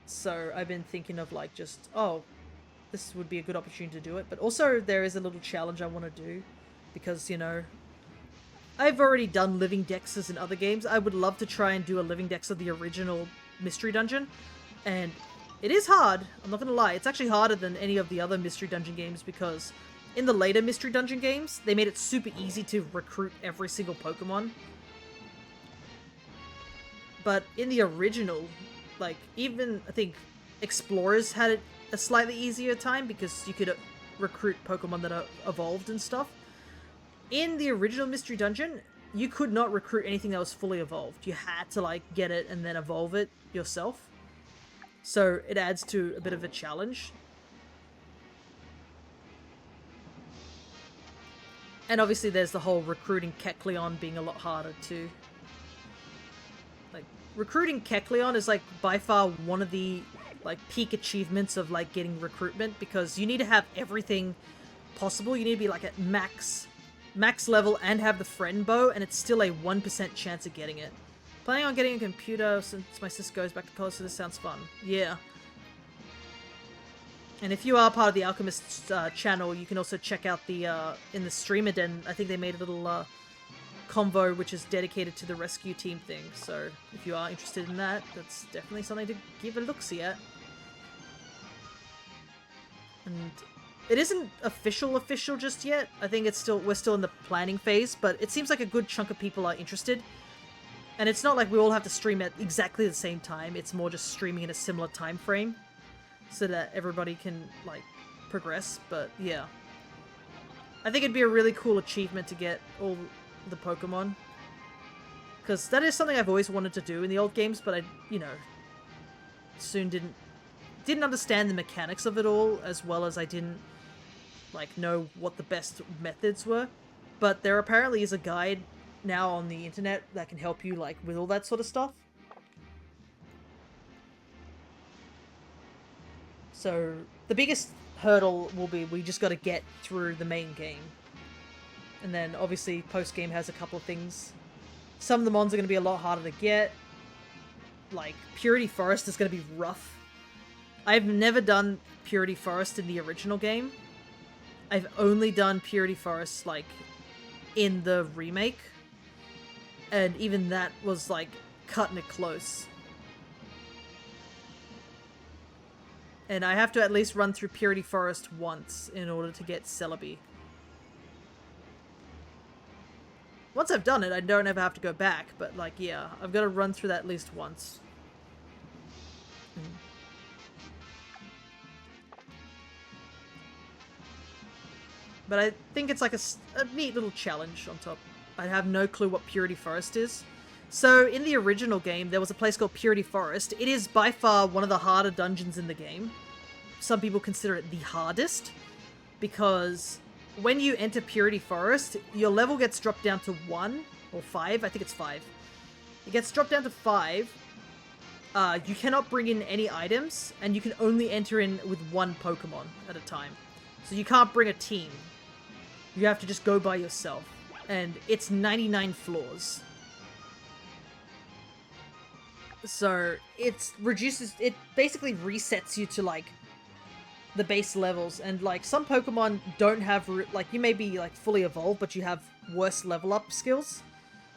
So I've been thinking of like just, oh, this would be a good opportunity to do it. But also there is a little challenge I want to do, because, you know, I've already done living dexes in other games. I would love to try and do a living dex of the original Mystery Dungeon. And it is hard, I'm not gonna lie. It's actually harder than any of the other Mystery Dungeon games, because in the later Mystery Dungeon games, they made it super easy to recruit every single Pokemon. But in the original, like, even, I think, Explorers had a slightly easier time because you could recruit Pokemon that are evolved and stuff. In the original Mystery Dungeon, you could not recruit anything that was fully evolved. You had to, like, get it and then evolve it yourself. So it adds to a bit of a challenge. And obviously there's the whole recruiting Kecleon being a lot harder too. Like, recruiting Kecleon is, like, by far one of the, like, peak achievements of, like, getting recruitment, because you need to have everything possible. You need to be, like, at max level and have the friend bow, and it's still a 1% chance of getting it. Planning on getting a computer since my sister goes back to college, so this sounds fun. Yeah. And if you are part of the Alchemist channel, you can also check out the, in the streamer den, I think they made a little, convo which is dedicated to the rescue team thing. So if you are interested in that, that's definitely something to give a look-see at. And it isn't official just yet. I think we're still in the planning phase, but it seems like a good chunk of people are interested. And it's not like we all have to stream at exactly the same time. It's more just streaming in a similar time frame, so that everybody can, like, progress. But yeah, I think it'd be a really cool achievement to get all the Pokemon, because that is something I've always wanted to do in the old games, but I, you know, soon didn't understand the mechanics of it all, as well as I didn't, like, know what the best methods were. But there apparently is a guide now on the internet that can help you, like, with all that sort of stuff. So the biggest hurdle will be we just got to get through the main game. And then obviously post-game has a couple of things. Some of the mons are going to be a lot harder to get. Like, Purity Forest is going to be rough. I've never done Purity Forest in the original game. I've only done Purity Forest, like, in the remake. And even that was, like, cutting it close. And I have to at least run through Purity Forest once in order to get Celebi. Once I've done it, I don't ever have to go back, but, like, yeah, I've got to run through that at least once. But I think it's like a neat little challenge on top. I have no clue what Purity Forest is. So, in the original game, there was a place called Purity Forest. It is by far one of the harder dungeons in the game. Some people consider it the hardest, because when you enter Purity Forest, your level gets dropped down to 1, or 5, I think it's 5. It gets dropped down to 5. You cannot bring in any items, and you can only enter in with one Pokemon at a time. So you can't bring a team. You have to just go by yourself. And it's 99 floors. So it basically resets you to, like, the base levels. And, like, some Pokemon don't have, like, you may be, like, fully evolved, but you have worse level up skills.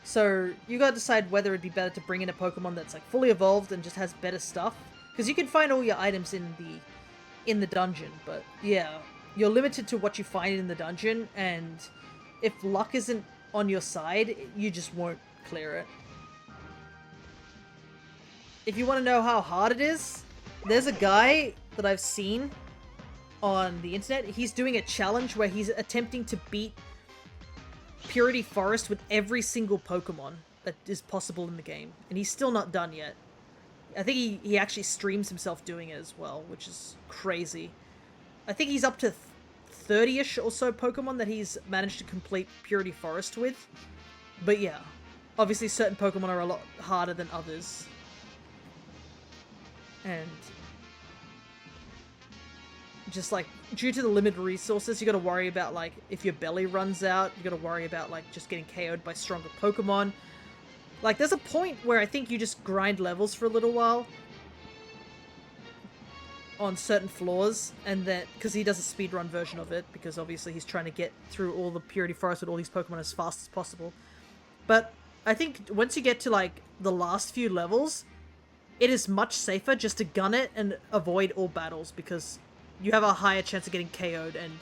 So you gotta decide whether it'd be better to bring in a Pokemon that's, like, fully evolved and just has better stuff. Because you can find all your items in the dungeon, but yeah, you're limited to what you find in the dungeon, and if luck isn't on your side, you just won't clear it. If you want to know how hard it is, there's a guy that I've seen on the internet. He's doing a challenge where he's attempting to beat Purity Forest with every single Pokemon that is possible in the game, and he's still not done yet. I think he actually streams himself doing it as well, which is crazy. I think he's up to 30-ish or so Pokemon that he's managed to complete Purity Forest with. But yeah, obviously certain Pokemon are a lot harder than others. And just, like, due to the limited resources, you gotta worry about, like, if your belly runs out, you gotta worry about, like, just getting KO'd by stronger Pokemon. Like, there's a point where I think you just grind levels for a little while on certain floors, and that, because he does a speedrun version of it, because obviously he's trying to get through all the Purity Forest with all these Pokemon as fast as possible. But I think once you get to, like, the last few levels, it is much safer just to gun it and avoid all battles, because you have a higher chance of getting KO'd, and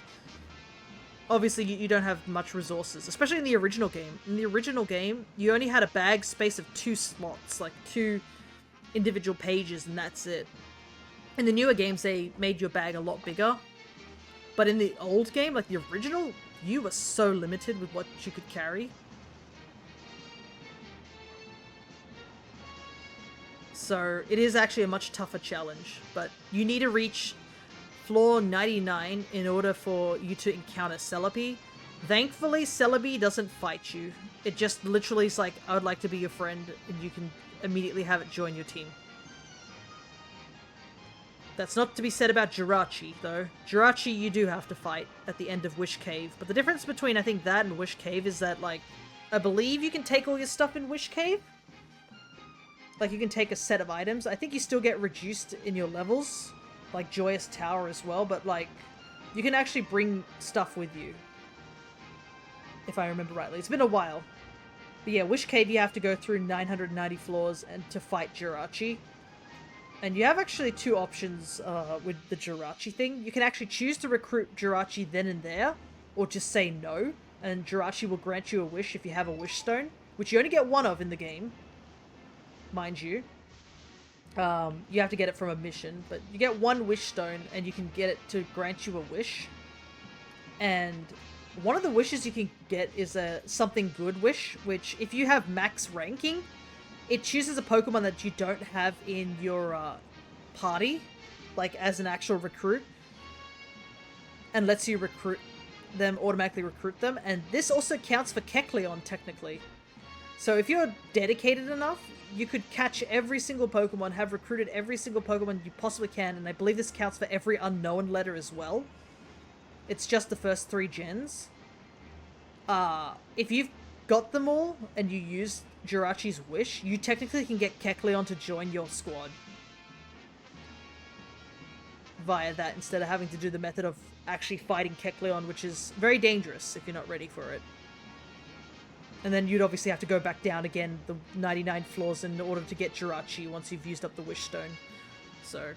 obviously you don't have much resources, especially in the original game. In the original game, you only had a bag space of 2 slots, like 2 individual pages, and that's it. In the newer games, they made your bag a lot bigger. But in the old game, like the original, you were so limited with what you could carry. So it is actually a much tougher challenge, but you need to reach floor 99 in order for you to encounter Celebi. Thankfully, Celebi doesn't fight you. It just literally is like, I would like to be your friend, and you can immediately have it join your team. That's not to be said about Jirachi, though. Jirachi you do have to fight at the end of Wish Cave, but the difference between, I think, that and Wish Cave is that, like, I believe you can take all your stuff in Wish Cave. Like, you can take a set of items. I think you still get reduced in your levels, like Joyous Tower as well, but, like, you can actually bring stuff with you. If I remember rightly. It's been a while. But yeah, Wish Cave you have to go through 990 floors and to fight Jirachi. And you have actually 2 options with the Jirachi thing. You can actually choose to recruit Jirachi then and there, or just say no, and Jirachi will grant you a wish if you have a wish stone, which you only get 1 of in the game, mind you. You have to get it from a mission, but you get 1 wish stone, and you can get it to grant you a wish. And one of the wishes you can get is a something good wish, which if you have max ranking, it chooses a Pokemon that you don't have in your party, like as an actual recruit, and lets you recruit them, automatically recruit them. And this also counts for Kecleon, technically. So if you're dedicated enough, you could catch every single Pokemon, have recruited every single Pokemon you possibly can, and I believe this counts for every unknown letter as well. It's just the first 3 gens. If you've got them all, and you use Jirachi's wish, you technically can get Kecleon to join your squad via that, instead of having to do the method of actually fighting Kecleon, which is very dangerous if you're not ready for it. And then you'd obviously have to go back down again the 99 floors in order to get Jirachi once you've used up the wish stone. So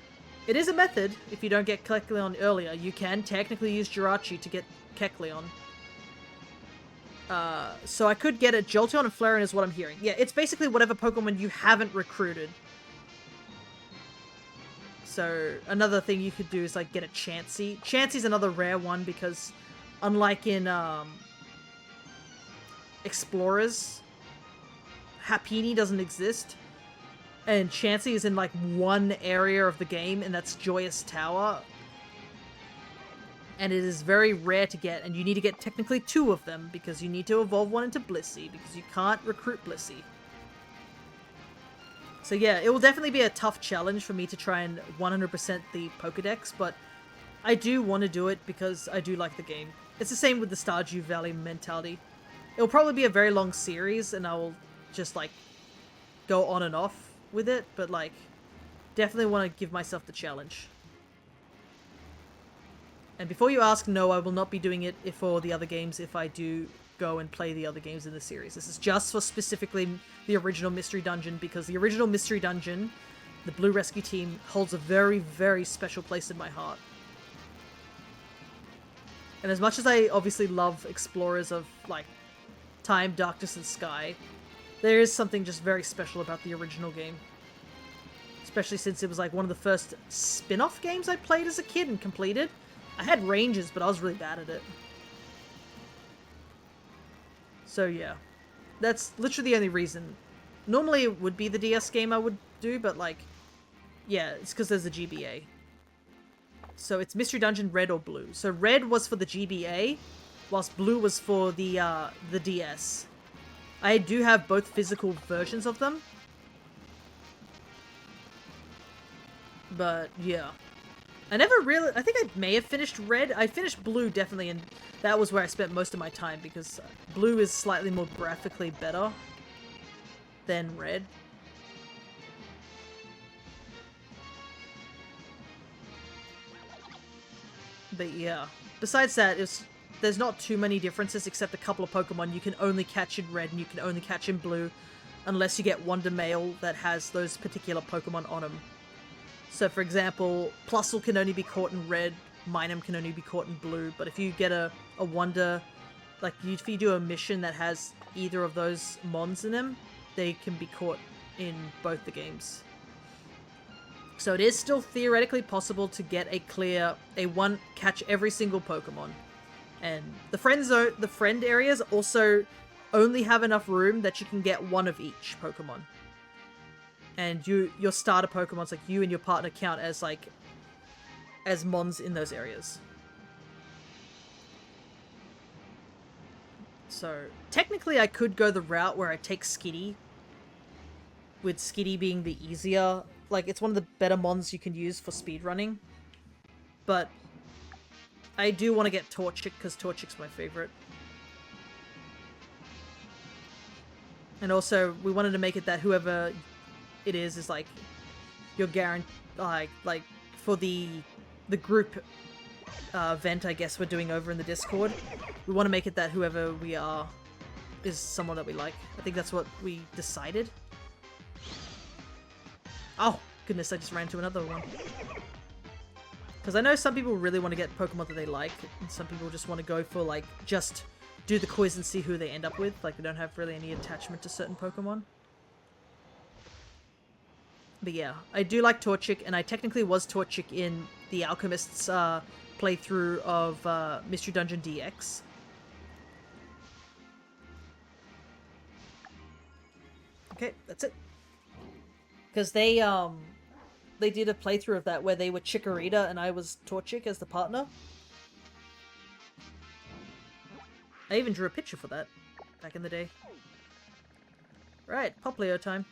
it is a method. If you don't get Kecleon earlier, you can technically use Jirachi to get Kecleon. So I could get a Jolteon and Flareon is what I'm hearing. Yeah, it's basically whatever Pokemon you haven't recruited. So another thing you could do is like get a Chansey. Chansey's another rare one because unlike in Explorers, Happiny doesn't exist. And Chansey is in like 1 area of the game, and that's Joyous Tower. And it is very rare to get, and you need to get technically 2 of them, because you need to evolve 1 into Blissey, because you can't recruit Blissey. So yeah, it will definitely be a tough challenge for me to try and 100% the Pokedex, but I do want to do it because I do like the game. It's the same with the Stardew Valley mentality. It'll probably be a very long series, and I will just, like, go on and off with it, but, like, definitely want to give myself the challenge. And before you ask, no, I will not be doing it for the other games if I do go and play the other games in the series. This is just for specifically the original Mystery Dungeon, because the original Mystery Dungeon, the Blue Rescue Team, holds a very, very special place in my heart. And as much as I obviously love Explorers of, like, Time, Darkness, and Sky, there is something just very special about the original game. Especially since it was, like, one of the first spin-off games I played as a kid and completed. I had ranges, but I was really bad at it. So yeah, that's literally the only reason. Normally it would be the DS game I would do, but like, yeah, it's because there's a GBA. So it's Mystery Dungeon Red or Blue. So Red was for the GBA, whilst Blue was for the DS. I do have both physical versions of them. But yeah. I think I may have finished Red. I finished Blue, definitely, and that was where I spent most of my time, because Blue is slightly more graphically better than Red. But yeah, besides that, there's not too many differences, except a couple of Pokemon you can only catch in Red and you can only catch in Blue, unless you get Wonder Mail that has those particular Pokemon on them. So, for example, Plusle can only be caught in Red, Minun can only be caught in blue, but if you get a wonder, like if you do a mission that has either of those mons in them, they can be caught in both the games. So it is still theoretically possible to get catch every single Pokemon. And the friend areas also only have enough room that you can get one of each Pokemon. And your starter Pokemon's like you and your partner count as mons in those areas. So technically I could go the route where I take Skitty, with Skitty being the easier, like it's one of the better mons you can use for speedrunning. But I do want to get Torchic because Torchic's my favorite. And also we wanted to make it that whoever it is like you're guaranteed, like for the group event I guess we're doing over in the Discord, we want to make it that whoever we are is someone that we like. I think that's what we decided. Oh goodness, I just ran into another one. Because I know some people really want to get Pokemon that they like, and some people just want to go for like just do the quiz and see who they end up with. Like they don't have really any attachment to certain Pokemon. But yeah, I do like Torchic, and I technically was Torchic in the Alchemist's playthrough of Mystery Dungeon DX. Okay, that's it. Because they did a playthrough of that where they were Chikorita and I was Torchic as the partner. I even drew a picture for that back in the day. Right, Poplio time.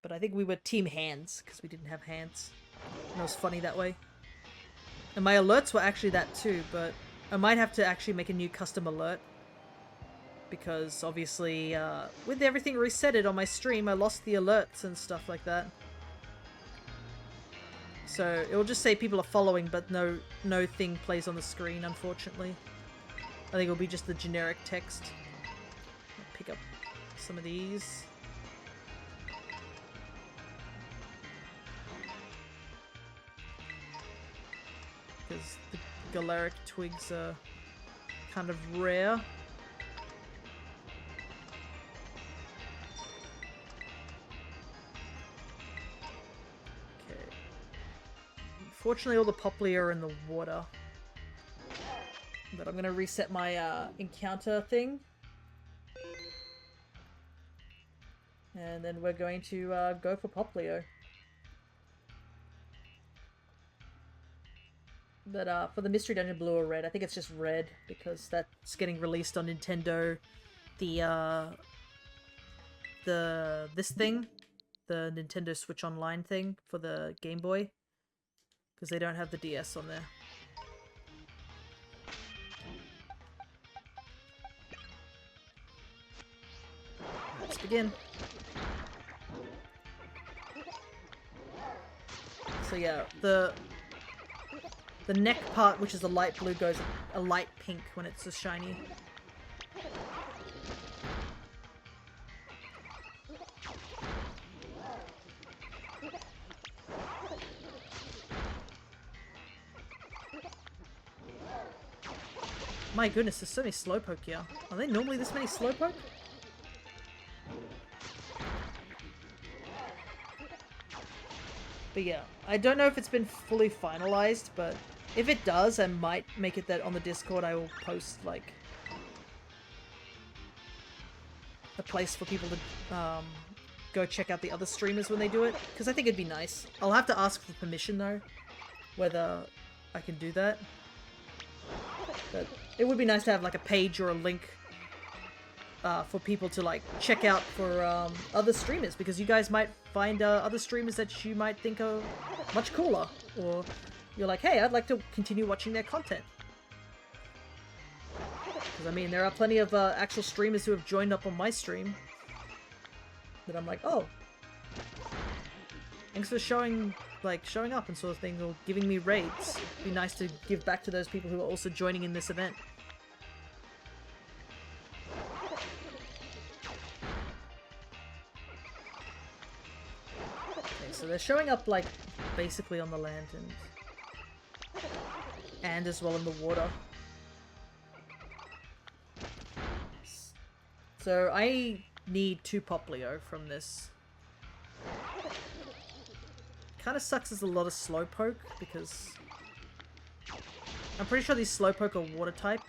But I think we were Team Hands, because we didn't have hands. And it was funny that way. And my alerts were actually that too, but I might have to actually make a new custom alert. Because obviously, with everything resetted on my stream, I lost the alerts and stuff like that. So it will just say people are following, but no thing plays on the screen, unfortunately. I think it'll be just the generic text. I'll pick up some of these. Because the Galaric twigs are kind of rare. Okay. Unfortunately, all the Popplio are in the water. But I'm gonna reset my encounter thing. And then we're going to go for Popplio. But for the Mystery Dungeon Blue or Red, I think it's just Red, because that's getting released on Nintendo. The Nintendo Switch Online thing for the Game Boy. Because they don't have the DS on there. Let's begin. So yeah, the neck part, which is the light blue, goes a light pink when it's a shiny. My goodness, there's so many Slowpoke here. Are they normally this many Slowpoke? But yeah, I don't know if it's been fully finalized, but if it does, I might make it that on the Discord I will post, like, a place for people to go check out the other streamers when they do it, because I think it'd be nice. I'll have to ask for permission, though, whether I can do that. But it would be nice to have, like, a page or a link for people to, like, check out for other streamers, because you guys might find other streamers that you might think are much cooler, or you're like, hey, I'd like to continue watching their content. Because, I mean, there are plenty of actual streamers who have joined up on my stream that I'm like, oh, thanks for showing up and sort of thing, or giving me raids. It'd be nice to give back to those people who are also joining in this event. So they're showing up, like, basically on the land and as well in the water. So I need 2 Poplio from this. Kind of sucks there's a lot of Slowpoke, because I'm pretty sure these Slowpoke are water type.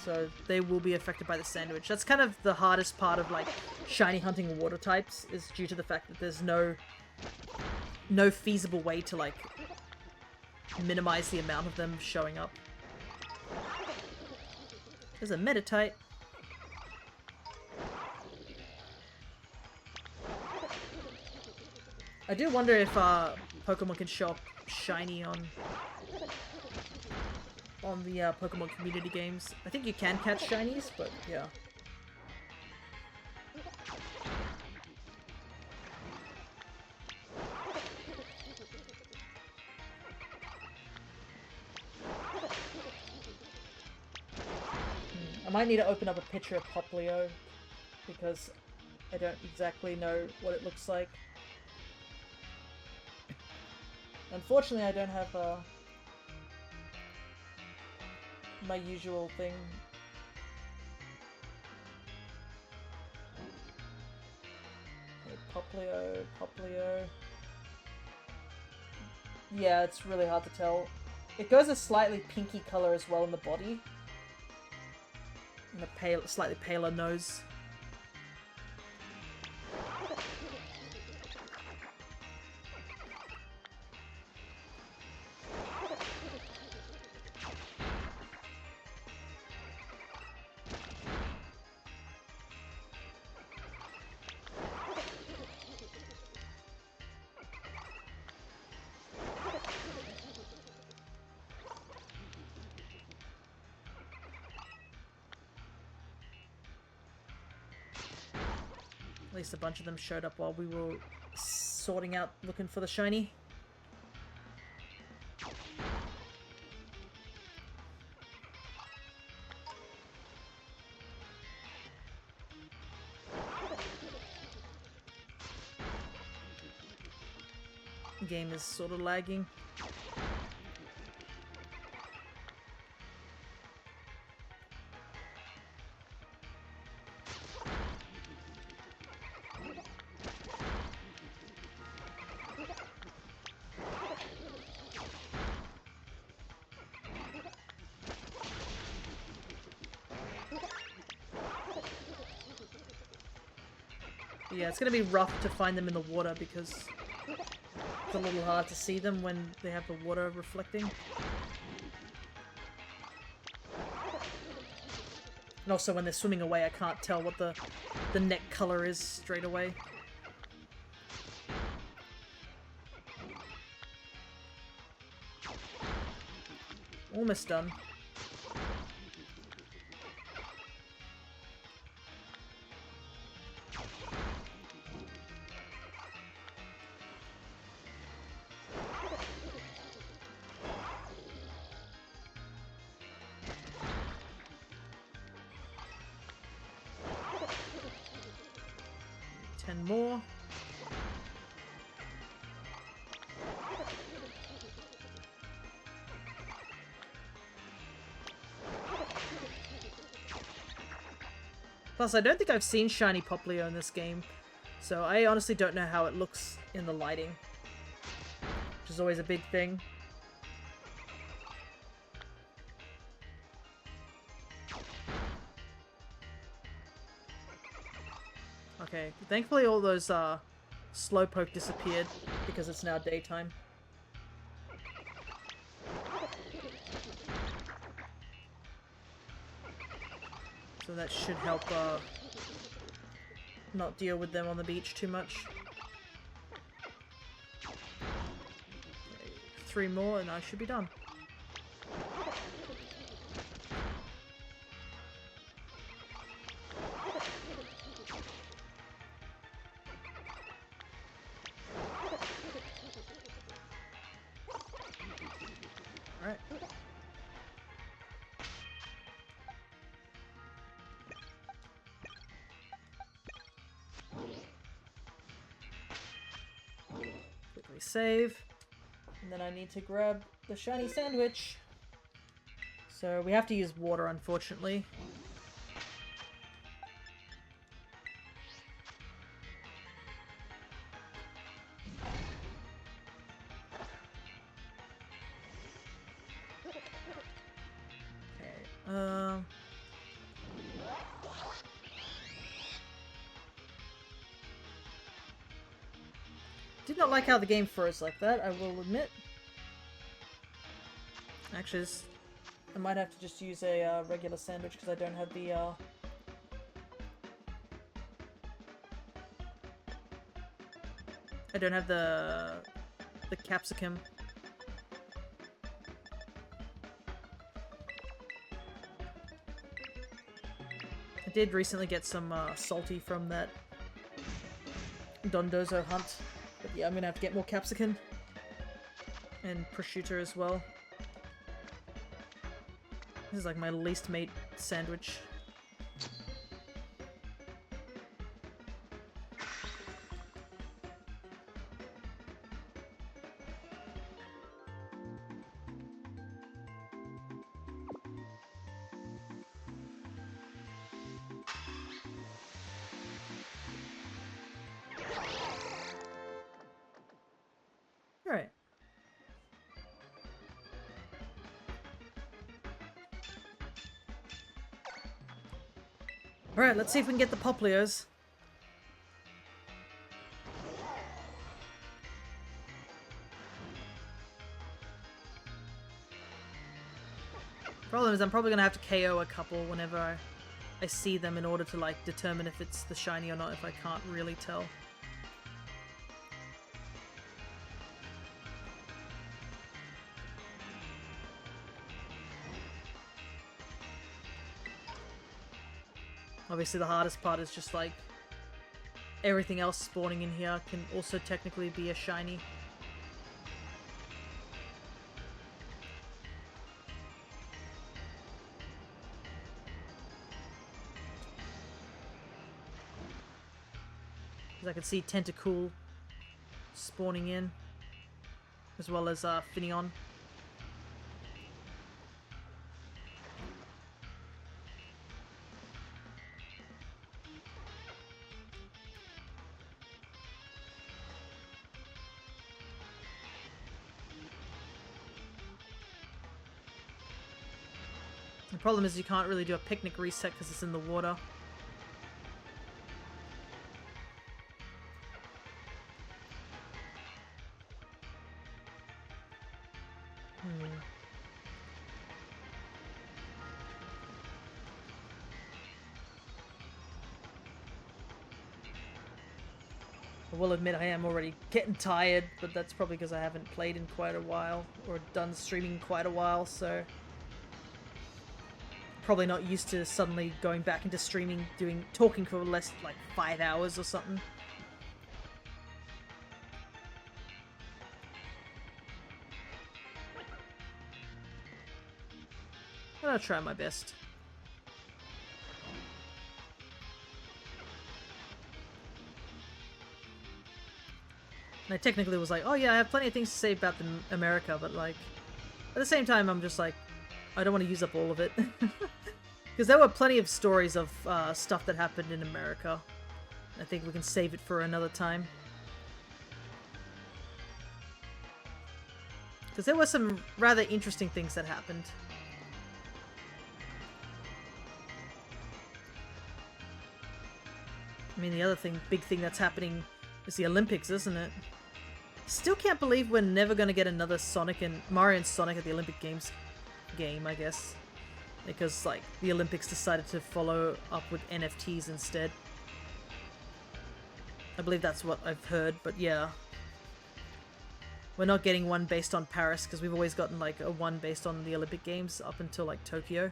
So they will be affected by the sandwich. That's kind of the hardest part of, like, shiny hunting water types, is due to the fact that there's no feasible way to, like, minimize the amount of them showing up. There's a Meditite. I do wonder if Pokemon can show up shiny on the Pokemon community games. I think you can catch shinies, but yeah. I might need to open up a picture of Poplio, because I don't exactly know what it looks like. Unfortunately, I don't have my usual thing. Okay, Poplio. Yeah, it's really hard to tell. It goes a slightly pinky color as well in the body. And a slightly paler nose. At least a bunch of them showed up while we were sorting out, looking for the shiny. The game is sort of lagging. Yeah, it's gonna be rough to find them in the water because it's a little hard to see them when they have the water reflecting. And also when they're swimming away, I can't tell what the neck color is straight away. Almost done. More. Plus, I don't think I've seen shiny Poplio in this game, so I honestly don't know how it looks in the lighting, which is always a big thing. Okay, thankfully all those Slowpoke disappeared because it's now daytime. So that should help not deal with them on the beach too much. Okay, 3 more and I should be done. quickly save. And then I need to grab the shiny sandwich. So we have to use water, unfortunately. Okay, did not like how the game froze like that, I will admit. Actually, I might have to just use a regular sandwich because I don't have the the capsicum. I did recently get some salty from that Dondozo hunt. But yeah, I'm gonna have to get more capsicum. And prosciutto as well. This is like my least mate sandwich. Alright. Alright, let's see if we can get the Poplios. Problem is I'm probably gonna have to KO a couple whenever I see them in order to like determine if it's the shiny or not, if I can't really tell. Obviously the hardest part is just like everything else spawning in here can also technically be a shiny. Because I can see Tentacool spawning in, as well as Finneon. The problem is you can't really do a picnic reset because it's in the water. I will admit I am already getting tired, but that's probably because I haven't played in quite a while, or done streaming in quite a while, so... Probably not used to suddenly going back into streaming, talking for less, like 5 hours or something. But I'll try my best. And I technically was like, oh yeah, I have plenty of things to say about America, but like, at the same time, I'm just like, I don't want to use up all of it. Because there were plenty of stories of stuff that happened in America. I think we can save it for another time. Because there were some rather interesting things that happened. I mean, the other big thing that's happening is the Olympics, isn't it? Still can't believe we're never going to get another Mario and Sonic at the Olympic Games game, I guess. Because, like, the Olympics decided to follow up with NFTs instead. I believe that's what I've heard, but yeah. We're not getting one based on Paris, because we've always gotten, like, a one based on the Olympic Games up until, like, Tokyo.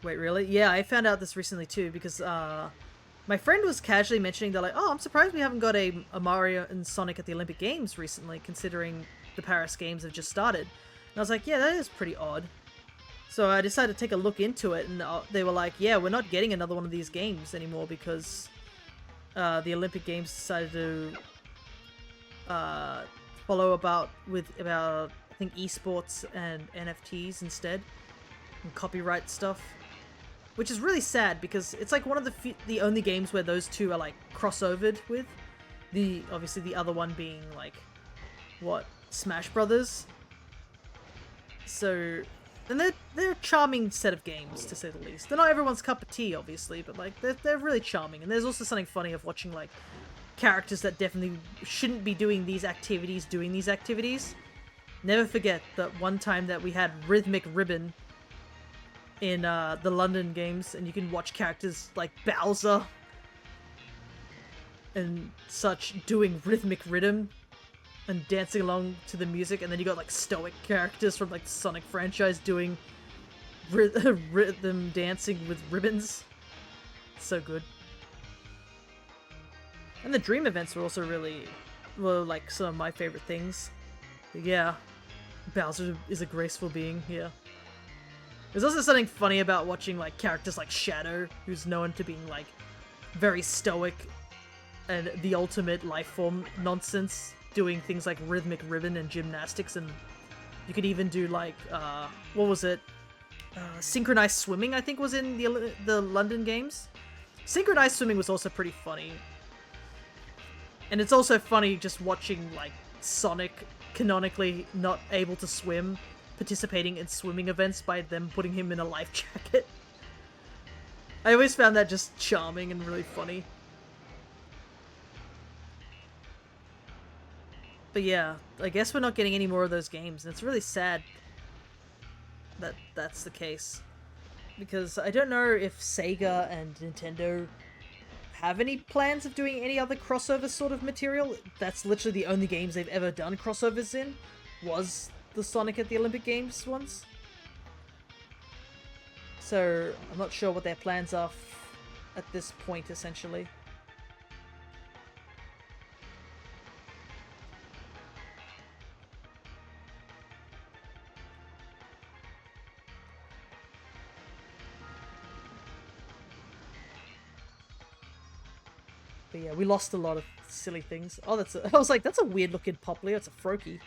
Wait, really? Yeah, I found out this recently, too, because, my friend was casually mentioning, they're like, oh, I'm surprised we haven't got a Mario and Sonic at the Olympic Games recently, considering the Paris Games have just started. And I was like, yeah, that is pretty odd. So I decided to take a look into it, and they were like, yeah, we're not getting another one of these games anymore because the Olympic Games decided to follow about I think esports and NFTs instead, and copyright stuff, which is really sad because it's like one of the only games where those two are like crossovered with. Obviously the other one being like what, Smash Brothers. So, and they're a charming set of games, to say the least. They're not everyone's cup of tea, obviously, but like they're really charming. And there's also something funny of watching like characters that definitely shouldn't be doing these activities. Never forget that one time that we had Rhythmic Ribbon in the London games, and you can watch characters like Bowser and such doing rhythmic rhythm and dancing along to the music, and then you got like stoic characters from like the Sonic franchise doing rhythm dancing with ribbons. So good. And the dream events were also were like some of my favorite things. But yeah, Bowser is a graceful being, yeah. There's also something funny about watching like characters like Shadow, who's known to being like very stoic and the ultimate life form nonsense, doing things like rhythmic ribbon and gymnastics, and you could even do like what was it? Synchronized swimming, I think, was in the London games. Synchronized swimming was also pretty funny. And it's also funny just watching like Sonic, canonically not able to swim, participating in swimming events by them putting him in a life jacket. I always found that just charming and really funny. But yeah, I guess we're not getting any more of those games, and it's really sad that that's the case. Because I don't know if Sega and Nintendo have any plans of doing any other crossover sort of material. That's literally the only games they've ever done crossovers in, was the Sonic at the Olympic Games ones. So I'm not sure what their plans are at this point, essentially. But yeah, we lost a lot of silly things. Oh, I was like, that's a weird looking Poplio. It's a Froakie.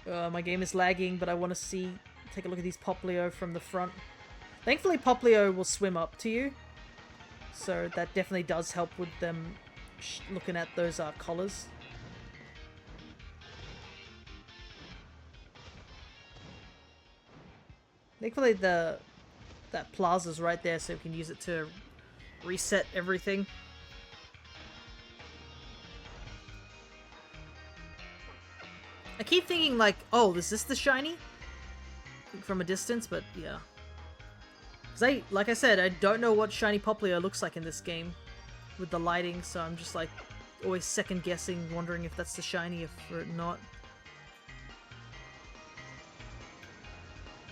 My game is lagging, but I want to take a look at these Poplio from the front. Thankfully, Poplio will swim up to you, so that definitely does help with them looking at those collars. Thankfully, that plaza's right there, so we can use it to reset everything. I keep thinking like, oh, is this the shiny? From a distance, but yeah. Because like I said, I don't know what shiny Poplio looks like in this game with the lighting, so I'm just like always second guessing, wondering if that's the shiny or not.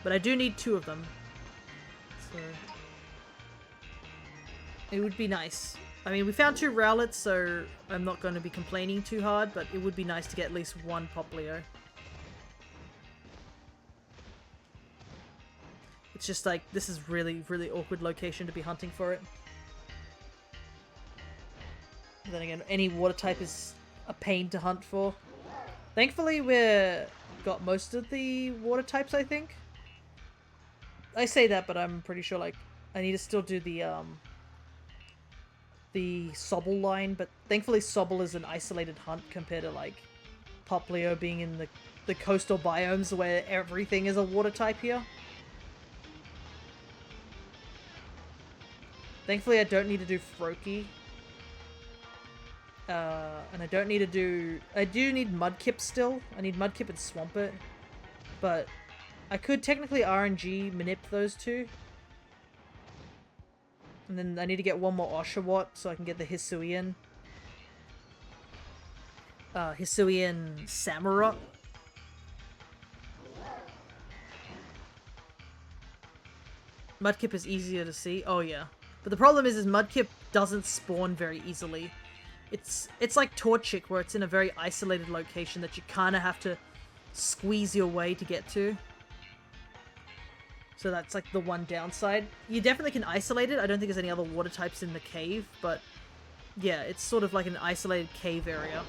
But I do need 2 of them. So it would be nice. I mean, we found 2 Rowlets, so I'm not going to be complaining too hard, but it would be nice to get at least 1 Poplio. It's just like, this is really, really awkward location to be hunting for it. And then again, any water type is a pain to hunt for. Thankfully, we've got most of the water types, I think. I say that, but I'm pretty sure, like, I need to still do the Sobble line, but thankfully Sobble is an isolated hunt compared to, like, Poplio being in the coastal biomes where everything is a water type here. Thankfully, I don't need to do Froakie. And I don't need to do... I do need Mudkip still. I need Mudkip and Swampert. But I could technically RNG manip those 2. And then I need to get 1 more Oshawott so I can get the Hisuian. Hisuian Samurott. Mudkip is easier to see. Oh yeah. But the problem is Mudkip doesn't spawn very easily. It's like Torchic, where it's in a very isolated location that you kind of have to squeeze your way to get to. So that's like the one downside. You definitely can isolate it. I don't think there's any other water types in the cave, but yeah, it's sort of like an isolated cave area.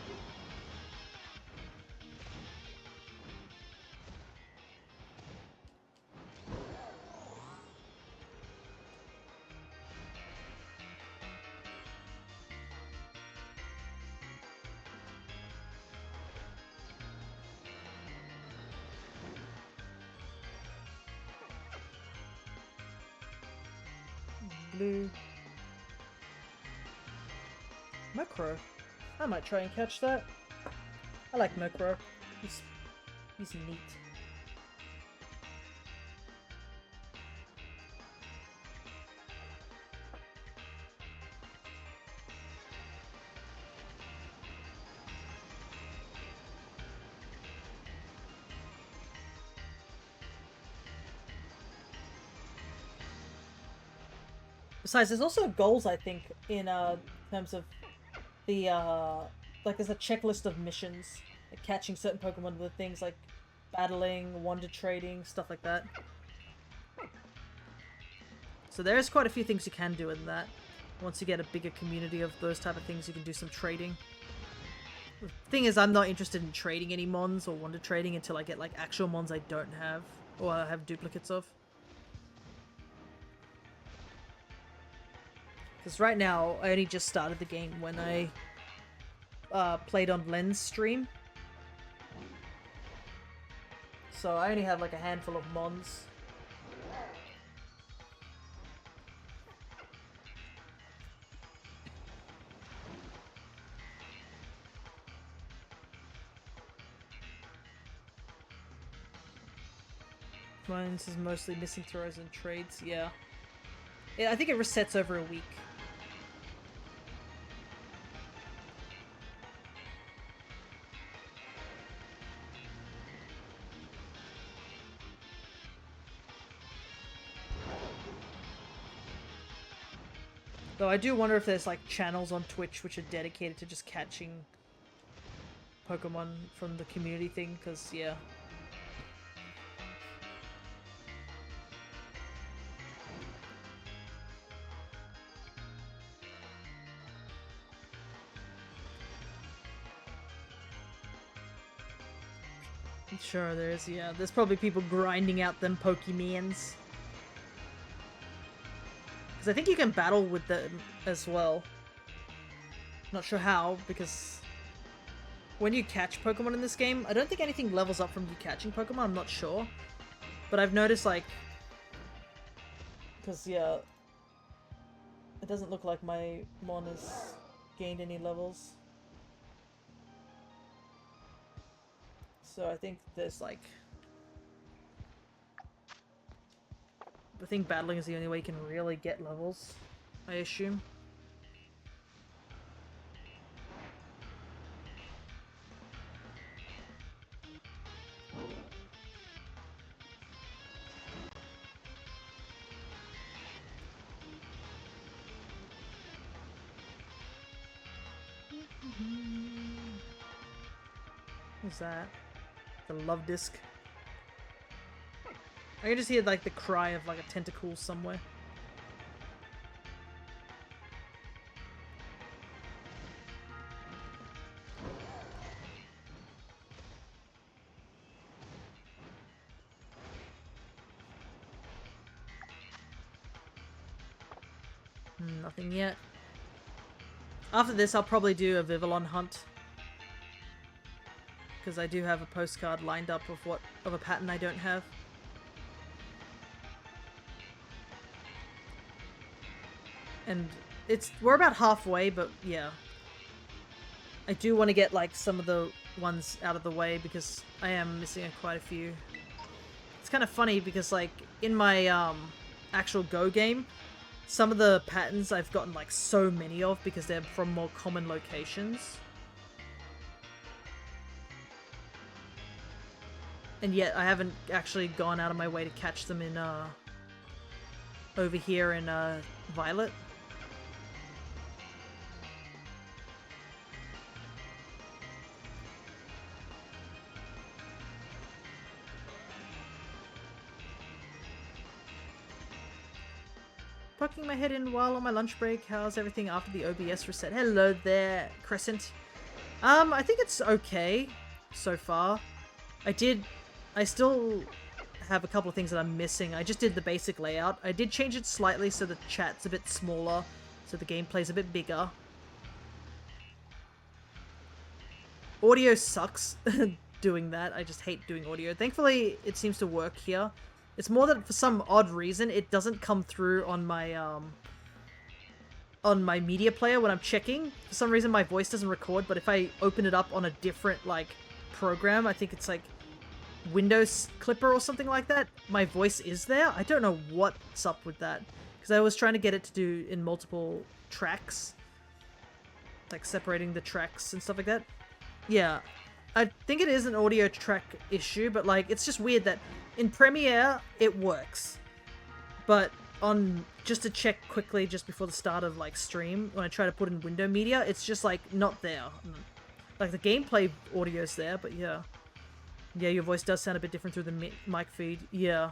Blue. Mokro. I might try and catch that. I like Mokro. He's neat. Besides, there's also goals, I think, in terms of the like there's a checklist of missions, like catching certain Pokemon with things like battling, wonder trading, stuff like that. So there's quite a few things you can do in that. Once you get a bigger community of those type of things, you can do some trading. The thing is, I'm not interested in trading any mons or wonder trading until I get like actual mons I don't have or I have duplicates of. Because right now, I only just started the game when I played on Len's stream. So I only have like a handful of mons. Mine's is mostly missing throws and trades, yeah. I think it resets over a week. Though I do wonder if there's like channels on Twitch which are dedicated to just catching Pokemon from the community thing, because yeah. Sure there is, yeah. There's probably people grinding out them Pokemons. Because I think you can battle with them as well. Not sure how, because when you catch Pokemon in this game, I don't think anything levels up from you catching Pokemon, I'm not sure. But I've noticed, like... Because, yeah... It doesn't look like my Mon has gained any levels. So I think there's, like... I think battling is the only way you can really get levels, I assume. What's that? The love disc. I can just hear like the cry of like a tentacle somewhere. Nothing yet. After this, I'll probably do a Vivillon hunt. Because I do have a postcard lined up of a pattern I don't have. And we're about halfway, but yeah. I do want to get like some of the ones out of the way because I am missing quite a few. It's kind of funny because like in my actual Go game, some of the patterns I've gotten like so many of because they're from more common locations. And yet I haven't actually gone out of my way to catch them in over here in Violet. poking my head in while on my lunch break. How's everything after the OBS reset? Hello there, Crescent. I think it's okay so far. I still have a couple of things that I'm missing. I just did the basic layout. I did change it slightly so the chat's a bit smaller, so the gameplay's a bit bigger. Audio sucks doing that. I just hate doing audio. Thankfully, it seems to work here. It's more that for some odd reason, it doesn't come through on my media player when I'm checking. For some reason, my voice doesn't record, but if I open it up on a different, like, program, I think it's like Windows Clipper or something like that, my voice is there. I don't know what's up with that, because I was trying to get it to do in multiple tracks, like separating the tracks and stuff like that. Yeah, I think it is an audio track issue, but like it's just weird that in Premiere it works, but on just to check quickly just before the start of like stream, when I try to put in window media, it's just like not there. Like the gameplay audio's there, but yeah. Yeah, your voice does sound a bit different through the mic feed. Yeah.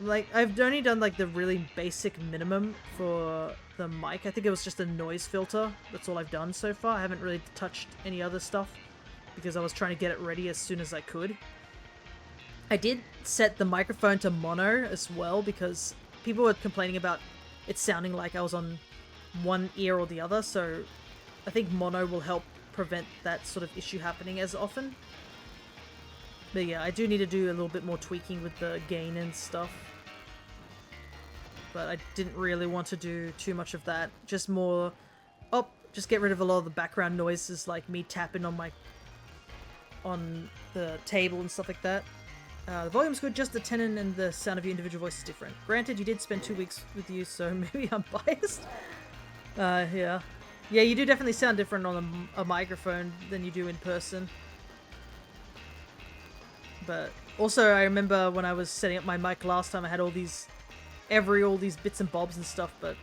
Like, I've only done, like, the really basic minimum for the mic. I think it was just a noise filter. That's all I've done so far. I haven't really touched any other stuff because I was trying to get it ready as soon as I could. I did set the microphone to mono as well because people were complaining about it sounding like I was on one ear or the other, so I think mono will help prevent that sort of issue happening as often. But yeah, I do need to do a little bit more tweaking with the gain and stuff. But I didn't really want to do too much of that. Just more... Oh, just get rid of a lot of the background noises, like me tapping on the table and stuff like that. The volume's good, just the tenon and the sound of your individual voice is different. Granted, you did spend 2 weeks with you, so maybe I'm biased. Yeah. Yeah, you do definitely sound different on a microphone than you do in person. But also, I remember when I was setting up my mic last time, I had all these bits and bobs and stuff, but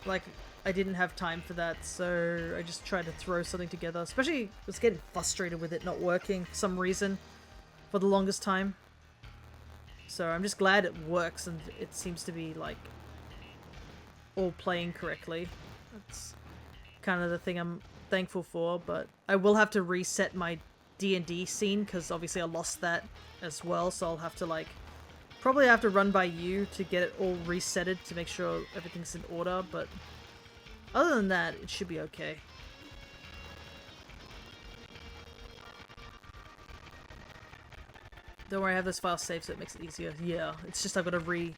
like I didn't have time for that, so I just tried to throw something together. Especially, I was getting frustrated with it not working for some reason for the longest time. So I'm just glad it works and it seems to be like all playing correctly. That's kind of the thing I'm thankful for, but I will have to reset my D&D scene because obviously I lost that as well, so I'll have to like probably have to run by you to get it all resetted to make sure everything's in order, but other than that it should be okay. Don't worry, I have this file saved so it makes it easier. Yeah, it's just I've got to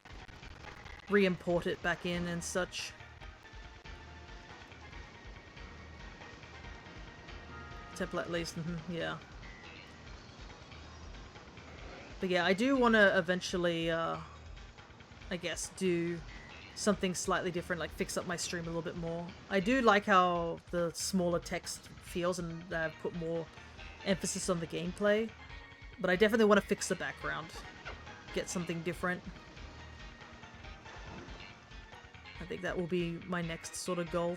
re-import it back in and such. Template at least, yeah. But yeah, I do want to eventually, I guess, do something slightly different, like fix up my stream a little bit more. I do like how the smaller text feels and I've put more emphasis on the gameplay, but I definitely want to fix the background, get something different. I think that will be my next sort of goal.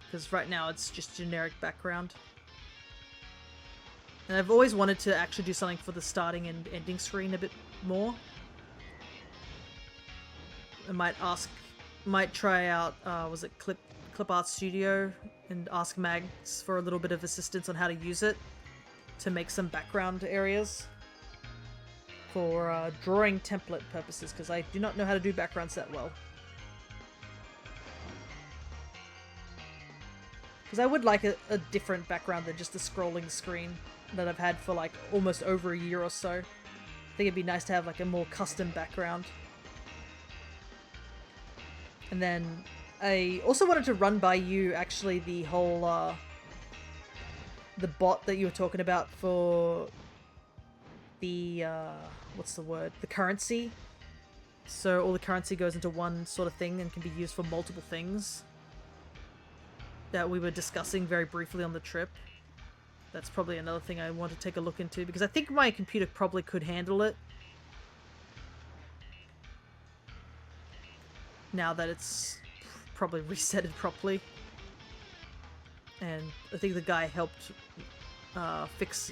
Because right now it's just generic background. And I've always wanted to actually do something for the starting and ending screen a bit more. I might try out, was it Clip Art Studio, and ask Mags for a little bit of assistance on how to use it to make some background areas for drawing template purposes, because I do not know how to do backgrounds that well. Because I would like a different background than just the scrolling screen that I've had for like almost over a year or so. I think it'd be nice to have like a more custom background. And then I also wanted to run by you actually the whole the bot that you were talking about for the what's the word? The currency. So all the currency goes into one sort of thing and can be used for multiple things. That we were discussing very briefly on the trip. That's probably another thing I want to take a look into, because I think my computer probably could handle it. Now that it's probably resetted properly. And I think the guy helped fix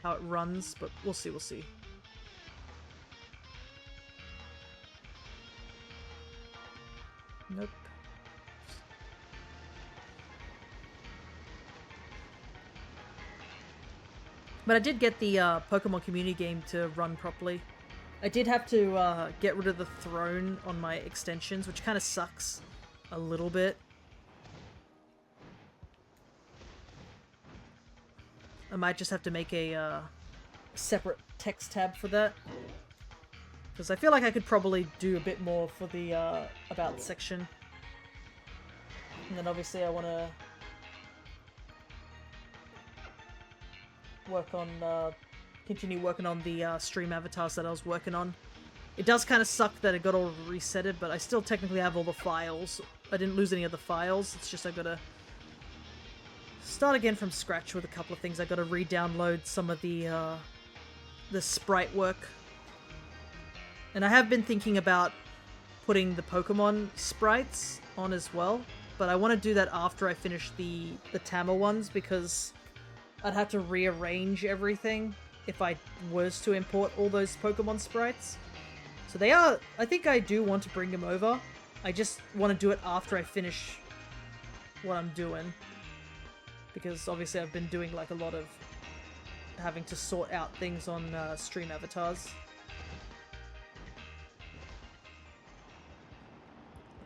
how it runs, but we'll see, we'll see. Nope. But I did get the Pokemon community game to run properly. I did have to get rid of the throne on my extensions, which kind of sucks a little bit. I might just have to make a separate text tab for that. Because I feel like I could probably do a bit more for the about section. And then obviously I want to work on, continue working on the stream avatars that I was working on. It does kind of suck that it got all resetted, but I still technically have all the files. I didn't lose any of the files, it's just I gotta start again from scratch with a couple of things. I gotta re-download some of the sprite work. And I have been thinking about putting the Pokemon sprites on as well, but I want to do that after I finish the Tama ones, because I'd have to rearrange everything if I was to import all those Pokemon sprites. So they are... I think I do want to bring them over. I just want to do it after I finish what I'm doing. Because obviously I've been doing like a lot of having to sort out things on stream avatars.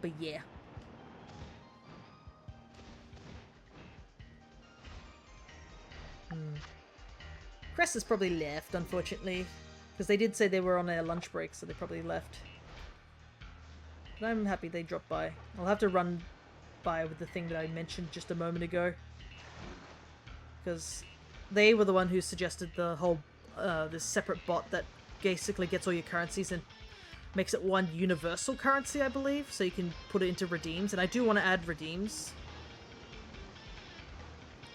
But yeah. Cress has probably left, unfortunately. Because they did say they were on their lunch break, so they probably left. But I'm happy they dropped by. I'll have to run by with the thing that I mentioned just a moment ago. Because they were the one who suggested the whole, this separate bot that basically gets all your currencies and makes it one universal currency, I believe, so you can put it into redeems. And I do want to add redeems.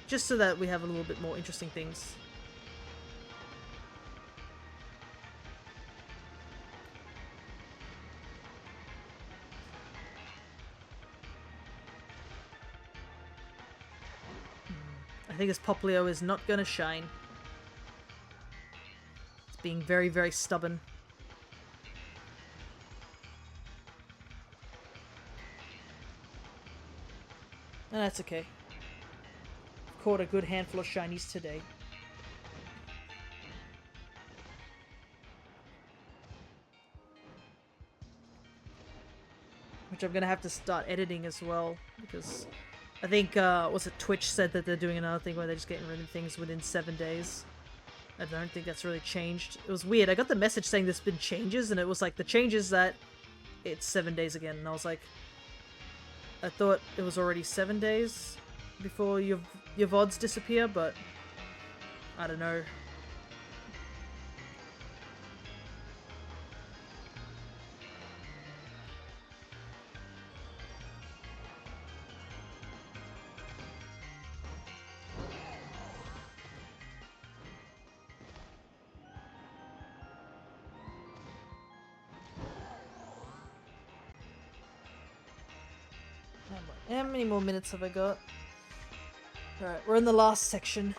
Just so that we have a little bit more interesting things. I think this Poplio is not going to shine. It's being very, very stubborn. And that's okay. Caught a good handful of shinies today. Which I'm gonna have to start editing as well, because I think, was it Twitch said that they're doing another thing where they're just getting rid of things within 7 days. I don't think that's really changed. It was weird. I got the message saying there's been changes, and it was like, the changes that it's 7 days again, and I was like, I thought it was already 7 days before your vods disappear, but I don't know. How many more minutes have I got? Alright, we're in the last section.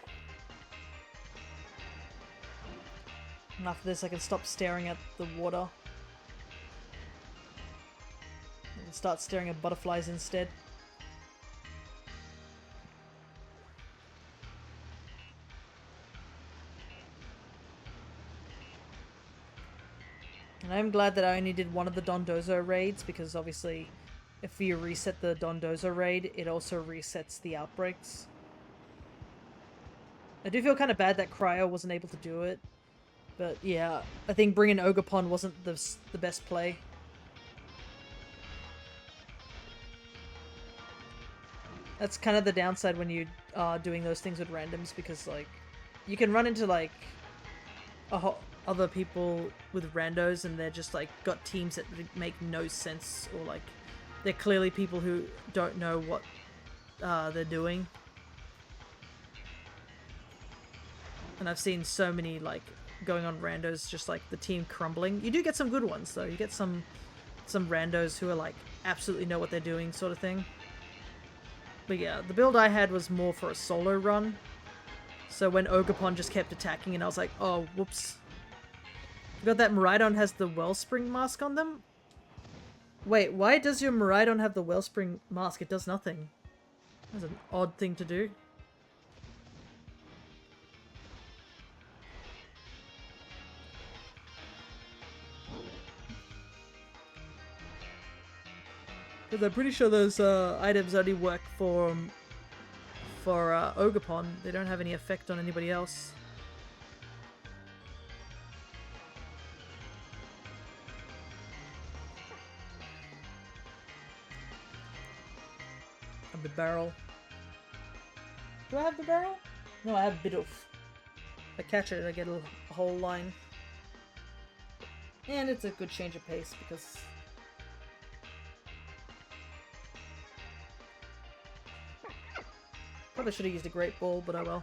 And after this I can stop staring at the water. And start staring at butterflies instead. And I'm glad that I only did one of the Dondozo raids, because obviously if you reset the Dondozo raid, it also resets the outbreaks. I do feel kind of bad that Cryo wasn't able to do it. But yeah, I think bringing Ogerpon wasn't the best play. That's kind of the downside when you are doing those things with randoms, because like, you can run into like other people with randos and they're just like got teams that make no sense, or like they're clearly people who don't know what they're doing. And I've seen so many like going on randos, just like the team crumbling. You do get some good ones though. You get some randos who are like absolutely know what they're doing, sort of thing. But yeah, the build I had was more for a solo run. So when Ogerpon just kept attacking and I was like, oh, whoops. Forgot that Miraidon has the Wellspring mask on them. Wait, why does your Miraidon have the Wellspring mask? It does nothing. That's an odd thing to do. Because I'm pretty sure those items only work for Ogerpon. They don't have any effect on anybody else. I have the barrel. Do I have the barrel? No, I have Bidoof. If I catch it, I get a whole line. And it's a good change of pace because... Probably should have used a Great Ball, but oh well.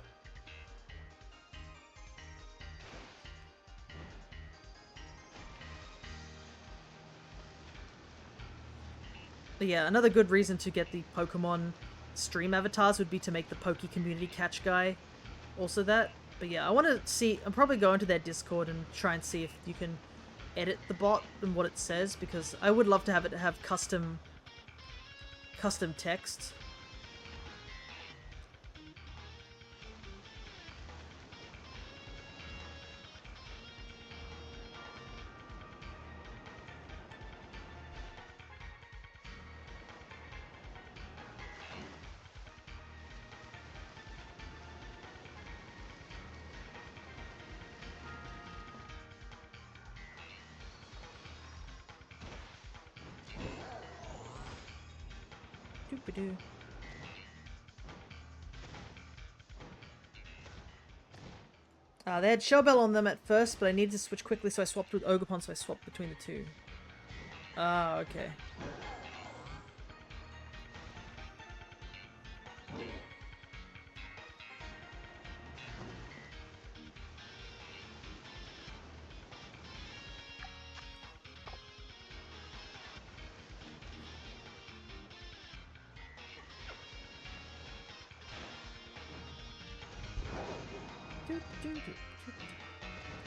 But yeah, another good reason to get the Pokemon stream avatars would be to make the Poke Community Catch guy also that. But yeah, I want to see... I'm probably going to their Discord and try and see if you can edit the bot and what it says, because I would love to have it have custom text. Doop-a-doo. They had Shellbell on them at first, but I needed to switch quickly, so I swapped with Ogerpon, so I swapped between the two. Ah, okay.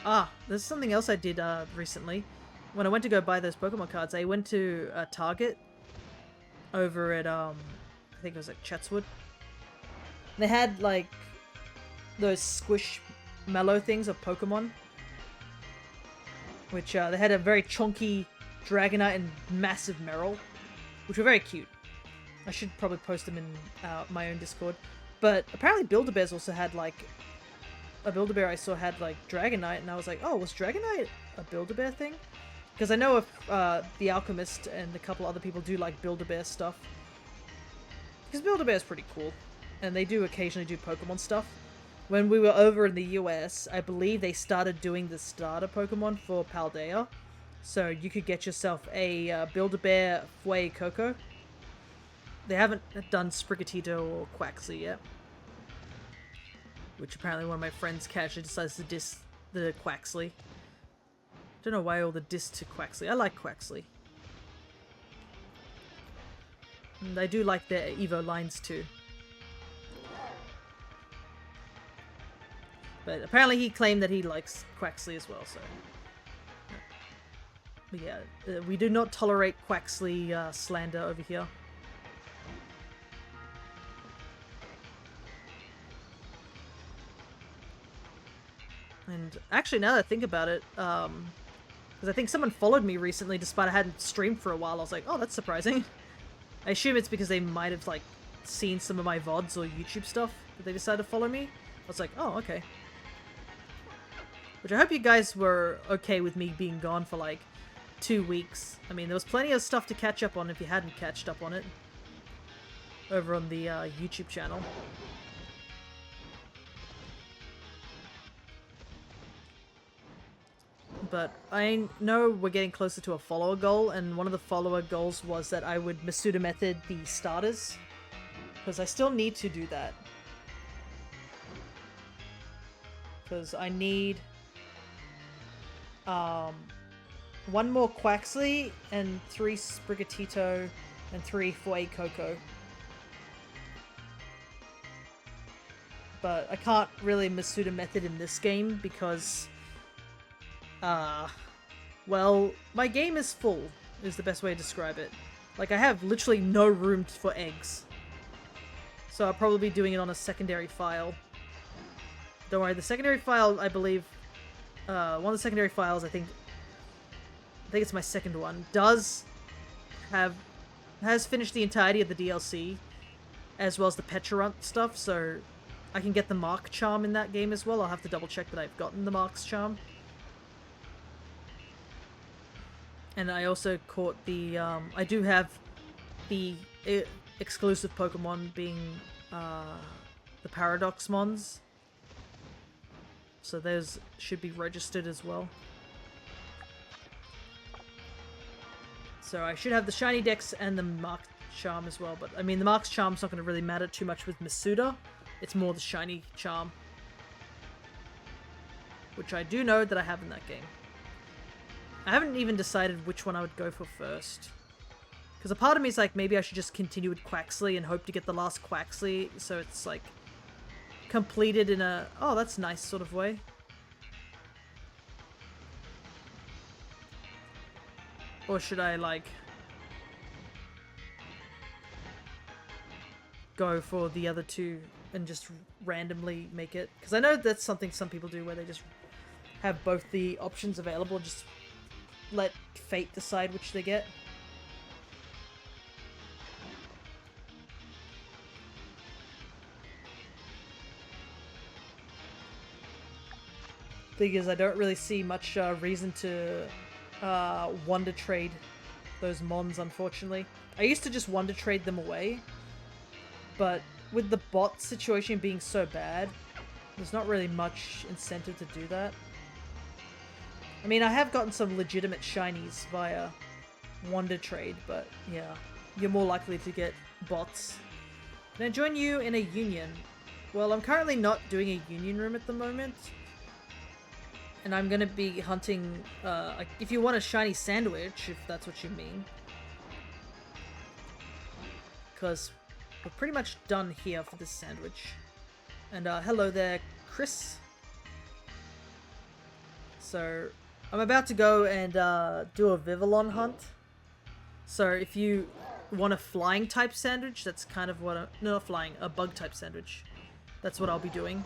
Ah, there's something else I did recently. When I went to go buy those Pokemon cards, I went to Target over at I think it was like Chatswood. They had like those squish mellow things of Pokemon, which they had a very chunky Dragonite and massive Meryl, which were very cute. I should probably post them in my own Discord. But apparently Build-A-Bears also had like a Build-A-Bear I saw had like Dragonite, and I was like, oh, was Dragonite a Build-A-Bear thing? Because I know if the Alchemist and a couple other people do like Build-A-Bear stuff. Because Build-A-Bear is pretty cool, and they do occasionally do Pokemon stuff. When we were over in the US, I believe they started doing the starter Pokemon for Paldea. So you could get yourself a Build-A-Bear Fue Coco. They haven't done Sprigatito or Quaxly yet. Which apparently one of my friends casually decides to diss the Quaxly. Don't know why all the diss to Quaxly. I like Quaxly. And I do like their Evo lines too. But apparently he claimed that he likes Quaxly as well, so... But yeah, we do not tolerate Quaxly slander over here. And actually, now that I think about it, because I think someone followed me recently despite I hadn't streamed for a while, I was like, oh, that's surprising. I assume it's because they might have, like, seen some of my VODs or YouTube stuff that they decided to follow me. I was like, oh, okay. Which I hope you guys were okay with me being gone for, like, 2 weeks. I mean, there was plenty of stuff to catch up on if you hadn't catched up on it. Over on the YouTube channel. But I know we're getting closer to a follower goal, and one of the follower goals was that I would Masuda method the starters. Because I still need to do that. Because I need... one more Quaxly, and 3 Sprigatito, and 3 Fue Coco. But I can't really Masuda method in this game because... well, my game is full. is the best way to describe it. Like, I have literally no room for eggs. So I'll probably be doing it on a secondary file. Don't worry, the secondary file, I believe... one of the secondary files, I think it's my second one, has finished the entirety of the DLC, as well as the Pecharunt stuff, so I can get the Mark Charm in that game as well. I'll have to double check that I've gotten the Mark's Charm. And I also caught the, I do have the exclusive Pokemon being, the Paradox Mons. So those should be registered as well. So I should have the Shiny Dex and the Mark's Charm as well. But, I mean, the Mark's Charm's not going to really matter too much with Masuda. It's more the Shiny Charm. Which I do know that I have in that game. I haven't even decided which one I would go for first. Because a part of me is like, maybe I should just continue with Quaxley and hope to get the last Quaxley. So it's like... completed in a, oh, that's nice sort of way. Or should I, like, go for the other two and just randomly make it? Because I know that's something some people do where they just have both the options available, just let fate decide which they get. Thing is, I don't really see much reason to Wonder Trade those Mons, unfortunately. I used to just Wonder Trade them away, but with the bot situation being so bad, there's not really much incentive to do that. I mean, I have gotten some legitimate shinies via Wonder Trade, but yeah, you're more likely to get bots. Can I join you in a union? Well, I'm currently not doing a union room at the moment. And I'm gonna be hunting, like, if you want a shiny sandwich, if that's what you mean. Because we're pretty much done here for this sandwich. And, hello there, Chris. So, I'm about to go and, do a Vivillon hunt. So, if you want a flying type sandwich, that's kind of what no, not flying, a bug type sandwich. That's what I'll be doing.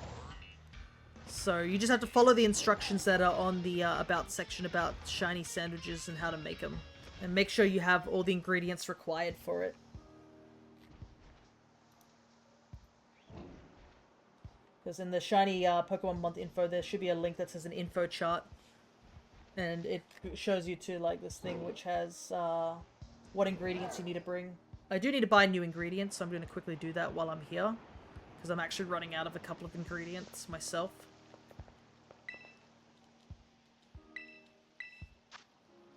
So you just have to follow the instructions that are on the about section about shiny sandwiches and how to make them. And make sure you have all the ingredients required for it. Because in the shiny Pokemon Month info, there should be a link that says an info chart. And it shows you to like this thing which has what ingredients you need to bring. I do need to buy new ingredients, so I'm going to quickly do that while I'm here. Because I'm actually running out of a couple of ingredients myself.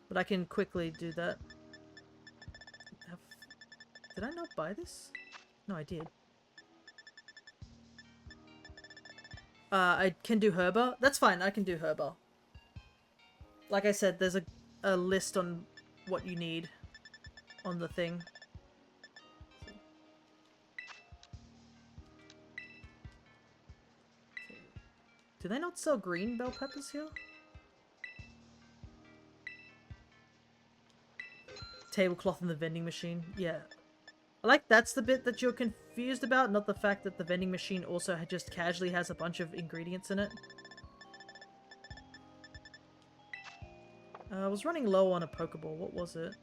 But I can quickly do that. Did I not buy this? No, I did. I can do Herba. That's fine, I can do Herba. Like I said, there's a list on what you need on the thing. Do they not sell green bell peppers here? Tablecloth in the vending machine. Yeah. I like that's the bit that you're confused about, not the fact that the vending machine also just casually has a bunch of ingredients in it. I was running low on a Pokeball. What was it?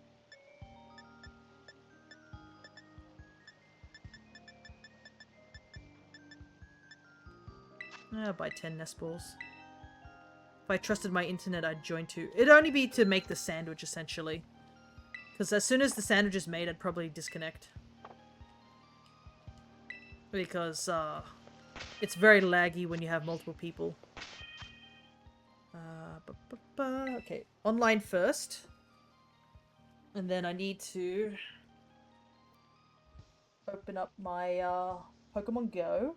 I'll buy 10 nest balls. If I trusted my internet, I'd join too. It'd only be to make the sandwich, essentially. Because as soon as the sandwich is made, I'd probably disconnect. Because, it's very laggy when you have multiple people. Okay, online first. And then I need to open up my, Pokemon Go.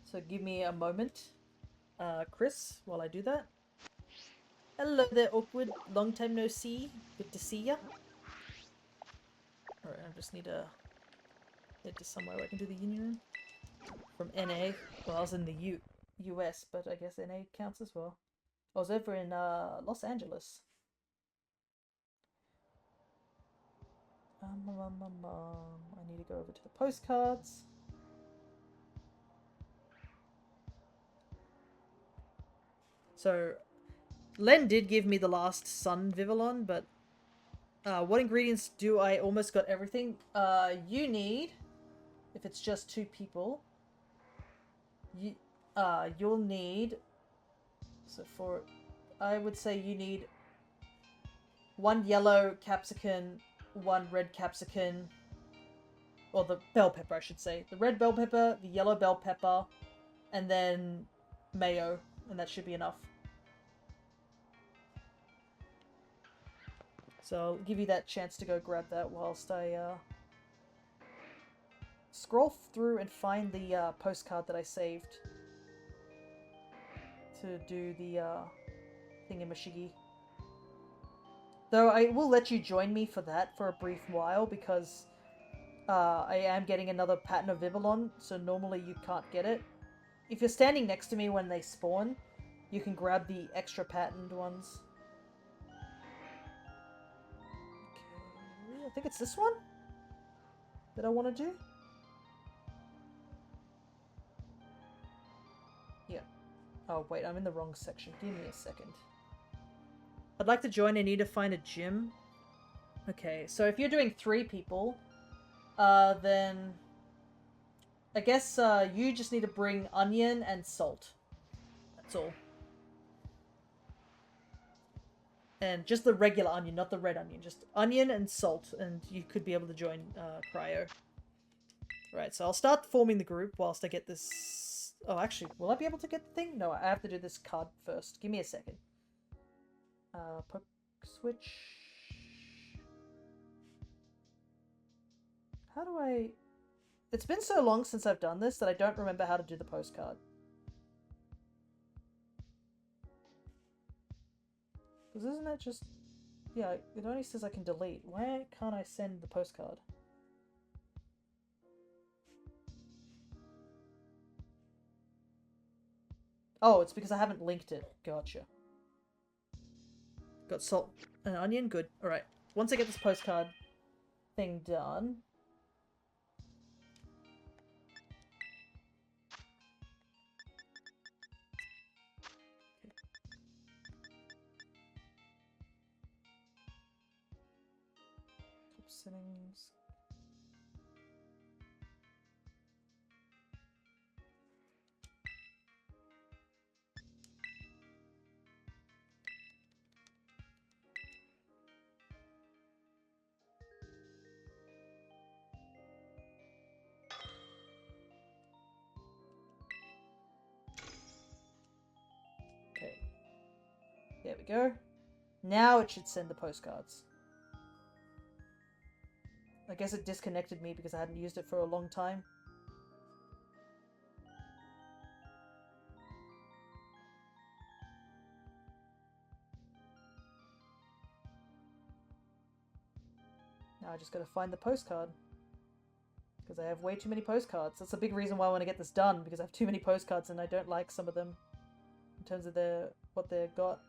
So give me a moment, Chris, while I do that. Hello there, Awkward. Long time no see. Good to see ya. Alright, I just need to head to somewhere where I can do the union room. From NA. Well, I was in the Ute. US, but I guess NA counts as well. I was over in Los Angeles. I need to go over to the postcards. So, Len did give me the last Sun Vivillon, but what ingredients do I almost got everything? You need, if it's just 2 people, you'll need, so for, I would say you need 1 yellow capsicum, 1 red capsicum, or the bell pepper, I should say. The red bell pepper, the yellow bell pepper, and then mayo, and that should be enough. So I'll give you that chance to go grab that whilst I scroll through and find the postcard that I saved to do the thingamashiggy. Though I will let you join me for that for a brief while, because I am getting another pattern of Vivillon, so normally you can't get it. If you're standing next to me when they spawn, you can grab the extra patterned ones. Okay, I think it's this one that I want to do. Yeah. Oh, wait, I'm in the wrong section. Give me a second. I'd like to join. I need to find a gym. Okay, so if you're doing 3 people, then I guess you just need to bring onion and salt. That's all. And just the regular onion, not the red onion. Just onion and salt, and you could be able to join Cryo. Right, so I'll start forming the group whilst I get this... Oh, actually, will I be able to get the thing? No, I have to do this card first. Give me a second. Poke switch. How do I... It's been so long since I've done this that I don't remember how to do the postcard. Because isn't it just... Yeah, it only says I can delete. Why can't I send the postcard? Oh, it's because I haven't linked it. Gotcha. Got salt and onion? Good. Alright. Once I get this postcard thing done... Settings. Okay. There we go. Now it should send the postcards. I guess it disconnected me because I hadn't used it for a long time. Now I just gotta find the postcard. Because I have way too many postcards. That's a big reason why I want to get this done, because I have too many postcards and I don't like some of them. In terms of what they've got.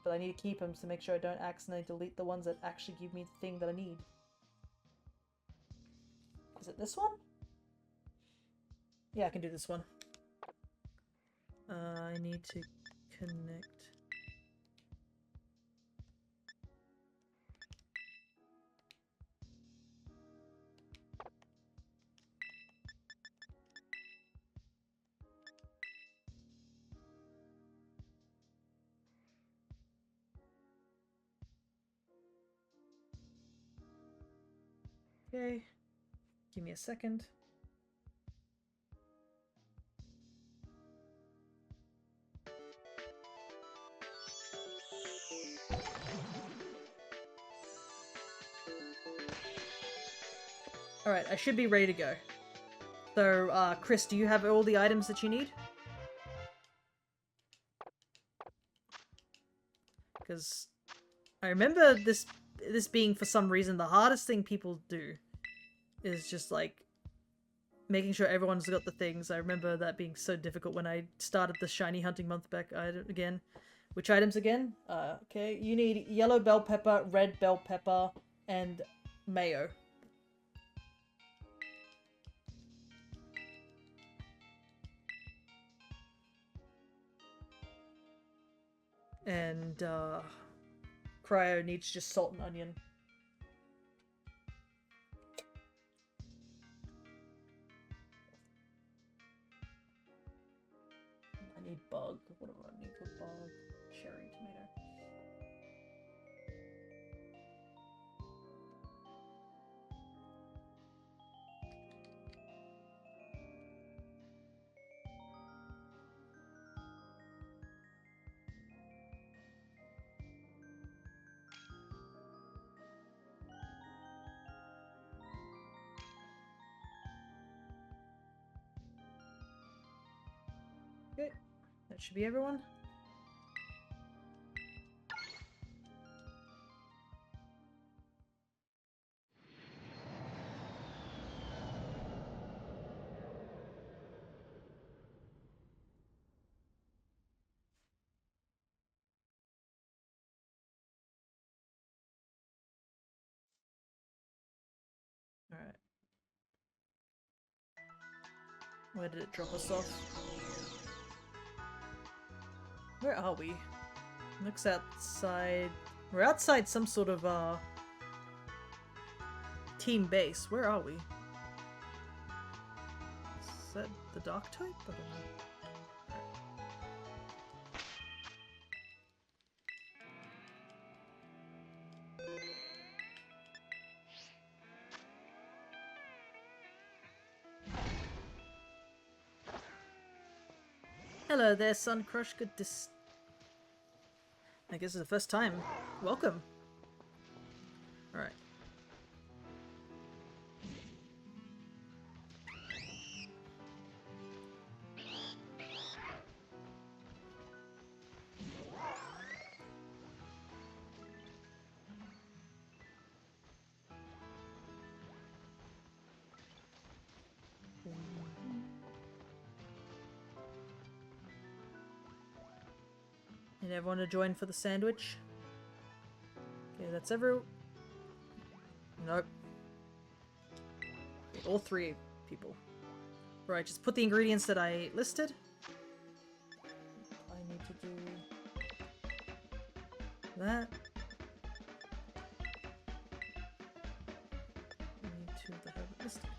But I need to keep them to make sure I don't accidentally delete the ones that actually give me the thing that I need. Is it this one? Yeah, I can do this one. I need to connect. Okay. Give me a second. Alright, I should be ready to go. So, Chris, do you have all the items that you need? Because I remember this being, for some reason, the hardest thing people do is just, like, making sure everyone's got the things. I remember that being so difficult when I started the shiny hunting month back again. Which items again? Okay, you need yellow bell pepper, red bell pepper, and mayo. And Cryo needs just salt and onion. I need bug. What do I need for bug? Cherry tomato. Okay, that should be everyone. Alright. Where did it drop us off? Where are we? Looks outside. We're outside some sort of team base. Where are we? Is that the dark type? I don't know. Hello there, Sun Crush. Good I guess it's the first time. Welcome. Alright. And everyone to join for the sandwich. Okay, that's every... Nope. Okay, all three people. Right, just put the ingredients that I listed. I need to do... that. I need to have it listed.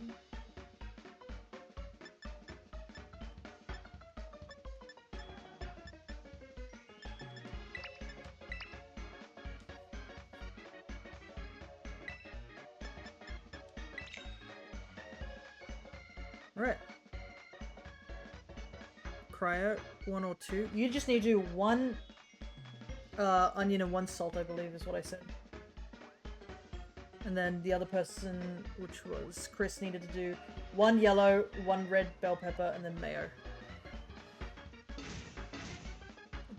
Alright. Cryo, 1 or 2. You just need to do 1 onion and 1 salt, I believe is what I said. And then the other person, which was Chris, needed to do 1 yellow, 1 red bell pepper, and then mayo.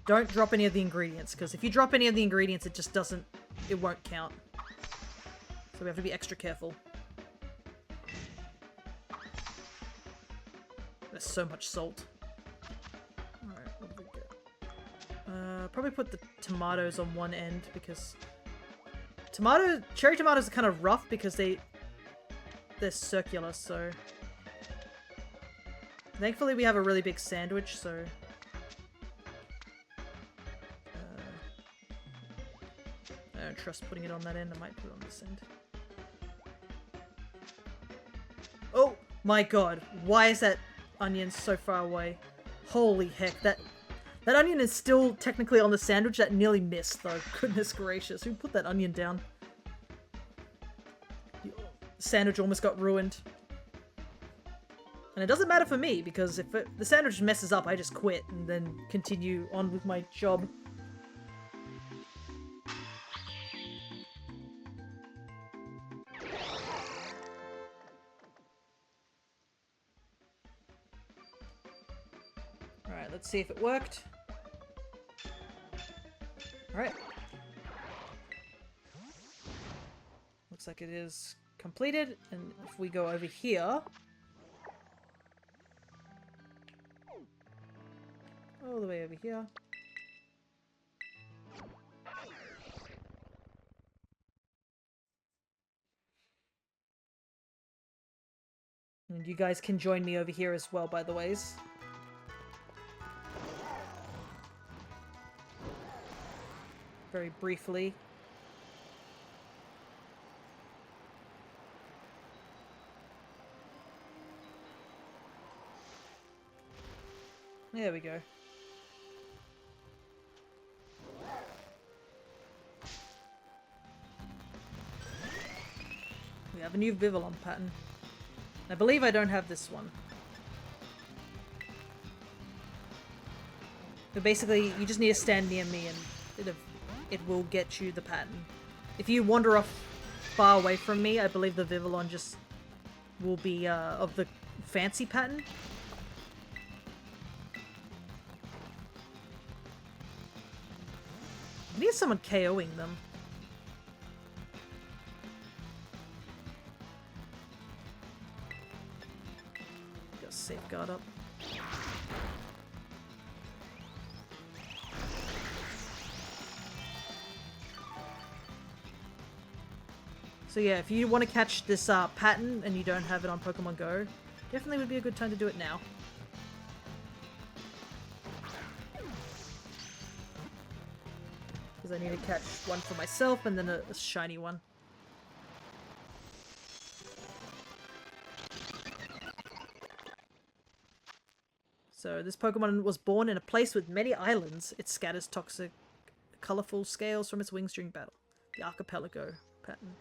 Don't drop any of the ingredients, because if you drop any of the ingredients, it just doesn't... it won't count. So we have to be extra careful. There's so much salt. Alright, what do we get? Probably put the tomatoes on one end because cherry tomatoes are kind of rough because they're circular, so thankfully we have a really big sandwich, so I don't trust putting it on that end. I might put it on this end. Oh my god, why is that onion so far away? Holy heck, that onion is still technically on the sandwich. That nearly missed though. Goodness gracious, who put that onion down? The sandwich almost got ruined. And it doesn't matter for me because if the sandwich messes up, I just quit and then continue on with my job. Alright, let's see if it worked. Alright. Looks like it is completed, and if we go over here, all the way over here. And you guys can join me over here as well, by the ways. Very briefly. There we go. We have a new Vivillon pattern. I believe I don't have this one. But basically, you just need to stand near me and it will get you the pattern. If you wander off far away from me, I believe the Vivillon just will be of the fancy pattern. I need someone KOing them. Got safeguard up. So yeah, if you want to catch this pattern and you don't have it on Pokemon Go, definitely would be a good time to do it now. Because I need to catch one for myself and then a shiny one. So this Pokemon was born in a place with many islands. It scatters toxic, colorful scales from its wings during battle. The archipelago pattern.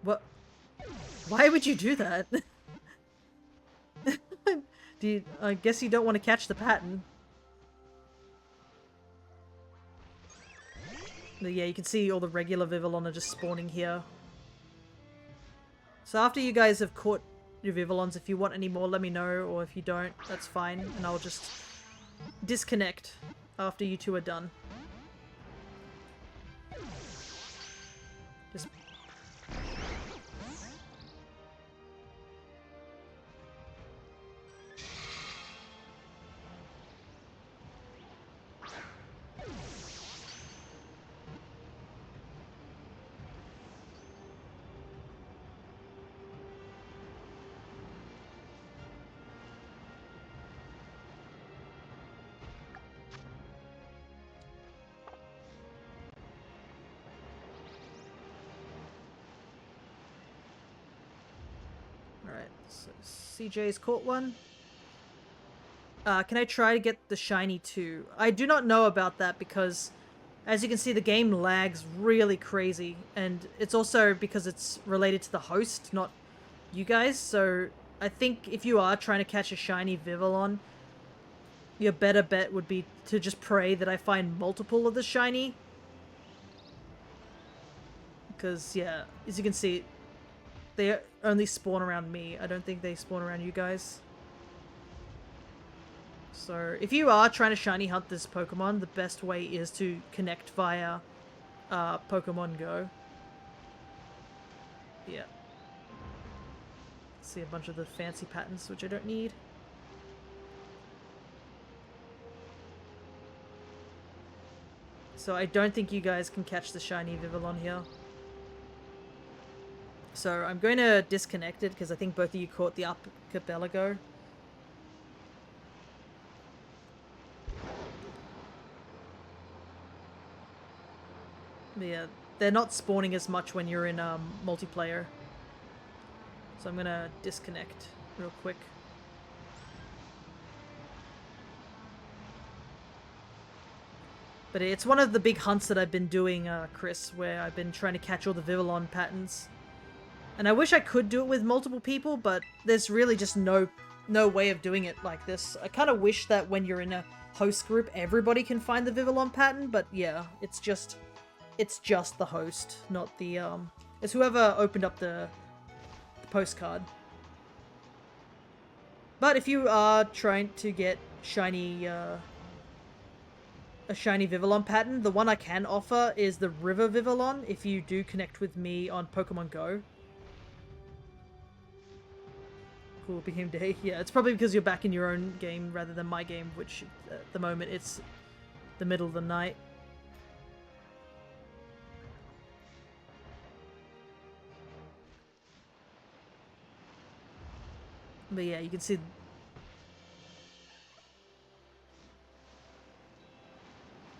What? Why would you do that? I guess you don't want to catch the pattern. But yeah, you can see all the regular Vivillon are just spawning here. So after you guys have caught your Vivillons, if you want any more, let me know. Or if you don't, that's fine. And I'll just disconnect after you two are done. Just... Alright, so CJ's caught one. Can I try to get the shiny too? I do not know about that because, as you can see, the game lags really crazy. And it's also because it's related to the host, not you guys. So I think if you are trying to catch a shiny Vivillon, your better bet would be to just pray that I find multiple of the shiny. Because, yeah, as you can see, they only spawn around me. I don't think they spawn around you guys. So, if you are trying to shiny hunt this Pokemon, the best way is to connect via Pokemon Go. Yeah. See a bunch of the fancy patterns, which I don't need. So I don't think you guys can catch the shiny Vivillon here. So I'm going to disconnect it because I think both of you caught the archipelago. Yeah, they're not spawning as much when you're in multiplayer. So I'm going to disconnect real quick. But it's one of the big hunts that I've been doing, Chris, where I've been trying to catch all the Vivillon patterns. And I wish I could do it with multiple people, but there's really just no way of doing it like this. I kind of wish that when you're in a host group, everybody can find the Vivillon pattern, but yeah, it's just the host, not the, it's whoever opened up the postcard. But if you are trying to get shiny, a shiny Vivillon pattern, the one I can offer is the River Vivillon if you do connect with me on Pokemon Go. Cool, it became day. Yeah, it's probably because you're back in your own game rather than my game, which at the moment it's the middle of the night. But yeah, you can see.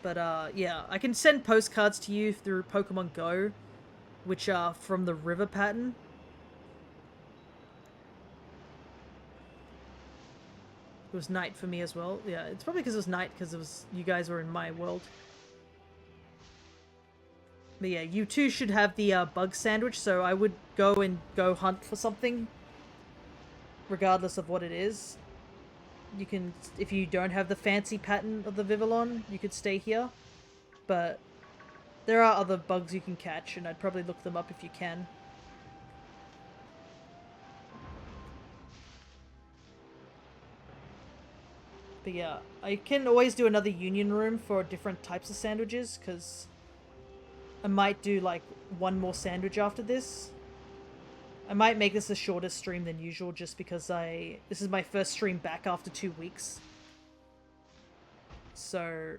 But yeah, I can send postcards to you through Pokemon Go, which are from the river pattern. It was night for me as well. Yeah, it's probably because it was night because it was you guys were in my world. But yeah, you two should have the bug sandwich, so I would go hunt for something, regardless of what it is. You can, if you don't have the fancy pattern of the Vivillon, you could stay here. But there are other bugs you can catch, and I'd probably look them up if you can. But yeah, I can always do another union room for different types of sandwiches, because I might do like one more sandwich after this. I might make this a shorter stream than usual just because this is my first stream back after 2 weeks. So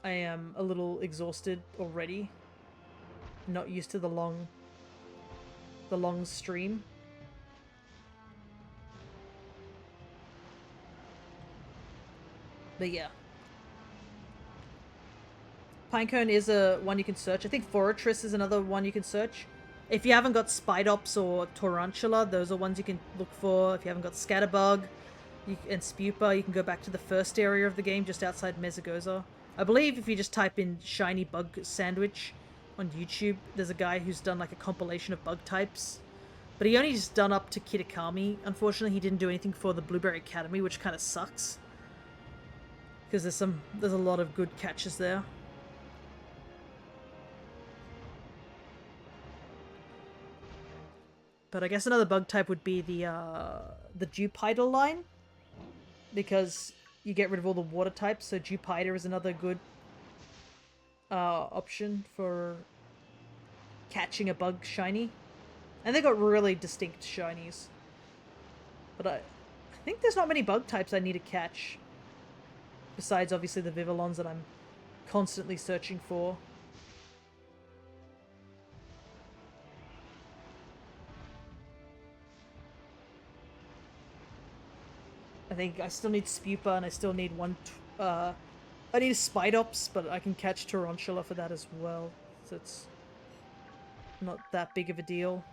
I am a little exhausted already. Not used to the long stream. But yeah. Pinecone is one you can search. I think Fortress is another one you can search. If you haven't got Spidops or Tarantula, those are ones you can look for. If you haven't got Scatterbug and Spupa, you can go back to the first area of the game just outside Mezagoza. I believe if you just type in Shiny Bug Sandwich on YouTube, there's a guy who's done like a compilation of bug types. But he only just done up to Kitakami. Unfortunately, he didn't do anything for the Blueberry Academy, which kind of sucks. Because there's a lot of good catches there. But I guess another bug type would be the Dewpider line, because you get rid of all the water types, so Dewpider is another good option for catching a bug shiny. And they got really distinct shinies. But I think there's not many bug types I need to catch, besides obviously the Vivillons that I'm constantly searching for. I think I still need Spupa, and I still need I need Spidops, but I can catch Tarantula for that as well, so it's not that big of a deal.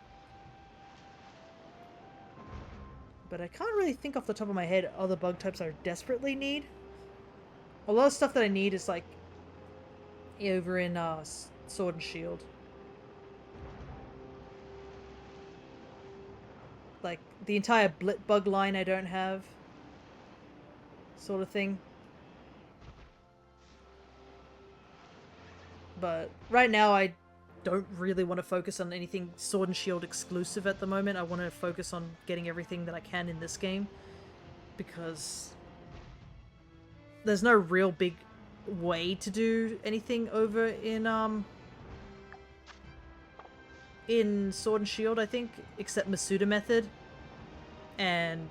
But I can't really think off the top of my head other bug types I desperately need. A lot of stuff that I need is like over in Sword and Shield. Like the entire Blitbug line I don't have. Sort of thing. But right now I don't really want to focus on anything Sword and Shield exclusive at the moment. I want to focus on getting everything that I can in this game, because there's no real big way to do anything over in Sword and Shield, I think, except Masuda Method. And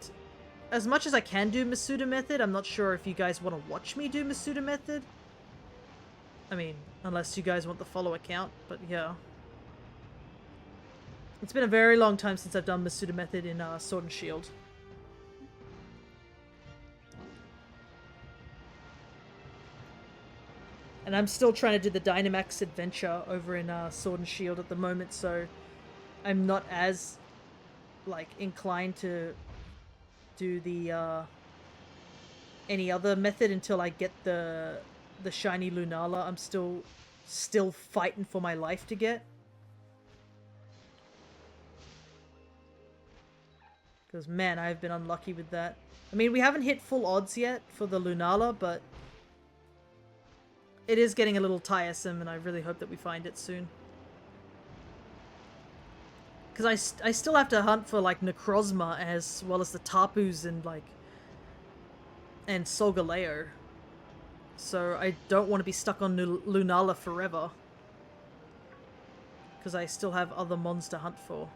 as much as I can do Masuda Method, I'm not sure if you guys want to watch me do Masuda Method. I mean, unless you guys want the follow account, but yeah. It's been a very long time since I've done Masuda Method in Sword and Shield. And I'm still trying to do the Dynamax adventure over in Sword and Shield at the moment, so I'm not as like inclined to do the any other method until I get the shiny Lunala. I'm still fighting for my life to get. Because man, I've been unlucky with that. I mean, we haven't hit full odds yet for the Lunala, but it is getting a little tiresome, and I really hope that we find it soon. Because I still have to hunt for, like, Necrozma as well as the Tapus and, like, and Solgaleo. So I don't want to be stuck on Lunala forever. Because I still have other mons to hunt for.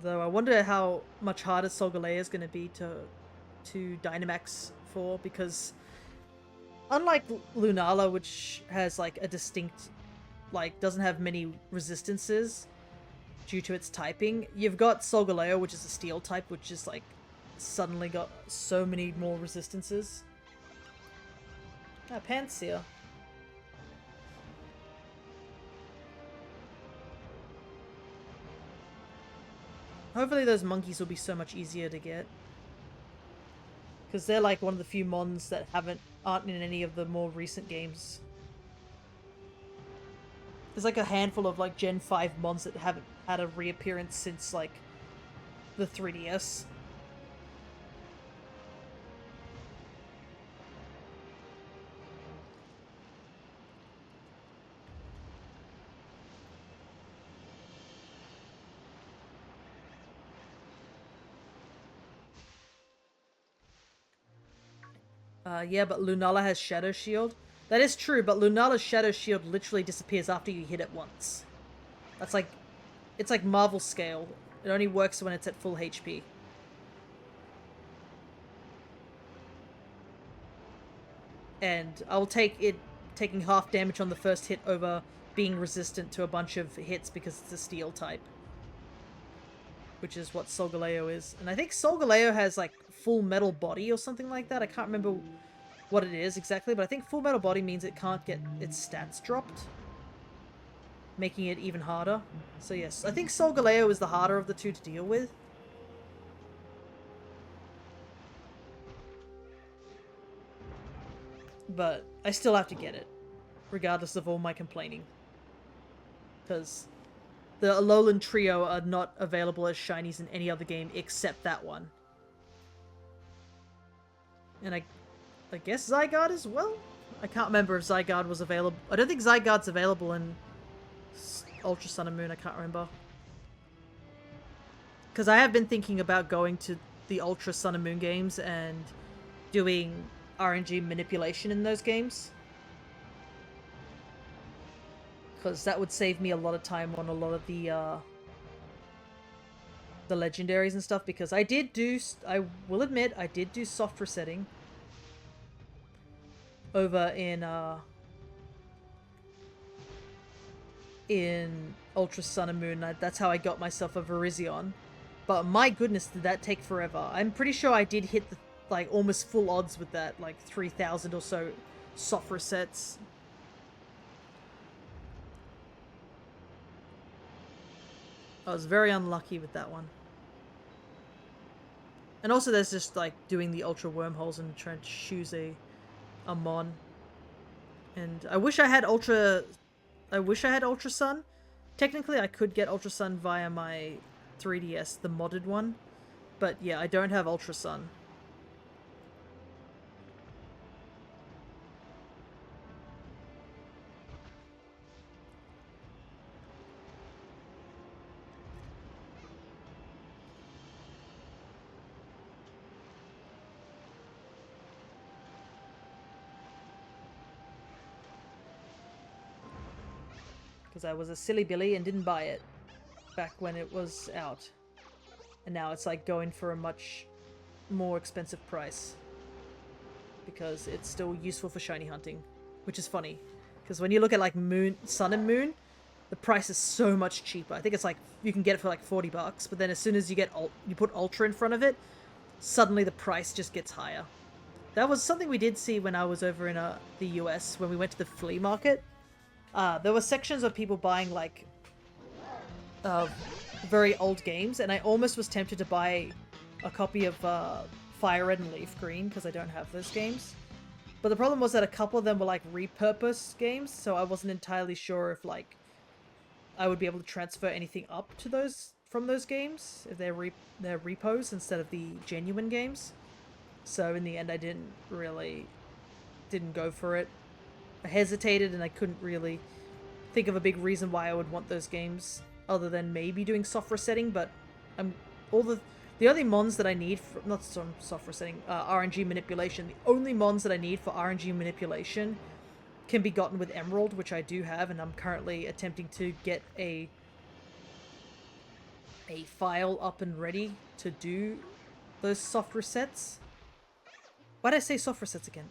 Though I wonder how much harder Solgaleo is going to be to Dynamax for, because unlike Lunala, which has like a distinct, like doesn't have many resistances due to its typing, you've got Solgaleo, which is a steel type, which is like suddenly got so many more resistances. Ah, Pansear. Hopefully those monkeys will be so much easier to get. Because they're like one of the few mons that aren't in any of the more recent games. There's like a handful of like Gen 5 mons that haven't had a reappearance since like the 3DS. Yeah, but Lunala has Shadow Shield. That is true, but Lunala's Shadow Shield literally disappears after you hit it once. That's like... It's like Marvel scale. It only works when it's at full HP. And I will take it taking half damage on the first hit over being resistant to a bunch of hits because it's a steel type. Which is what Solgaleo is. And I think Solgaleo has like full metal body or something like that. I can't remember what it is exactly, but I think full metal body means it can't get its stats dropped, making it even harder. So yes, I think Solgaleo is the harder of the two to deal with. But I still have to get it, regardless of all my complaining. Because the Alolan Trio are not available as shinies in any other game except that one. And I guess Zygarde as well? I can't remember if Zygarde was available. I don't think Zygarde's available in Ultra Sun and Moon. I can't remember. Because I have been thinking about going to the Ultra Sun and Moon games and doing RNG manipulation in those games. Because that would save me a lot of time on a lot of the legendaries and stuff. Because I will admit, I did do soft resetting over in Ultra Sun and Moon. That's how I got myself a Virizion. But my goodness, did that take forever. I'm pretty sure I did hit the like almost full odds with that, like 3,000 or so soft resets. I was very unlucky with that one. And also there's just like doing the ultra wormholes and trying to choose a mon. And I wish I had Ultra Sun. Technically I could get Ultra Sun via my 3DS, the modded one. But yeah, I don't have Ultra Sun. Because I was a silly Billy and didn't buy it back when it was out. And now it's like going for a much more expensive price. Because it's still useful for shiny hunting. Which is funny. Because when you look at like Sun and Moon, the price is so much cheaper. I think it's like, you can get it for like $40, but then as soon as you put Ultra in front of it, suddenly the price just gets higher. That was something we did see when I was over in the US, when we went to the flea market. There were sections of people buying like very old games, and I almost was tempted to buy a copy of Fire Red and Leaf Green because I don't have those games. But the problem was that a couple of them were like repurposed games, so I wasn't entirely sure if like I would be able to transfer anything up to those from those games if they're repos instead of the genuine games. So in the end, I didn't go for it. I hesitated and I couldn't really think of a big reason why I would want those games other than maybe doing soft resetting, but the only mons that I need for, not soft resetting, RNG manipulation, the only mons that I need for RNG manipulation can be gotten with Emerald, which I do have, and I'm currently attempting to get a a file up and ready to do those soft resets. Why did I say soft resets again?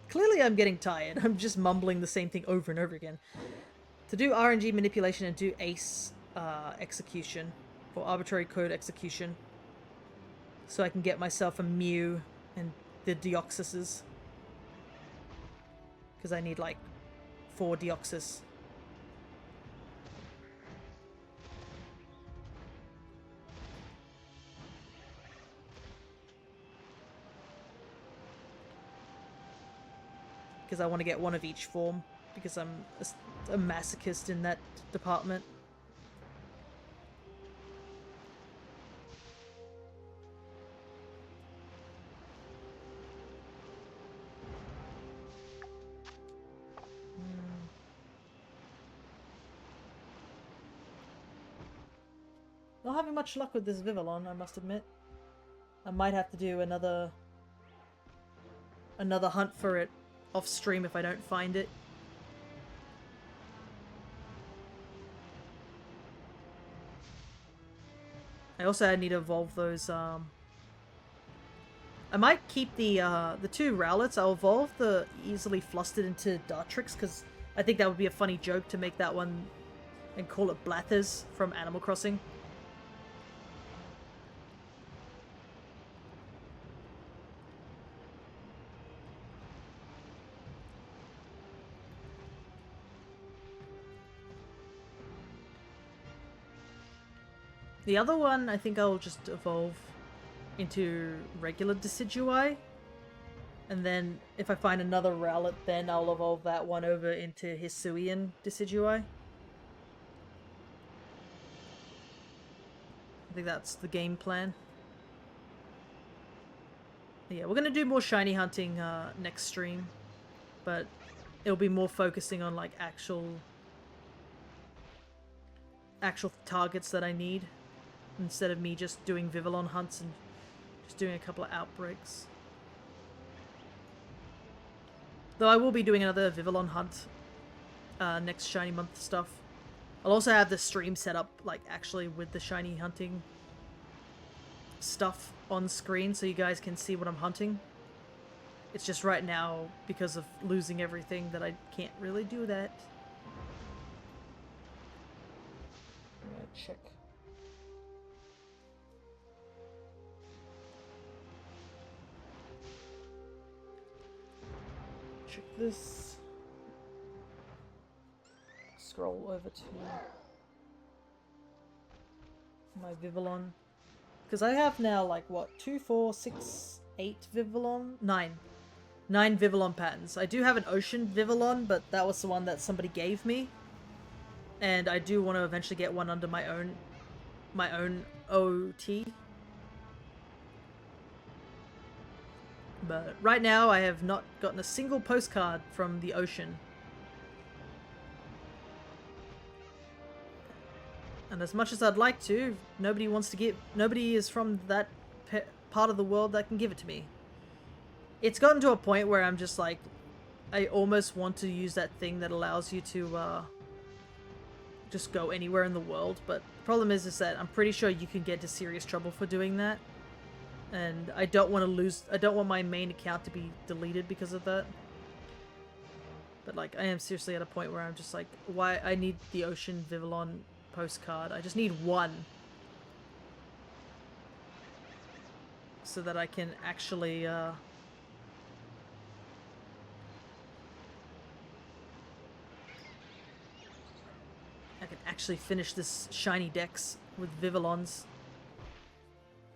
Clearly I'm getting tired. I'm just mumbling the same thing over and over again. To do RNG manipulation and do ACE execution, or arbitrary code execution, so I can get myself a Mew and the Deoxyses. Because I need like 4 Deoxys. Because I want to get one of each form, because I'm a masochist in that department. Not having much luck with this Vivillon, I must admit. I might have to do another hunt for it off stream if I don't find it. I also need to evolve those. I might keep the 2 Rowlets. I'll evolve the easily flustered into Dartrix because I think that would be a funny joke to make that one and call it Blathers from Animal Crossing. The other one, I think I'll just evolve into regular Decidueye. And then if I find another Rowlet, then I'll evolve that one over into Hisuian Decidueye. I think that's the game plan. Yeah, we're gonna do more shiny hunting next stream. But it'll be more focusing on like actual targets that I need. Instead of me just doing Vivillon hunts and just doing a couple of outbreaks. Though I will be doing another Vivillon hunt next shiny month stuff. I'll also have the stream set up like actually with the shiny hunting stuff on screen so you guys can see what I'm hunting. It's just right now, because of losing everything, that I can't really do that. I'm gonna check. Check this. Scroll over to my Vivillon. Because I have now like what, 2, 4, 6, 8 Vivillon? 9 Vivillon patterns. I do have an Ocean Vivillon, but that was the one that somebody gave me. And I do want to eventually get one under my own OT. But right now I have not gotten a single postcard from the ocean. And as much as I'd like to, nobody is from that part of the world that can give it to me. It's gotten to a point where I'm just like, I almost want to use that thing that allows you to just go anywhere in the world. But the problem is that I'm pretty sure you can get into serious trouble for doing that. And I don't want my main account to be deleted because of that. But like, I am seriously at a point where I'm just like, why I need the Ocean Vivillon postcard. I just need one. So that I can actually, I can actually finish this shiny dex with Vivillons.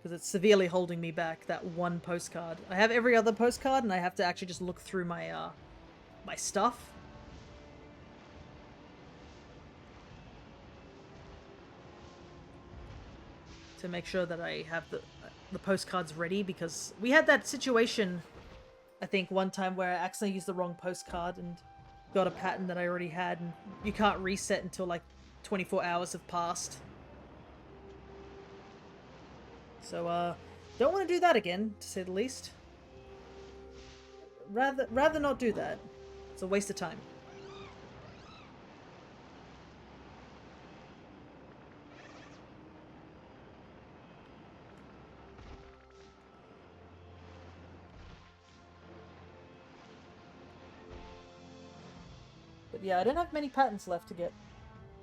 Because it's severely holding me back, that one postcard. I have every other postcard, and I have to actually just look through my, my stuff. To make sure that I have the postcards ready, because we had that situation, I think, one time where I accidentally used the wrong postcard and got a pattern that I already had, and you can't reset until, like, 24 hours have passed. So, don't want to do that again, to say the least. Rather not do that. It's a waste of time. But yeah, I don't have many patterns left to get.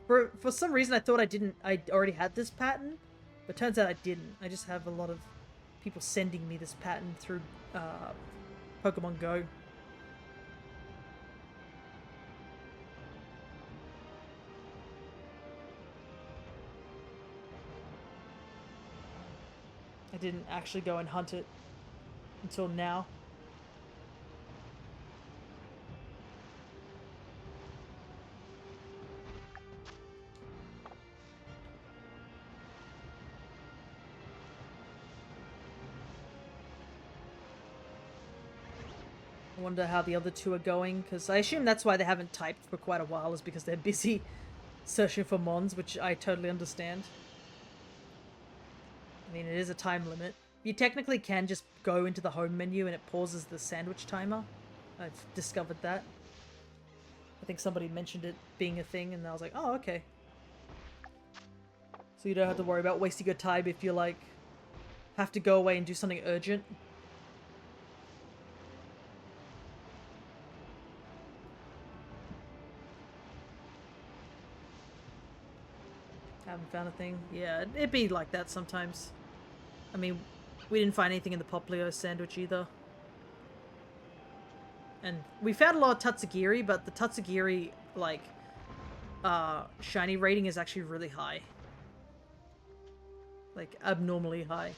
For some reason, I thought I already had this pattern, but turns out I didn't. I just have a lot of people sending me this pattern through Pokemon Go. I didn't actually go and hunt it until now. I wonder how the other two are going, because I assume that's why they haven't typed for quite a while, is because they're busy searching for mons, which I totally understand. I mean, it is a time limit. You technically can just go into the home menu and it pauses the sandwich timer. I've discovered that. I think somebody mentioned it being a thing, and I was like, oh, okay. So you don't have to worry about wasting your time if you, like, have to go away and do something urgent. Haven't found a thing. Yeah, it'd be like that sometimes. I mean, we didn't find anything in the Poplio sandwich either. And we found a lot of Tatsugiri, but the Tatsugiri, like, shiny rating is actually really high. Like, abnormally high.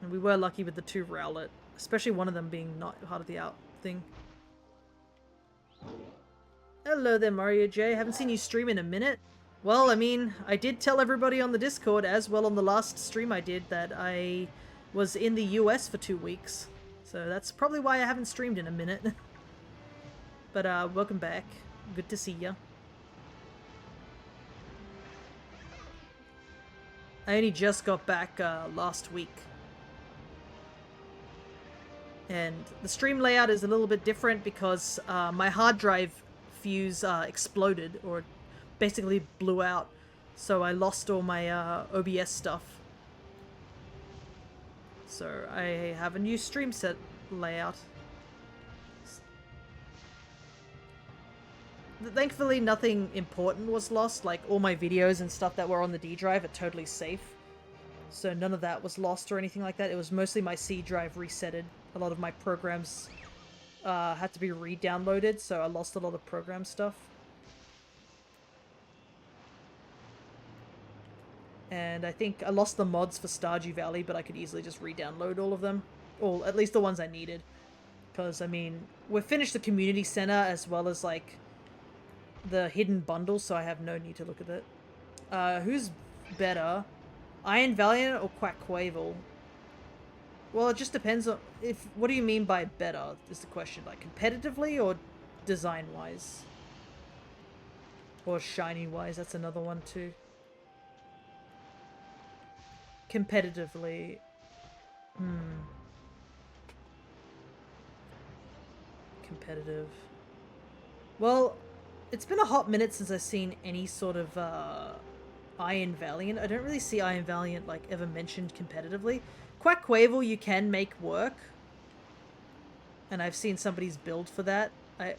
And we were lucky with the 2 Rowlet, especially one of them being not part of the out thing. Hello there, Mario J. Haven't seen you stream in a minute. Well, I mean, I did tell everybody on the Discord, as well on the last stream I did, that I was in the US for 2 weeks. So that's probably why I haven't streamed in a minute. But, welcome back. Good to see ya. I only just got back, last week. And the stream layout is a little bit different because, my hard drive fuse, exploded, or basically blew out. So I lost all my, OBS stuff. So I have a new stream set layout. Thankfully, nothing important was lost. Like, all my videos and stuff that were on the D drive are totally safe. So none of that was lost or anything like that. It was mostly my C drive resetted. A lot of my programs had to be re-downloaded, so I lost a lot of program stuff. And I think I lost the mods for Stardew Valley, but I could easily just re-download all of them. Or at least the ones I needed. Because, I mean, we've finished the community center as well as, like, the hidden bundle, so I have no need to look at it. Who's better? Iron Valiant or Quackquavel? Well, it just depends on if. What do you mean by better? Is the question, like, competitively or design-wise, or shiny-wise? That's another one too. Competitively, competitive. Well, it's been a hot minute since I've seen any sort of Iron Valiant. I don't really see Iron Valiant like ever mentioned competitively. Quackquavel you can make work, and I've seen somebody's build for that.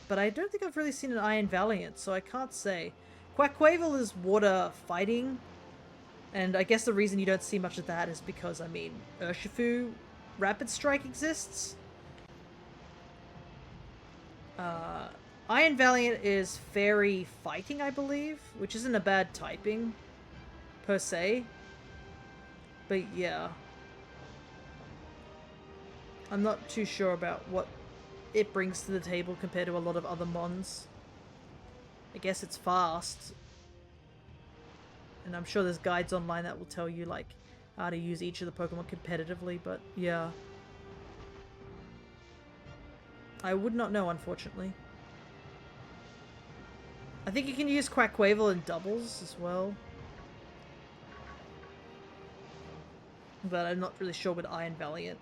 But I don't think I've really seen an Iron Valiant, so I can't say. Quackquavel is water fighting, and I guess the reason you don't see much of that is because, I mean, Urshifu Rapid Strike exists. Iron Valiant is fairy fighting, I believe, which isn't a bad typing, per se. But yeah. I'm not too sure about what it brings to the table compared to a lot of other mons. I guess it's fast. And I'm sure there's guides online that will tell you, like, how to use each of the Pokemon competitively, but yeah. I would not know, unfortunately. I think you can use Quackquavel in doubles as well. But I'm not really sure with Iron Valiant.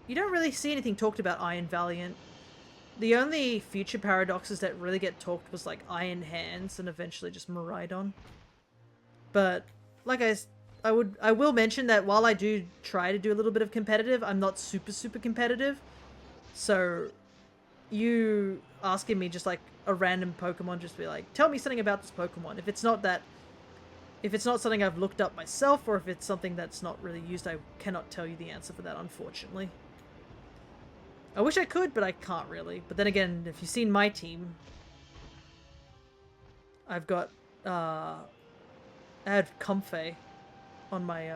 You don't really see anything talked about Iron Valiant. The only future paradoxes that really get talked was like Iron Hands and eventually just Miraidon. But like I will mention that while I do try to do a little bit of competitive, I'm not super competitive. So you asking me just like a random Pokemon, just be like, tell me something about this Pokemon. If it's not something I've looked up myself, or if it's something that's not really used, I cannot tell you the answer for that, unfortunately. I wish I could, but I can't really. But then again, if you've seen my team, I've got, I had Comfey on my,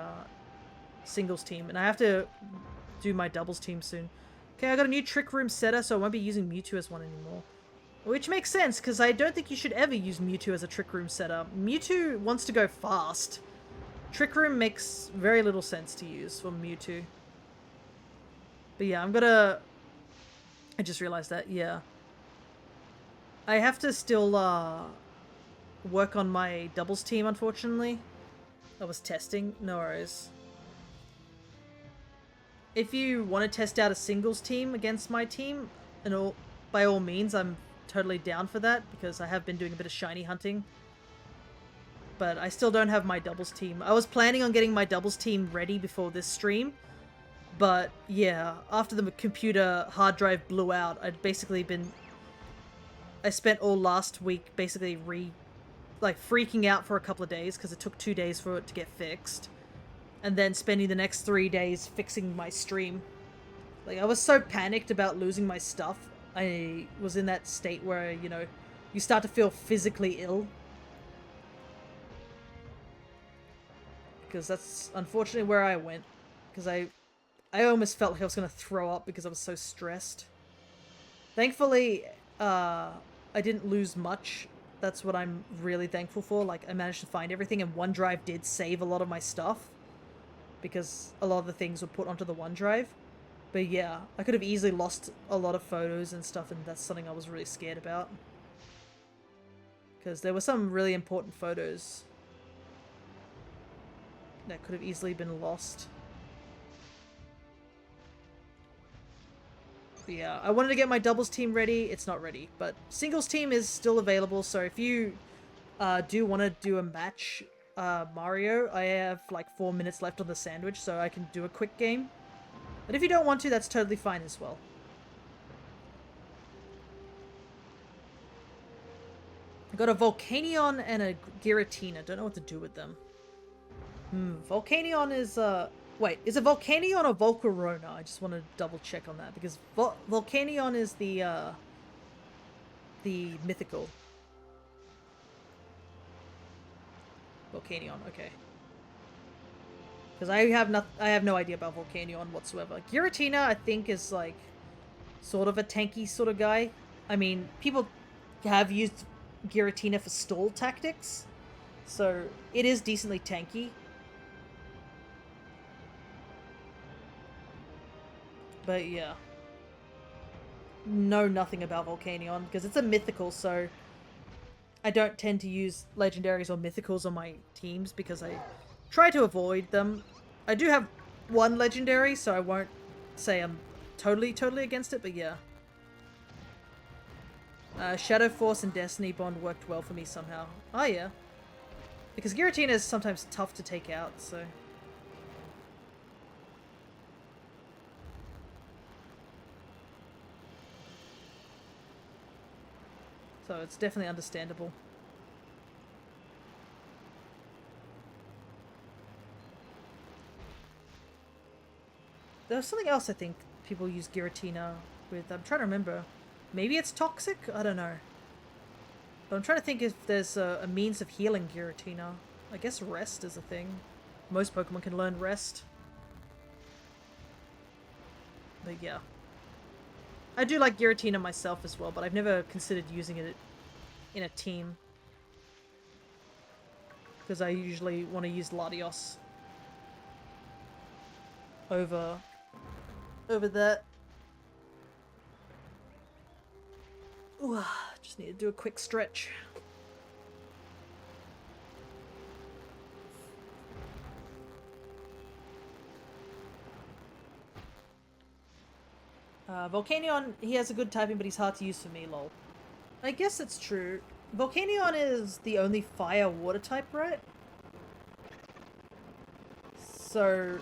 singles team, and I have to do my doubles team soon. Okay, I got a new Trick Room setter, so I won't be using Mewtwo as one anymore. Which makes sense, because I don't think you should ever use Mewtwo as a Trick Room setter. Mewtwo wants to go fast. Trick Room makes very little sense to use for Mewtwo. But yeah, I just realized that, yeah. I have to still, work on my doubles team, unfortunately. I was testing. No worries. If you want to test out a singles team against my team, by all means, I'm totally down for that, because I have been doing a bit of shiny hunting. But I still don't have my doubles team. I was planning on getting my doubles team ready before this stream, but yeah, after the computer hard drive blew out, I spent all last week basically freaking out for a couple of days, because it took 2 days for it to get fixed. And then spending the next 3 days fixing my stream. Like, I was so panicked about losing my stuff. I was in that state where, you know, you start to feel physically ill. Because that's unfortunately where I went. Because I almost felt like I was going to throw up because I was so stressed. Thankfully, I didn't lose much. That's what I'm really thankful for. Like, I managed to find everything, and OneDrive did save a lot of my stuff, because a lot of the things were put onto the OneDrive. But yeah, I could have easily lost a lot of photos and stuff, and that's something I was really scared about. Because there were some really important photos that could have easily been lost. But yeah, I wanted to get my doubles team ready. It's not ready, but singles team is still available, so if you do want to do a match Mario, I have like 4 minutes left on the sandwich, so I can do a quick game. But if you don't want to, that's totally fine as well. I got a Volcanion and a Giratina. Don't know what to do with them. Volcanion is, wait, is it Volcanion or Volcarona? I just want to double check on that, because Volcanion is the mythical. Volcanion, okay. Because I have no idea about Volcanion whatsoever. Giratina, I think, is like sort of a tanky sort of guy. I mean, people have used Giratina for stall tactics, so it is decently tanky. But yeah, know nothing about Volcanion because it's a mythical, so I don't tend to use legendaries or mythicals on my teams because I try to avoid them. I do have one legendary, so I won't say I'm totally against it, but yeah. Shadow Force and Destiny Bond worked well for me somehow. Oh yeah. Because Giratina is sometimes tough to take out, so... So it's definitely understandable. There's something else I think people use Giratina with. I'm trying to remember. Maybe it's toxic? I don't know. But I'm trying to think if there's a means of healing Giratina. I guess rest is a thing. Most Pokemon can learn rest. But yeah. I do like Giratina myself as well, but I've never considered using it in a team. Because I usually want to use Latios over that. Ooh, just need to do a quick stretch. Volcanion, he has a good typing, but he's hard to use for me, lol. I guess it's true. Volcanion is the only fire-water type, right? So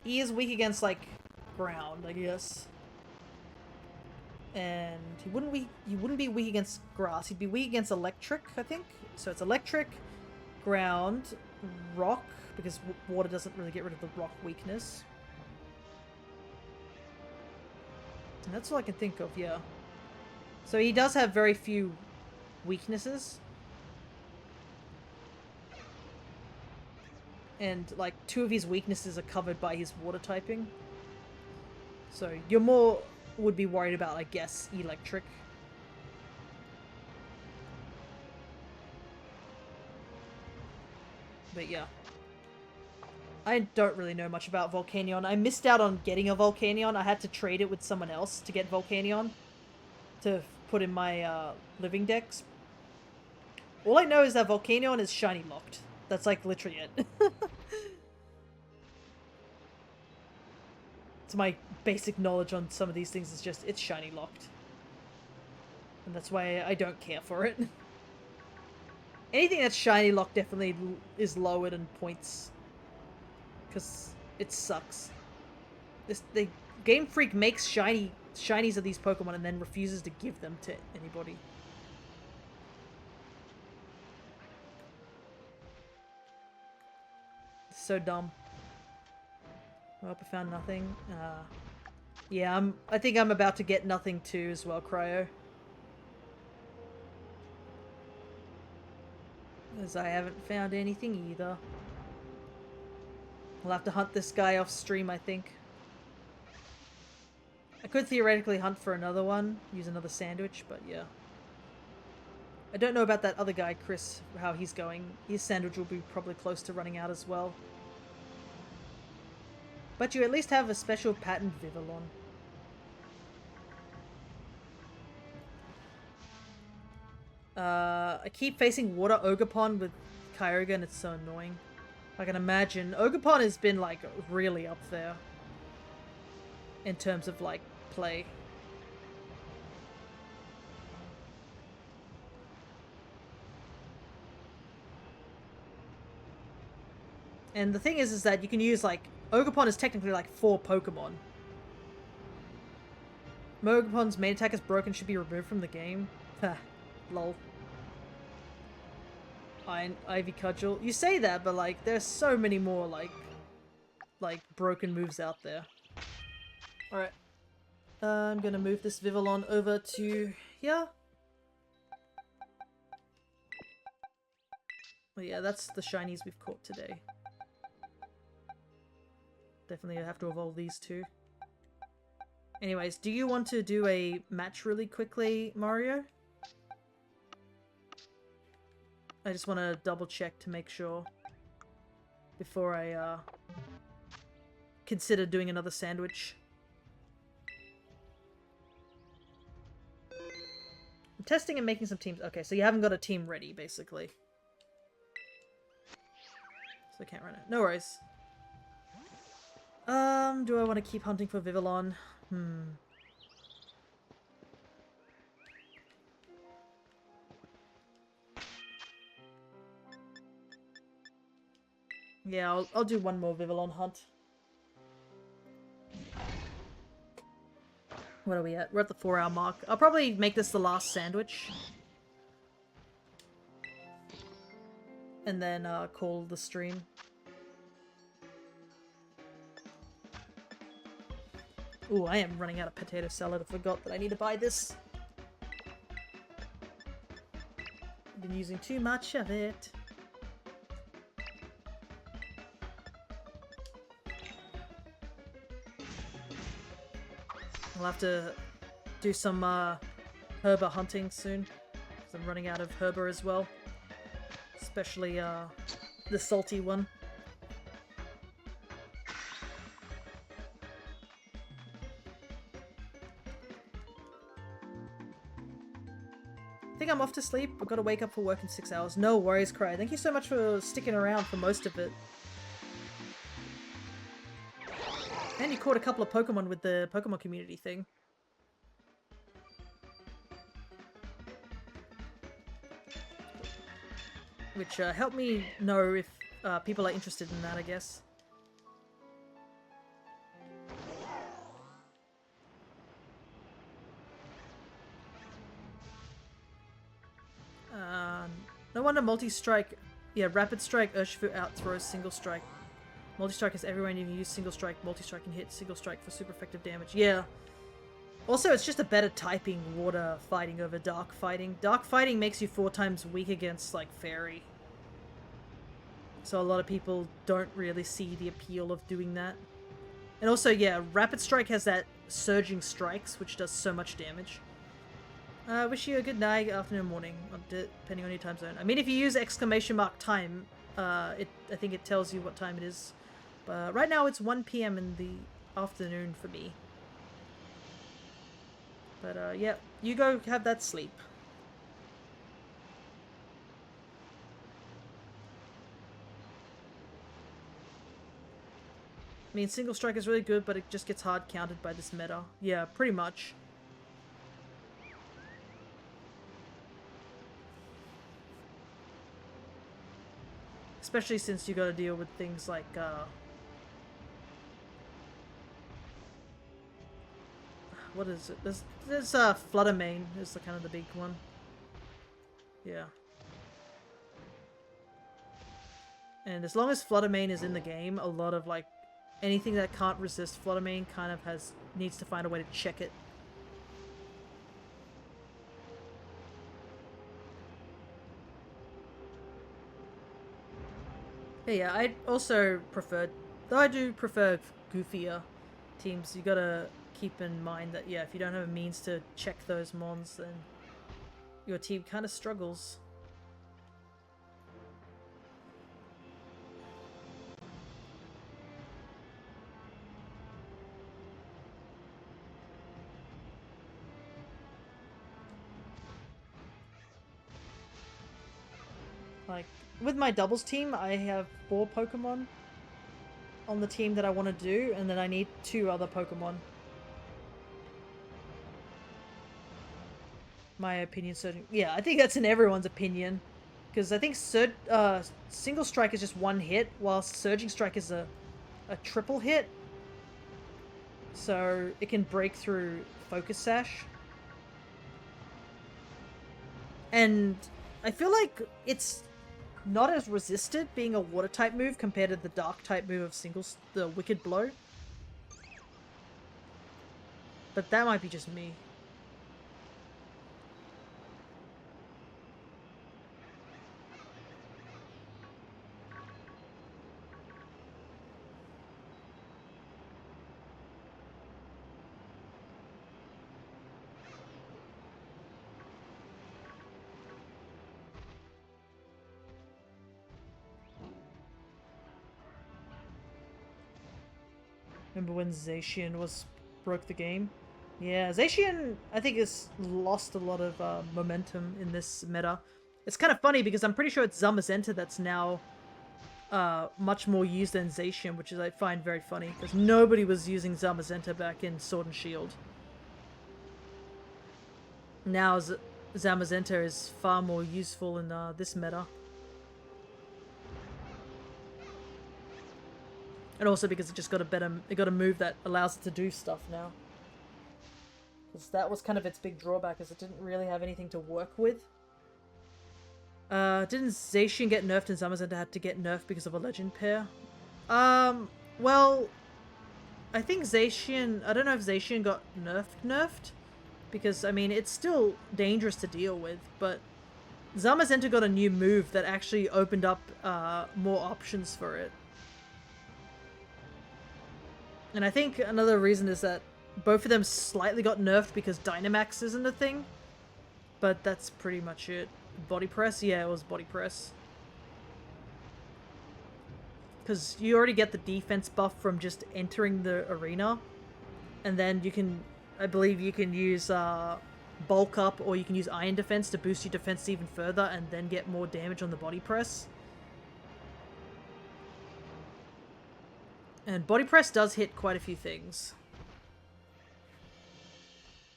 he is weak against like ground, I guess. And he wouldn't be weak against grass. He'd be weak against electric, I think. So it's electric, ground, rock, because water doesn't really get rid of the rock weakness. And that's all I can think of, yeah. So he does have very few weaknesses. And, like, 2 of his weaknesses are covered by his water typing. So you're more would be worried about, I guess, electric. But yeah. I don't really know much about Volcanion. I missed out on getting a Volcanion. I had to trade it with someone else to get Volcanion. To put in my living decks. All I know is that Volcanion is shiny locked. That's like literally it. It's my basic knowledge on some of these things is just, it's shiny locked. And that's why I don't care for it. Anything that's shiny locked definitely is lowered in points. Because it sucks. The Game Freak makes shinies of these Pokemon and then refuses to give them to anybody. It's so dumb. Well, I found nothing. Yeah, I think I'm about to get nothing too as well, Cryo. As I haven't found anything either. I'll have to hunt this guy off stream, I think. I could theoretically hunt for another one, use another sandwich, but yeah. I don't know about that other guy, Chris, how he's going. His sandwich will be probably close to running out as well. But you at least have a special patterned Vivillon. I keep facing Water Ogerpon with Kyogre and it's so annoying. I can imagine. Ogerpon has been like really up there. In terms of like play. And the thing is that you can use like Ogerpon is technically like 4 Pokemon. Ogerpon's main attack is broken, should be removed from the game. Ha, lol. Ivy Cudgel. You say that, but like there's so many more like broken moves out there. Alright. I'm gonna move this Vivillon over to here. Well, yeah, that's the shinies we've caught today. Definitely have to evolve these two. Anyways, do you want to do a match really quickly, Mario? I just want to double check to make sure before I consider doing another sandwich. I'm testing and making some teams. Okay, so you haven't got a team ready, basically. So I can't run it. No worries. Do I want to keep hunting for Vivillon? Yeah, I'll do one more Vivillon hunt. What are we at? We're at the 4-hour mark. I'll probably make this the last sandwich. And then call the stream. Ooh, I am running out of potato salad. I forgot that I need to buy this. I've been using too much of it. I'll have to do some herba hunting soon. Because I'm running out of herba as well. Especially the salty one. I think I'm off to sleep. I've got to wake up for work in 6 hours. No worries, Cry. Thank you so much for sticking around for most of it. And you caught a couple of Pokemon with the Pokemon community thing. Which helped me know if people are interested in that, I guess. No wonder multi-strike... Yeah, rapid strike, Urshifu out throws single strike. Multi-strike is everywhere and you can use single strike, multi-strike can hit single strike for super effective damage. Yeah. Also, it's just a better typing water fighting over dark fighting. Dark fighting makes you 4 times weak against, like, fairy. So a lot of people don't really see the appeal of doing that. And also, yeah, rapid strike has that surging strikes, which does so much damage. Wish you a good night, afternoon, morning, depending on your time zone. I mean, if you use exclamation mark time, I think it tells you what time it is. But right now it's 1 PM in the afternoon for me. But yeah, you go have that sleep. I mean, single strike is really good, but it just gets hard countered by this meta. Yeah, pretty much. Especially since you gotta deal with things like, what is it? There's Flutter Mane is the kind of the big one. Yeah. And as long as Flutter Mane is in the game, a lot of, like, anything that can't resist Flutter Mane kind of needs to find a way to check it. Yeah, I also prefer, though I do prefer goofier teams, you gotta keep in mind that, yeah, if you don't have a means to check those mons, then your team kind of struggles. Like, with my doubles team, I have 4 Pokemon on the team that I want to do, and then I need 2 other Pokemon. My opinion, certain. Yeah, I think that's in everyone's opinion. Because I think single strike is just 1 hit, whilst surging strike is a triple hit. So it can break through Focus Sash. And I feel like it's not as resisted being a water type move compared to the dark type move of the Wicked Blow. But that might be just me. Remember when Zacian broke the game? Yeah, Zacian, I think, has lost a lot of momentum in this meta. It's kind of funny because I'm pretty sure it's Zamazenta that's now much more used than Zacian, which is I find very funny because nobody was using Zamazenta back in Sword and Shield. Now Zamazenta is far more useful in this meta. And also because it just got a move that allows it to do stuff now. Because that was kind of its big drawback, is it didn't really have anything to work with. Didn't Zacian get nerfed and Zamazenta had to get nerfed because of a legend pair? Well, I think Zacian, I don't know if Zacian got nerfed. Because, I mean, it's still dangerous to deal with, but Zamazenta got a new move that actually opened up more options for it. And I think another reason is that both of them slightly got nerfed because Dynamax isn't a thing. But that's pretty much it. Body press? Yeah, it was body press. Because you already get the defense buff from just entering the arena. And then you can, I believe you can use bulk up or you can use iron defense to boost your defense even further and then get more damage on the body press. And body press does hit quite a few things.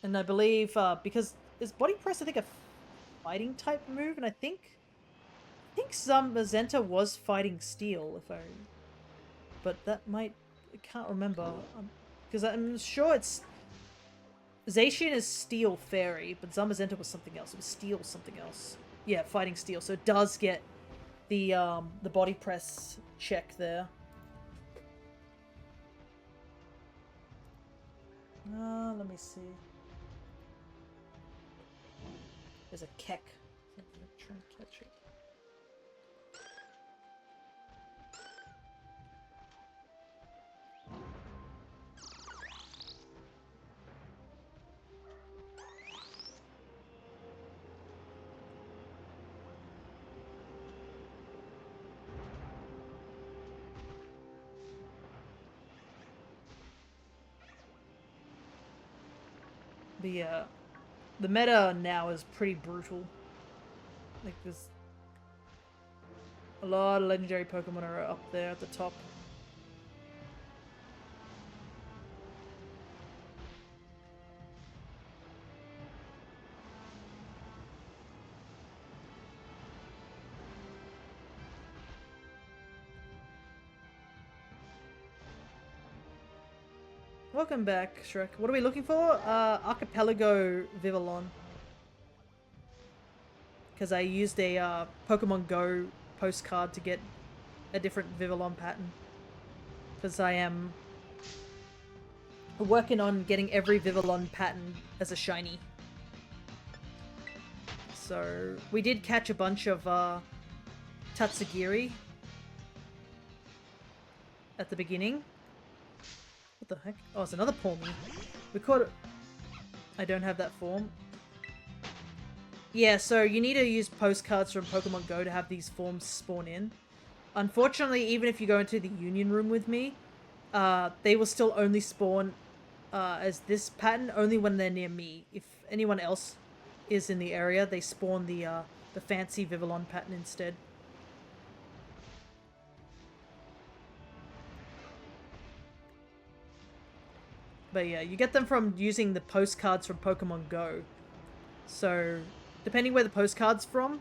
And I believe, because is body press, I think, a fighting type move? And I think think Zamazenta was fighting Steel, if I... But that might... I can't remember. Because I'm sure it's... Zacian is Steel Fairy, but Zamazenta was something else. It was Steel something else. Yeah, fighting Steel. So it does get the body press check there. Let me see. There's a Keck. I'm gonna try and catch it. The meta now is pretty brutal. Like, there's a lot of legendary Pokemon are up there at the top. Welcome back, Shrek. What are we looking for? Archipelago Vivillon. Because I used a Pokemon Go postcard to get a different Vivillon pattern. Because I am working on getting every Vivillon pattern as a shiny. So we did catch a bunch of Tatsugiri at the beginning. What the heck? Oh, it's another Pawmi. We caught it. I don't have that form. Yeah, so you need to use postcards from Pokemon Go to have these forms spawn in. Unfortunately, even if you go into the Union Room with me, they will still only spawn as this pattern only when they're near me. If anyone else is in the area, they spawn the fancy Vivillon pattern instead. But yeah, you get them from using the postcards from Pokemon Go. So, depending where the postcard's from,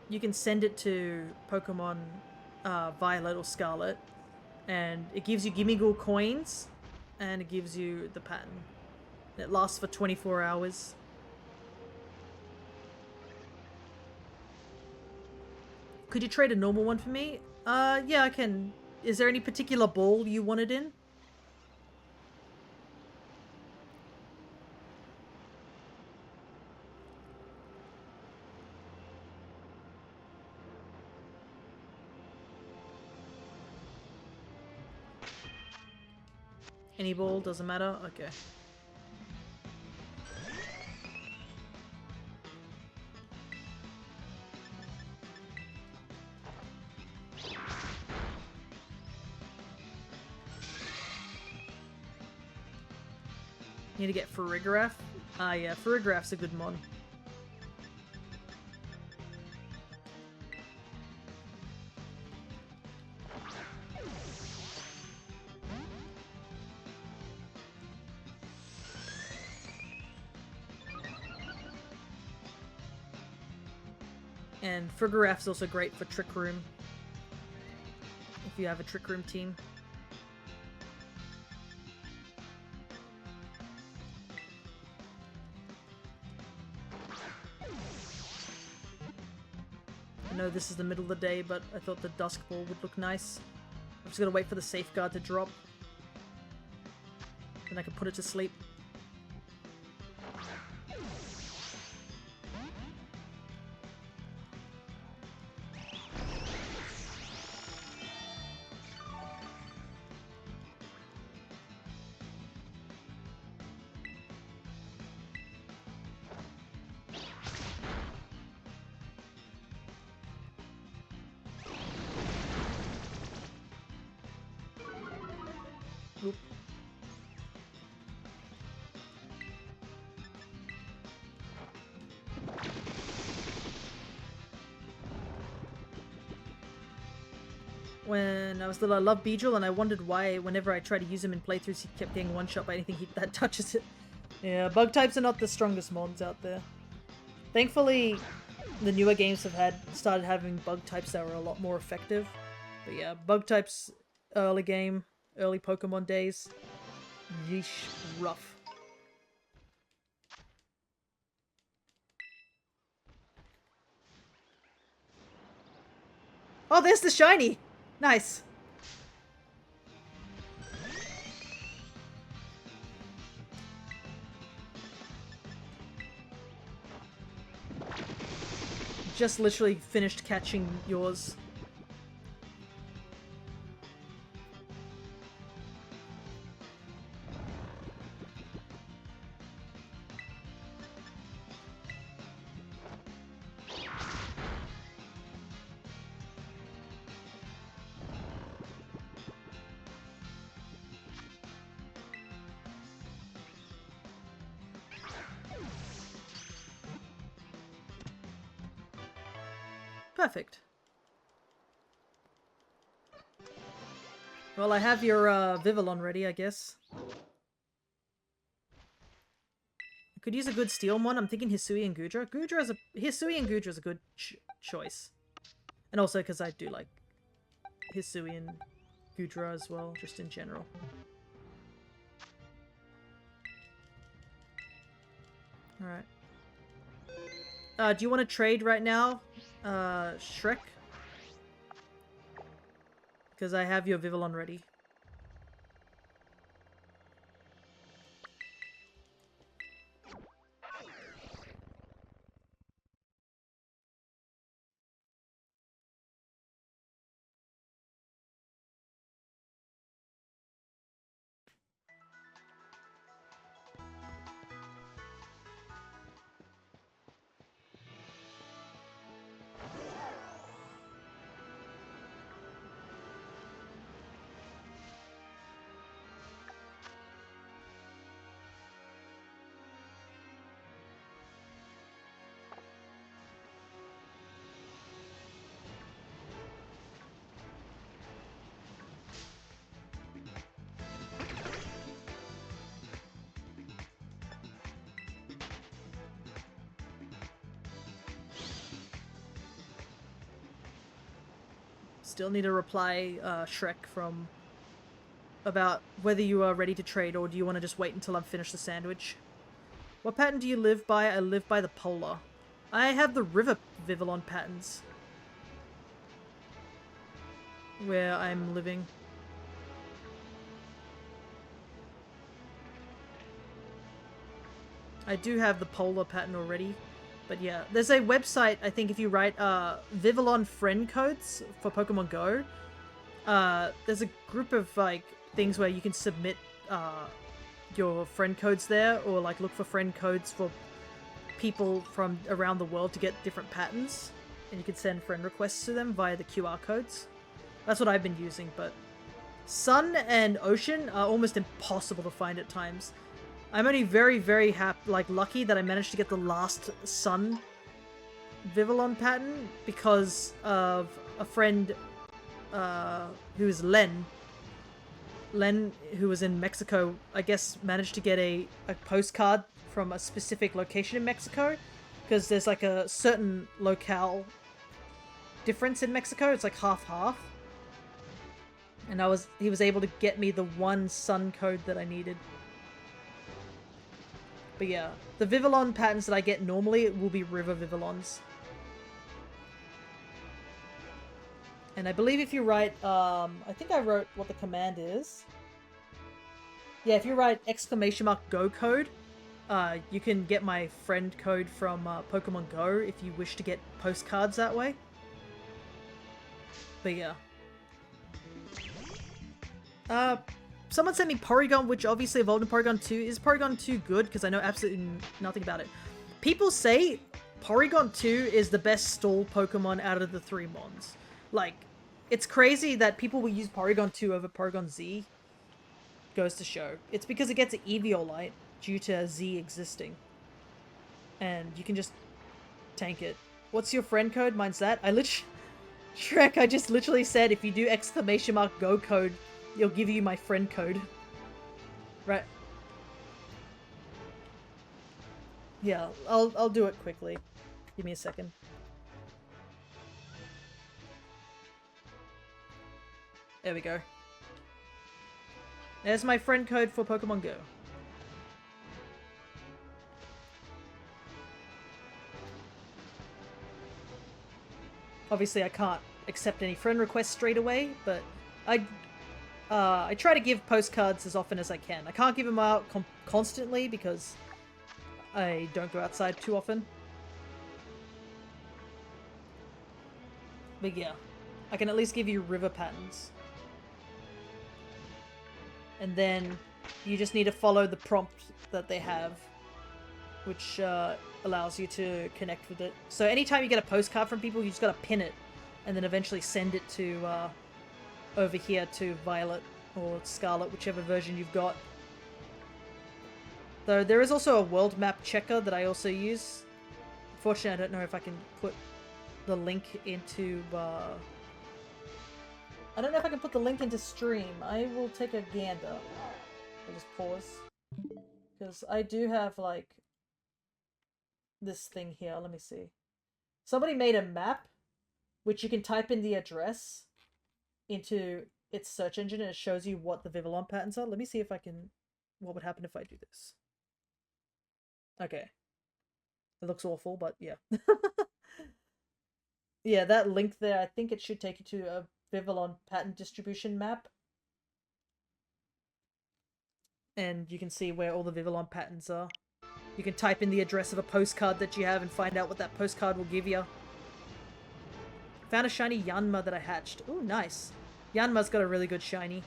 you can send it to Pokemon Violet or Scarlet, and it gives you Gimmighoul coins, and it gives you the pattern. It lasts for 24 hours. Could you trade a normal one for me? Yeah, I can. Is there any particular ball you wanted in? Any ball, doesn't matter? Okay. Need to get Farigiraf? Ah, yeah, Farigiraf's a good mon. And Farigiraf's also great for Trick Room. If you have a Trick Room team. I know this is the middle of the day, but I thought the Dusk Ball would look nice. I'm just gonna wait for the Safeguard to drop. Then I can put it to sleep. Oop. When I was little, I loved Beedrill, and I wondered why whenever I tried to use him in playthroughs, he kept getting one-shot by anything that touches it. Yeah, bug types are not the strongest mons out there. Thankfully, the newer games have started having bug types that were a lot more effective. But yeah, bug types early game, early Pokemon days, yeesh, rough. Oh, there's the shiny! Nice. Just literally finished catching yours. Perfect. Well, I have your Vivillon ready, I guess. I could use a good Steel one. I'm thinking Hisui and Gudra. Hisui and Gudra is a good choice. And also because I do like Hisui and Gudra as well, just in general. Alright. Do you want to trade right now, Shrek? Because I have your Vivillon ready. Still need a reply, Shrek, from about whether you are ready to trade or do you want to just wait until I've finished the sandwich. What pattern do you live by? I live by the Polar. I have the River Vivillon patterns where I'm living. I do have the Polar pattern already. But yeah, there's a website, I think if you write Vivillon friend codes for Pokemon Go, there's a group of like things where you can submit your friend codes there, or like look for friend codes for people from around the world to get different patterns, and you can send friend requests to them via the QR codes. That's what I've been using, but Sun and Ocean are almost impossible to find at times. I'm only very, very lucky that I managed to get the last Sun Vivillon pattern because of a friend who's Len. Len, who was in Mexico, I guess managed to get a postcard from a specific location in Mexico, because there's like a certain locale difference in Mexico. It's like half-half. And he was able to get me the one Sun code that I needed. But yeah, the Vivillon patterns that I get normally will be River Vivillons. And I believe if you write, I think I wrote what the command is. Yeah, if you write !go code, you can get my friend code from Pokemon Go if you wish to get postcards that way. But yeah. Someone sent me Porygon, which obviously evolved in Porygon 2. Is Porygon 2 good? Because I know absolutely nothing about it. People say Porygon 2 is the best stall Pokemon out of the 3 Mons. Like, it's crazy that people will use Porygon 2 over Porygon Z. Goes to show. It's because it gets an Eviolite due to Z existing. And you can just tank it. What's your friend code? Mine's that. Shrek, I just literally said if you do !go code, it'll give you my friend code. Right. Yeah, I'll do it quickly. Give me a second. There we go. There's my friend code for Pokemon Go. Obviously, I can't accept any friend requests straight away, but I try to give postcards as often as I can. I can't give them out constantly because I don't go outside too often. But yeah, I can at least give you river patterns. And then you just need to follow the prompt that they have, which allows you to connect with it. So anytime you get a postcard from people, you just gotta pin it, and then eventually send it to over here to Violet or Scarlet, whichever version you've got. Though there is also a world map checker that I also use. Unfortunately, I don't know if I can put the link into... I don't know if I can put the link into stream. I will take a gander. I'll just pause. Because I do have, like, this thing here. Let me see. Somebody made a map, which you can type in the address into its search engine, and it shows you what the Vivillon patterns are. Let me see if I can... What would happen if I do this? Okay. It looks awful, but yeah. Yeah, that link there, I think it should take you to a Vivillon pattern distribution map. And you can see where all the Vivillon patterns are. You can type in the address of a postcard that you have and find out what that postcard will give you. Found a shiny Yanma that I hatched. Ooh, nice. Yanma's got a really good shiny.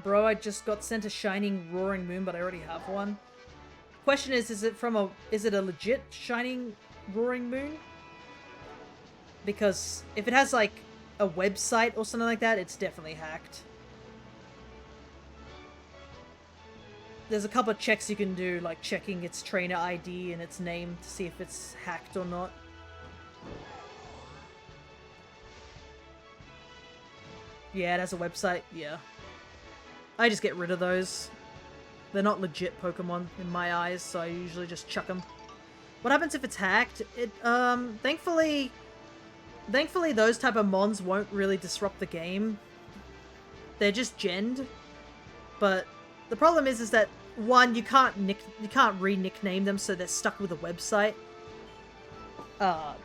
Bro, I just got sent a shining Roaring Moon, but I already have one. Question is it a legit shining Roaring Moon? Because if it has like a website or something like that, it's definitely hacked. There's a couple of checks you can do, like checking its trainer ID and its name to see if it's hacked or not. Yeah, it has a website, yeah. I just get rid of those. They're not legit Pokemon in my eyes, so I usually just chuck them. What happens if it's hacked? Thankfully those type of mons won't really disrupt the game. They're just genned. But the problem is that one, you can't re-nickname them, so they're stuck with a website.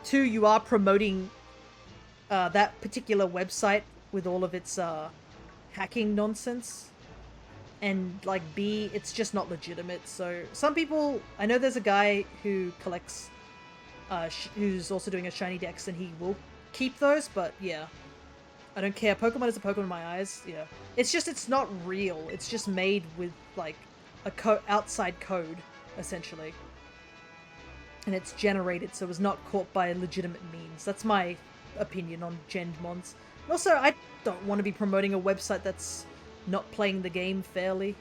Two, you are promoting that particular website with all of its hacking nonsense. And, like, B, it's just not legitimate. So, some people... I know there's a guy who collects... who's also doing a shiny dex, and he will keep those, but, yeah. I don't care. Pokemon is a Pokemon in my eyes, yeah. It's just, it's not real. It's just made with, like, a outside code, essentially. And it's generated, so it was not caught by legitimate means. That's my opinion on Gen Mons. And also, I don't want to be promoting a website that's not playing the game fairly.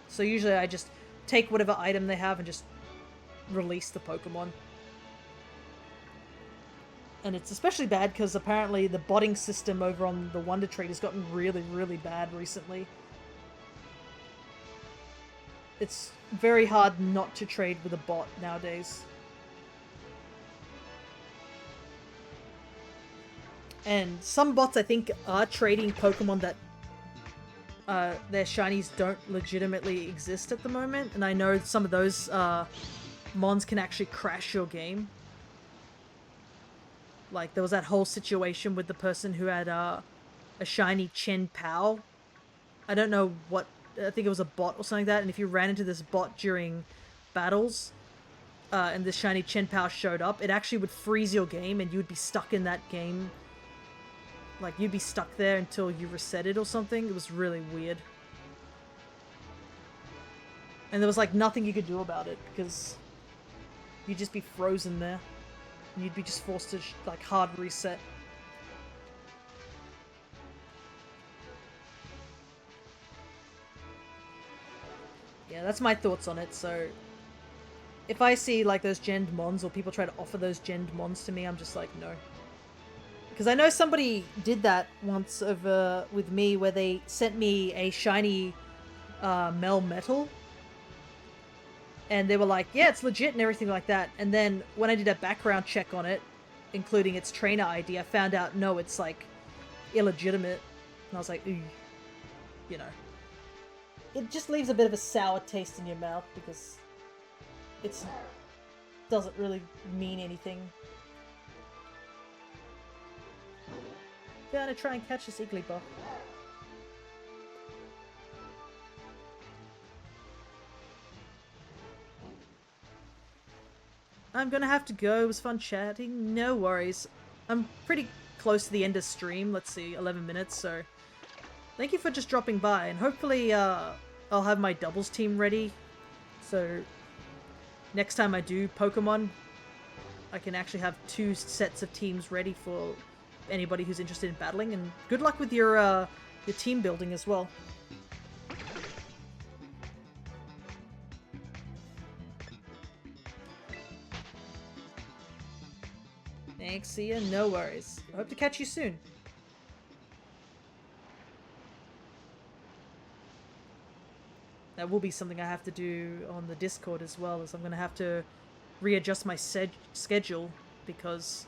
So usually I just take whatever item they have and just release the Pokemon. And it's especially bad because apparently the botting system over on the Wonder Trade has gotten really, really bad recently. It's very hard not to trade with a bot nowadays. And some bots, I think, are trading Pokemon that their shinies don't legitimately exist at the moment. And I know some of those mons can actually crash your game. Like, there was that whole situation with the person who had a shiny Chen Pao. I don't know what... I think it was a bot or something like that. And if you ran into this bot during battles, and this shiny Chen Pao showed up, it actually would freeze your game and you would be stuck in that game. Like, you'd be stuck there until you reset it or something. It was really weird. And there was, like, nothing you could do about it, because you'd just be frozen there. And you'd be just forced to, like, hard reset. Yeah, that's my thoughts on it, so... If I see, like, those genned mons, or people try to offer those genned mons to me, I'm just like, no. Because I know somebody did that once over with me, where they sent me a shiny Mel Metal, and they were like, yeah, it's legit and everything like that. And then when I did a background check on it, including its trainer ID, I found out, no, it's like illegitimate. And I was like, ooh, you know. It just leaves a bit of a sour taste in your mouth because it doesn't really mean anything. Gonna try and catch this Igglybuff. I'm gonna have to go. It was fun chatting. No worries. I'm pretty close to the end of stream. Let's see, 11 minutes, so... Thank you for just dropping by, and hopefully, I'll have my doubles team ready. So, next time I do Pokemon, I can actually have 2 sets of teams ready for anybody who's interested in battling, and good luck with your team building as well. Thanks, see ya, no worries. I hope to catch you soon. That will be something I have to do on the Discord as well, as I'm going to have to readjust my schedule because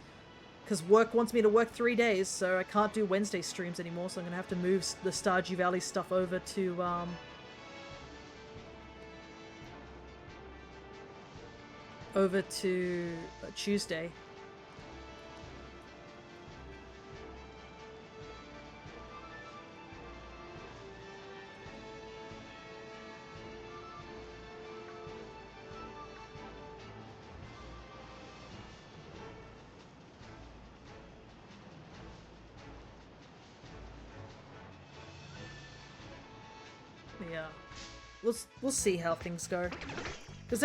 work wants me to work 3 days, so I can't do Wednesday streams anymore, so I'm going to have to move the Stardew Valley stuff over to Tuesday. Yeah, we'll see how things go. Because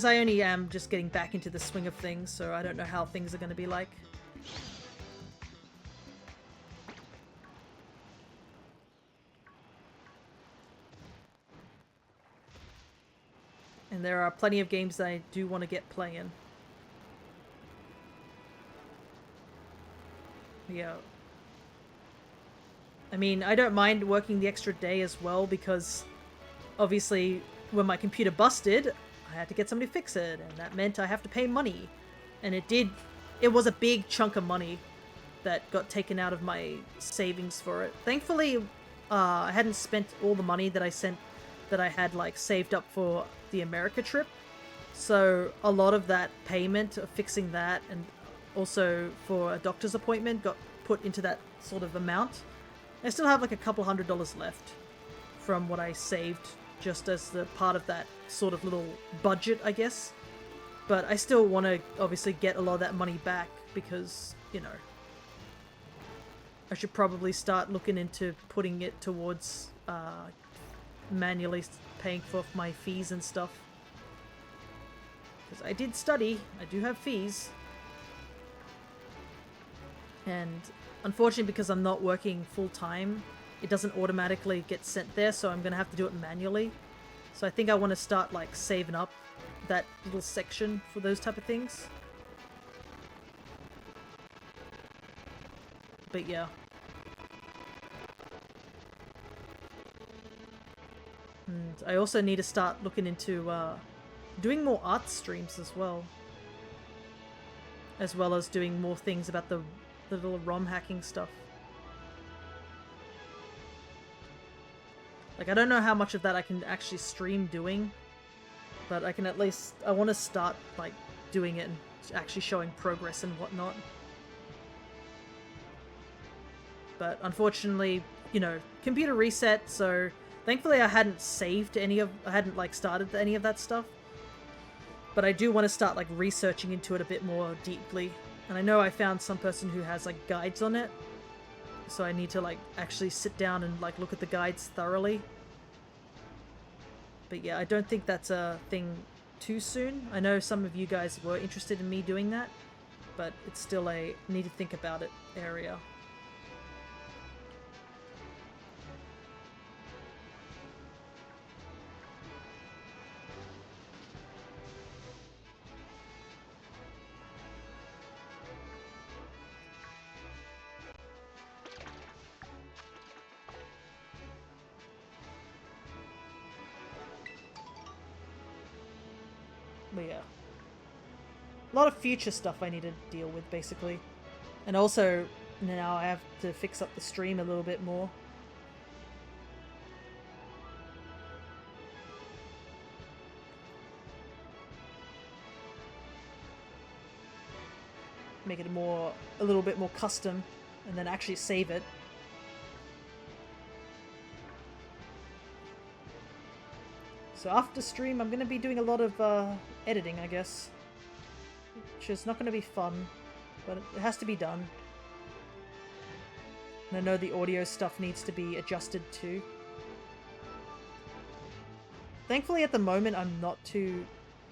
I only am just getting back into the swing of things, so I don't know how things are going to be like. And there are plenty of games that I do want to get playing. Yeah. I mean, I don't mind working the extra day as well because obviously when my computer busted, I had to get somebody to fix it, and that meant I have to pay money. And it was a big chunk of money that got taken out of my savings for it. Thankfully, I hadn't spent all the money that I had like saved up for the America trip. So a lot of that payment of fixing that and also for a doctor's appointment got put into that sort of amount. I still have like a couple $100 left from what I saved just as the part of that sort of little budget, I guess. But I still want to obviously get a lot of that money back because, you know, I should probably start looking into putting it towards manually paying for my fees and stuff. Because I did study, I do have fees. And unfortunately, because I'm not working full-time, it doesn't automatically get sent there, so I'm going to have to do it manually. So I think I want to start, like, saving up that little section for those type of things. But yeah. And I also need to start looking into doing more art streams as well. As well as doing more things about the little ROM hacking stuff. Like, I don't know how much of that I can actually stream doing, but I can at least... I want to start, like, doing it and actually showing progress and whatnot. But unfortunately, you know, computer reset, so thankfully I hadn't saved any of... I hadn't, like, started any of that stuff. But I do want to start, like, researching into it a bit more deeply. And I know I found some person who has, like, guides on it. So I need to, like, actually sit down and, like, look at the guides thoroughly. But yeah, I don't think that's a thing too soon. I know some of you guys were interested in me doing that. But it's still a need to think about it area. But yeah. A lot of future stuff I need to deal with, basically. And also, now I have to fix up the stream a little bit more. Make it a little bit more custom, and then actually save it. So after stream, I'm going to be doing a lot of editing, I guess. Which is not going to be fun, but it has to be done. And I know the audio stuff needs to be adjusted too. Thankfully, at the moment, I'm not too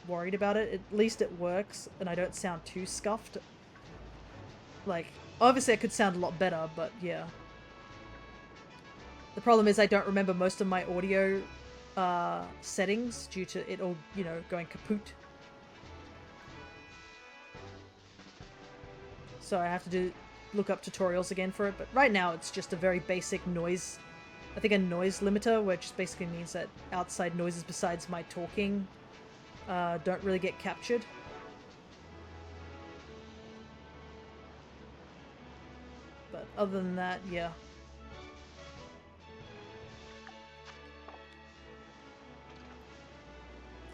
worried about it. At least it works, and I don't sound too scuffed. Like, obviously I could sound a lot better, but yeah. The problem is I don't remember most of my audio settings due to it all, you know, going kaput. So I have to look up tutorials again for it, but right now it's just a very basic noise, I think a noise limiter, which basically means that outside noises besides my talking don't really get captured. But other than that, yeah.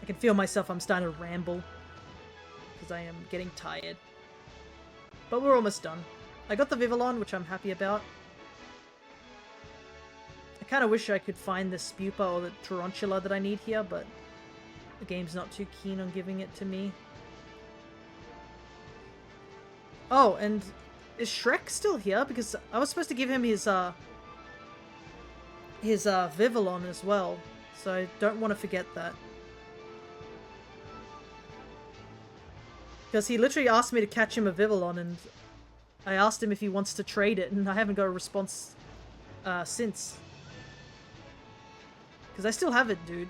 I can feel myself, I'm starting to ramble. Because I am getting tired. But we're almost done. I got the Vivillon, which I'm happy about. I kind of wish I could find the Spupa or the Tarantula that I need here, but the game's not too keen on giving it to me. Oh, and is Shrek still here? Because I was supposed to give him his Vivillon as well, so I don't want to forget that. Because he literally asked me to catch him a Vivillon, and I asked him if he wants to trade it, and I haven't got a response since. Because I still have it, dude.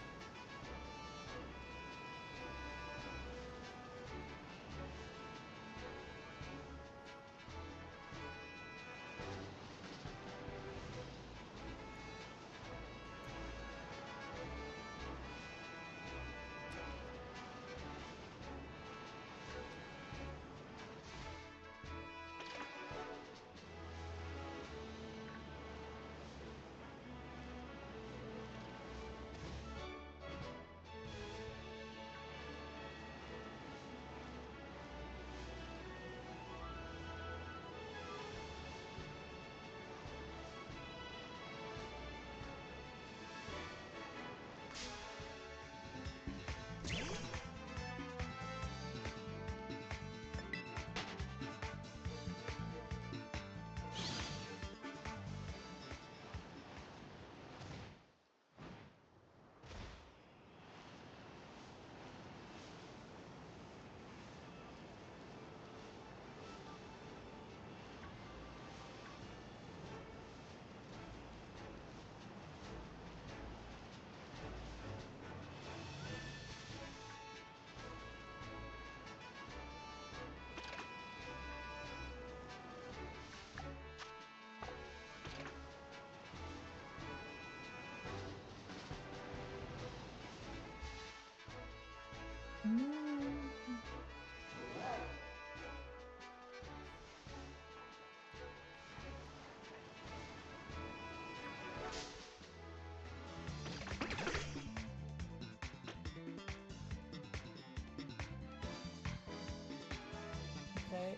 Okay.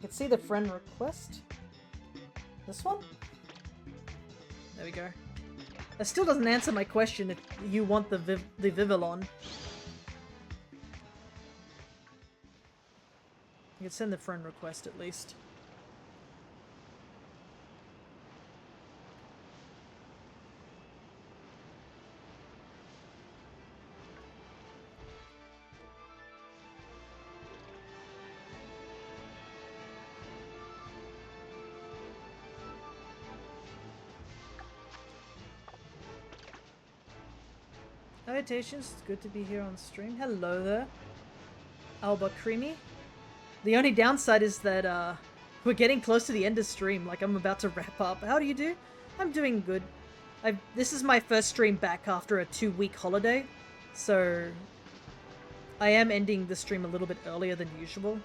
You can see the friend request. This one? There we go. That still doesn't answer my question if you want the Vivillon. You can send the friend request at least. Salutations, it's good to be here on stream. Hello there. Alba Creamy. The only downside is that we're getting close to the end of stream, like I'm about to wrap up. How do you do? I'm doing good. This is my first stream back after a 2-week holiday, so I am ending the stream a little bit earlier than usual.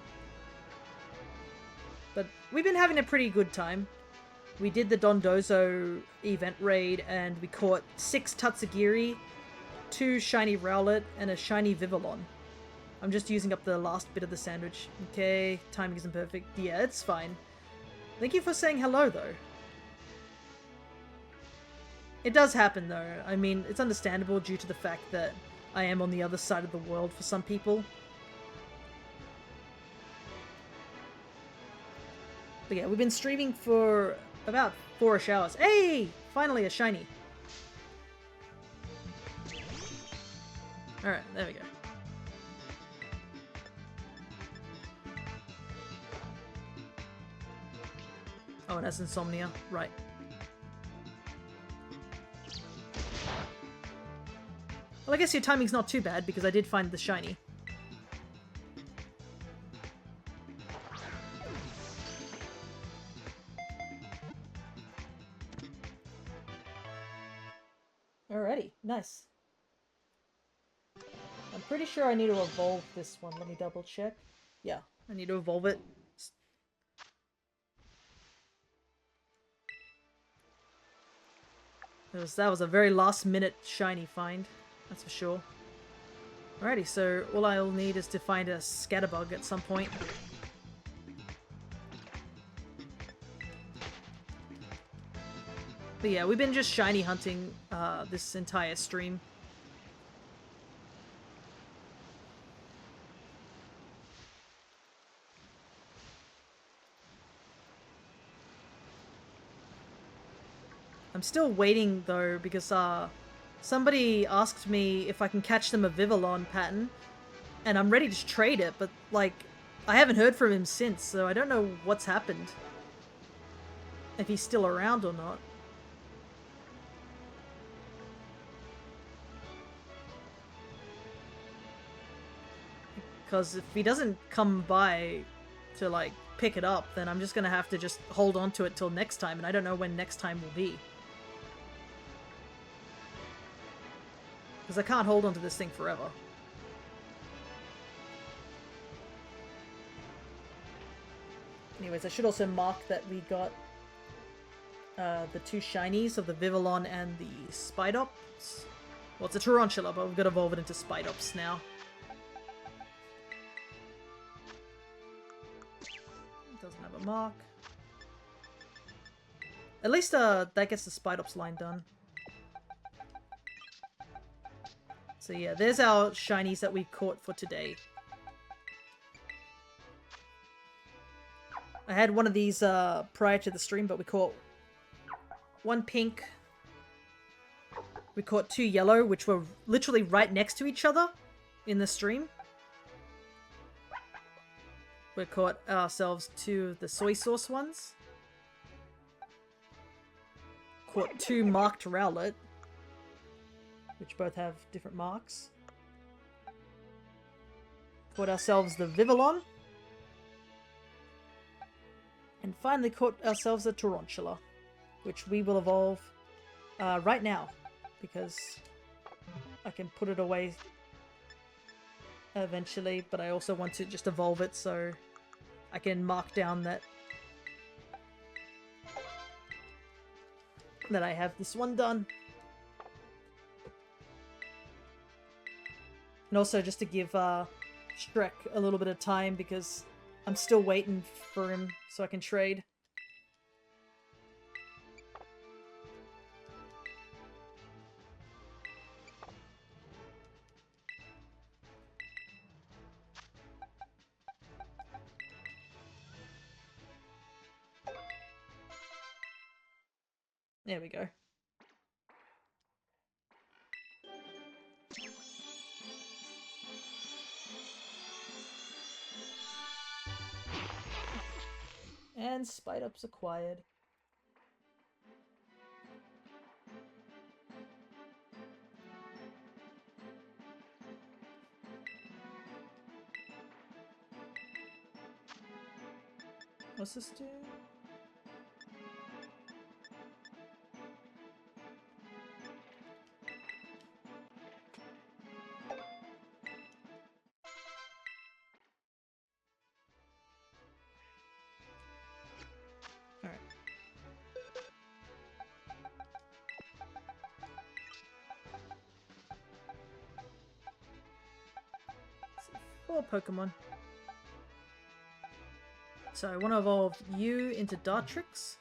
But we've been having a pretty good time. We did the Dondozo event raid, and we caught 6 Tatsugiri, 2 shiny Rowlet, and a shiny Vivillon. I'm just using up the last bit of the sandwich. Okay, timing isn't perfect. Yeah, it's fine. Thank you for saying hello, though. It does happen, though. I mean, it's understandable due to the fact that I am on the other side of the world for some people. But yeah, we've been streaming for about 4-ish hours. Hey! Finally a shiny. Alright, there we go. Oh, it has insomnia. Right. Well, I guess your timing's not too bad, because I did find the shiny. Alrighty, nice. I'm pretty sure I need to evolve this one. Let me double check. Yeah, I need to evolve it. That was a very last minute shiny find, that's for sure. Alrighty, so all I'll need is to find a Scatterbug at some point. But yeah, we've been just shiny hunting this entire stream. I'm still waiting though, because somebody asked me if I can catch them a Vivillon pattern, and I'm ready to trade it, but like, I haven't heard from him since, so I don't know what's happened. If he's still around or not. Because if he doesn't come by to like pick it up, then I'm just gonna have to just hold on to it till next time, and I don't know when next time will be. Because I can't hold on to this thing forever. Anyways, I should also mark that we got the 2 shinies of the Vivillon and the Spidops. Well, it's a Tarantula, but we've got to evolve it into Spidops now. It doesn't have a mark. At least that gets the Spidops line done. So yeah, there's our shinies that we caught for today. I had one of these prior to the stream, but we caught 1 pink. We caught 2 yellow, which were literally right next to each other in the stream. We caught ourselves 2 of the soy sauce ones. Caught 2 marked Rowlet, which both have different marks. Caught ourselves the Vivillon. And finally caught ourselves a Tarantula, which we will evolve right now, because I can put it away eventually, but I also want to just evolve it so I can mark down that I have this one done. And also just to give Shrek a little bit of time, because I'm still waiting for him so I can trade. There we go. And Spidops acquired. What's this do? 4 Pokemon. So I want to evolve you into Dartrix.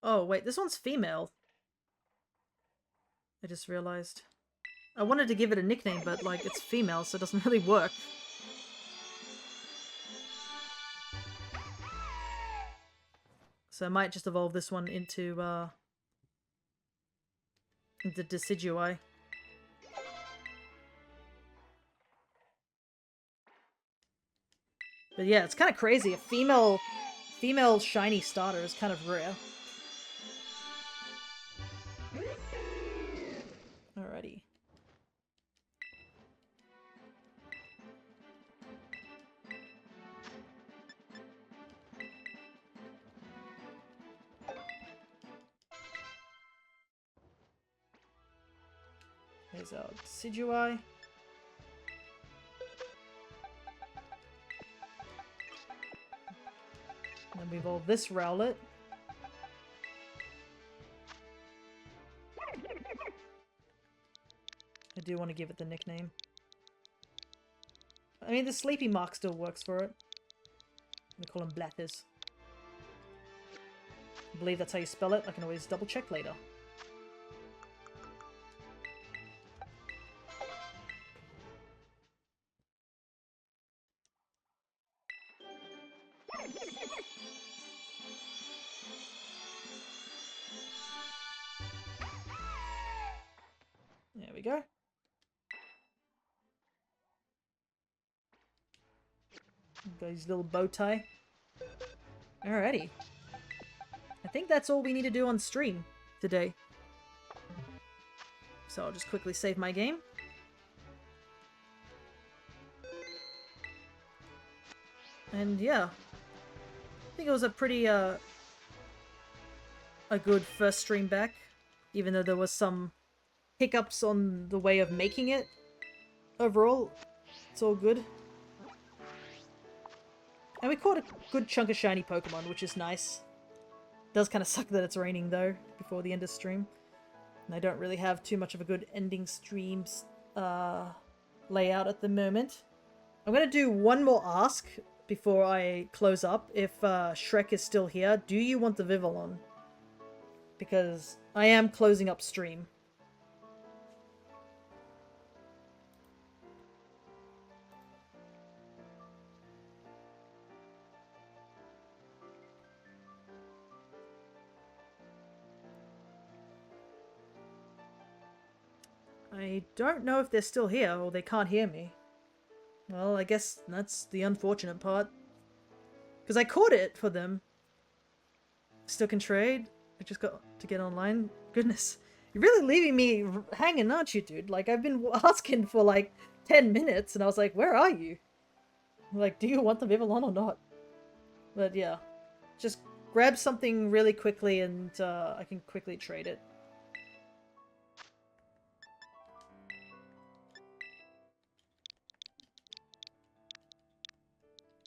Oh wait, this one's female. I just realized. I wanted to give it a nickname, but like it's female, so it doesn't really work. So I might just evolve this one into Decidueye. But yeah, it's kind of crazy. A female shiny starter is kind of rare. Alrighty. Here's our Decidueye. And then we evolve this Rowlet. I do want to give it the nickname. I mean, the sleepy mark still works for it. We call him Blathers. I believe that's how you spell it. I can always double check later. There we go. Got his little bow tie. Alrighty. I think that's all we need to do on stream today. So I'll just quickly save my game. And yeah. I think it was a pretty, a good first stream back. Even though there was some hiccups on the way of making it. Overall, it's all good. And we caught a good chunk of shiny Pokemon, which is nice. Does kind of suck that it's raining though, before the end of stream. And I don't really have too much of a good ending streams layout at the moment. I'm going to do one more ask before I close up. If Shrek is still here, do you want the Vivillon? Because I am closing up stream. I don't know if they're still here or they can't hear me. Well, I guess that's the unfortunate part. Because I caught it for them. Still can trade. I just got to get online. Goodness. You're really leaving me hanging, aren't you, dude? Like, I've been asking for like 10 minutes and I was like, where are you? Like, do you want the Vivillon or not? But yeah. Just grab something really quickly and I can quickly trade it.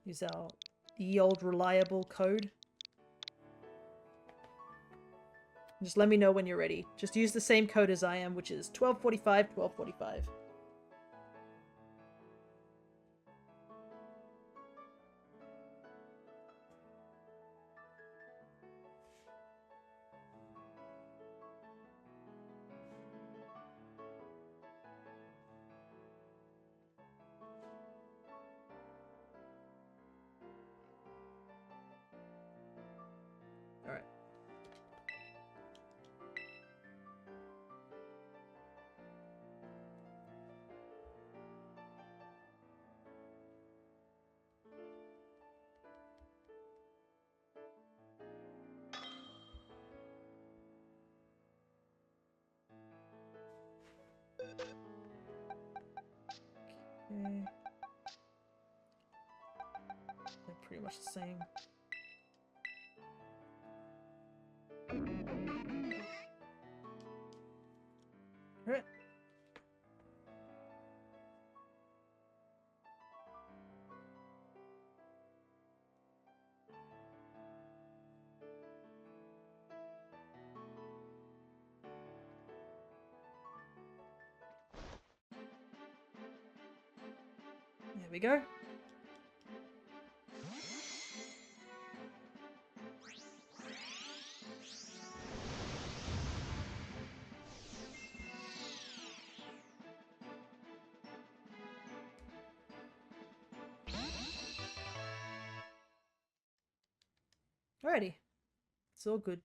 Use our the old reliable code. Just let me know when you're ready. Just use the same code as I am, which is 1245 1245. Alright. Okay. They're pretty much the same. Alright. we go. Alrighty. It's all good.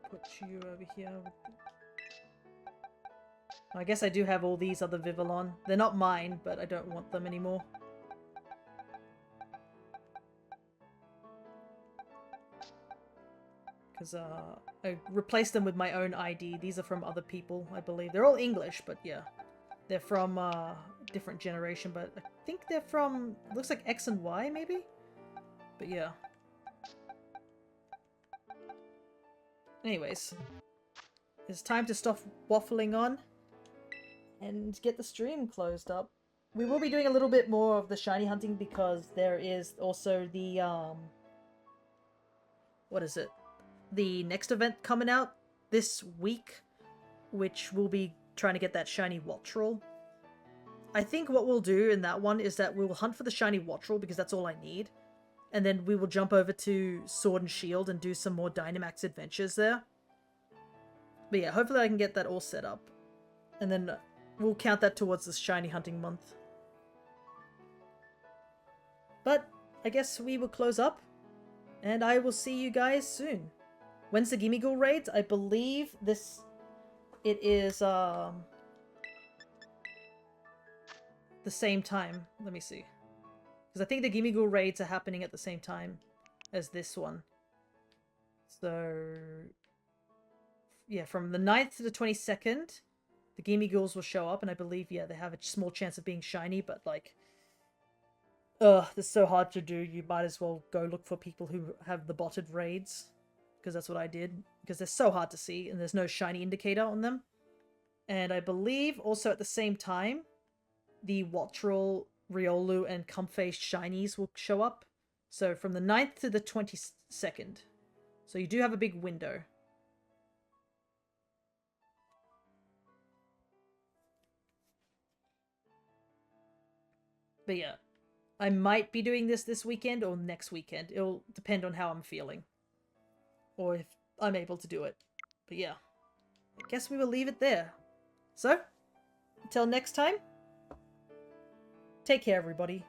Put you over here. I guess I do have all these other Vivillon. They're not mine, but I don't want them anymore. Because I replaced them with my own ID. These are from other people, I believe. They're all English, but yeah. They're from different generation, but I think they're from... looks like X and Y, maybe? But yeah. Anyways. It's time to stop waffling on and get the stream closed up. We will be doing a little bit more of the shiny hunting because there is also the, what is it? The next event coming out this week, which will be trying to get that shiny Wattrel. I think what we'll do in that one is that we will hunt for the shiny Wattrel because that's all I need. And then we will jump over to Sword and Shield and do some more Dynamax adventures there. But yeah, hopefully I can get that all set up. And then we'll count that towards this shiny hunting month. But I guess we will close up. And I will see you guys soon. When's the Gimmighoul raids? I believe it is the same time. Let me see. Because I think the Gimmighoul raids are happening at the same time as this one. So yeah, from the 9th to the 22nd, the Gimmighouls will show up, and I believe, yeah, they have a small chance of being shiny, but like, this is so hard to do. You might as well go look for people who have the botted raids. Because that's what I did. Because they're so hard to see, and there's no shiny indicator on them. And I believe also at the same time, the Wattrel, Riolu, and Comfey shinies will show up. So from the 9th to the 22nd. So you do have a big window. But yeah, I might be doing this weekend or next weekend. It'll depend on how I'm feeling. Or if I'm able to do it. But yeah, I guess we will leave it there. So, until next time, take care everybody.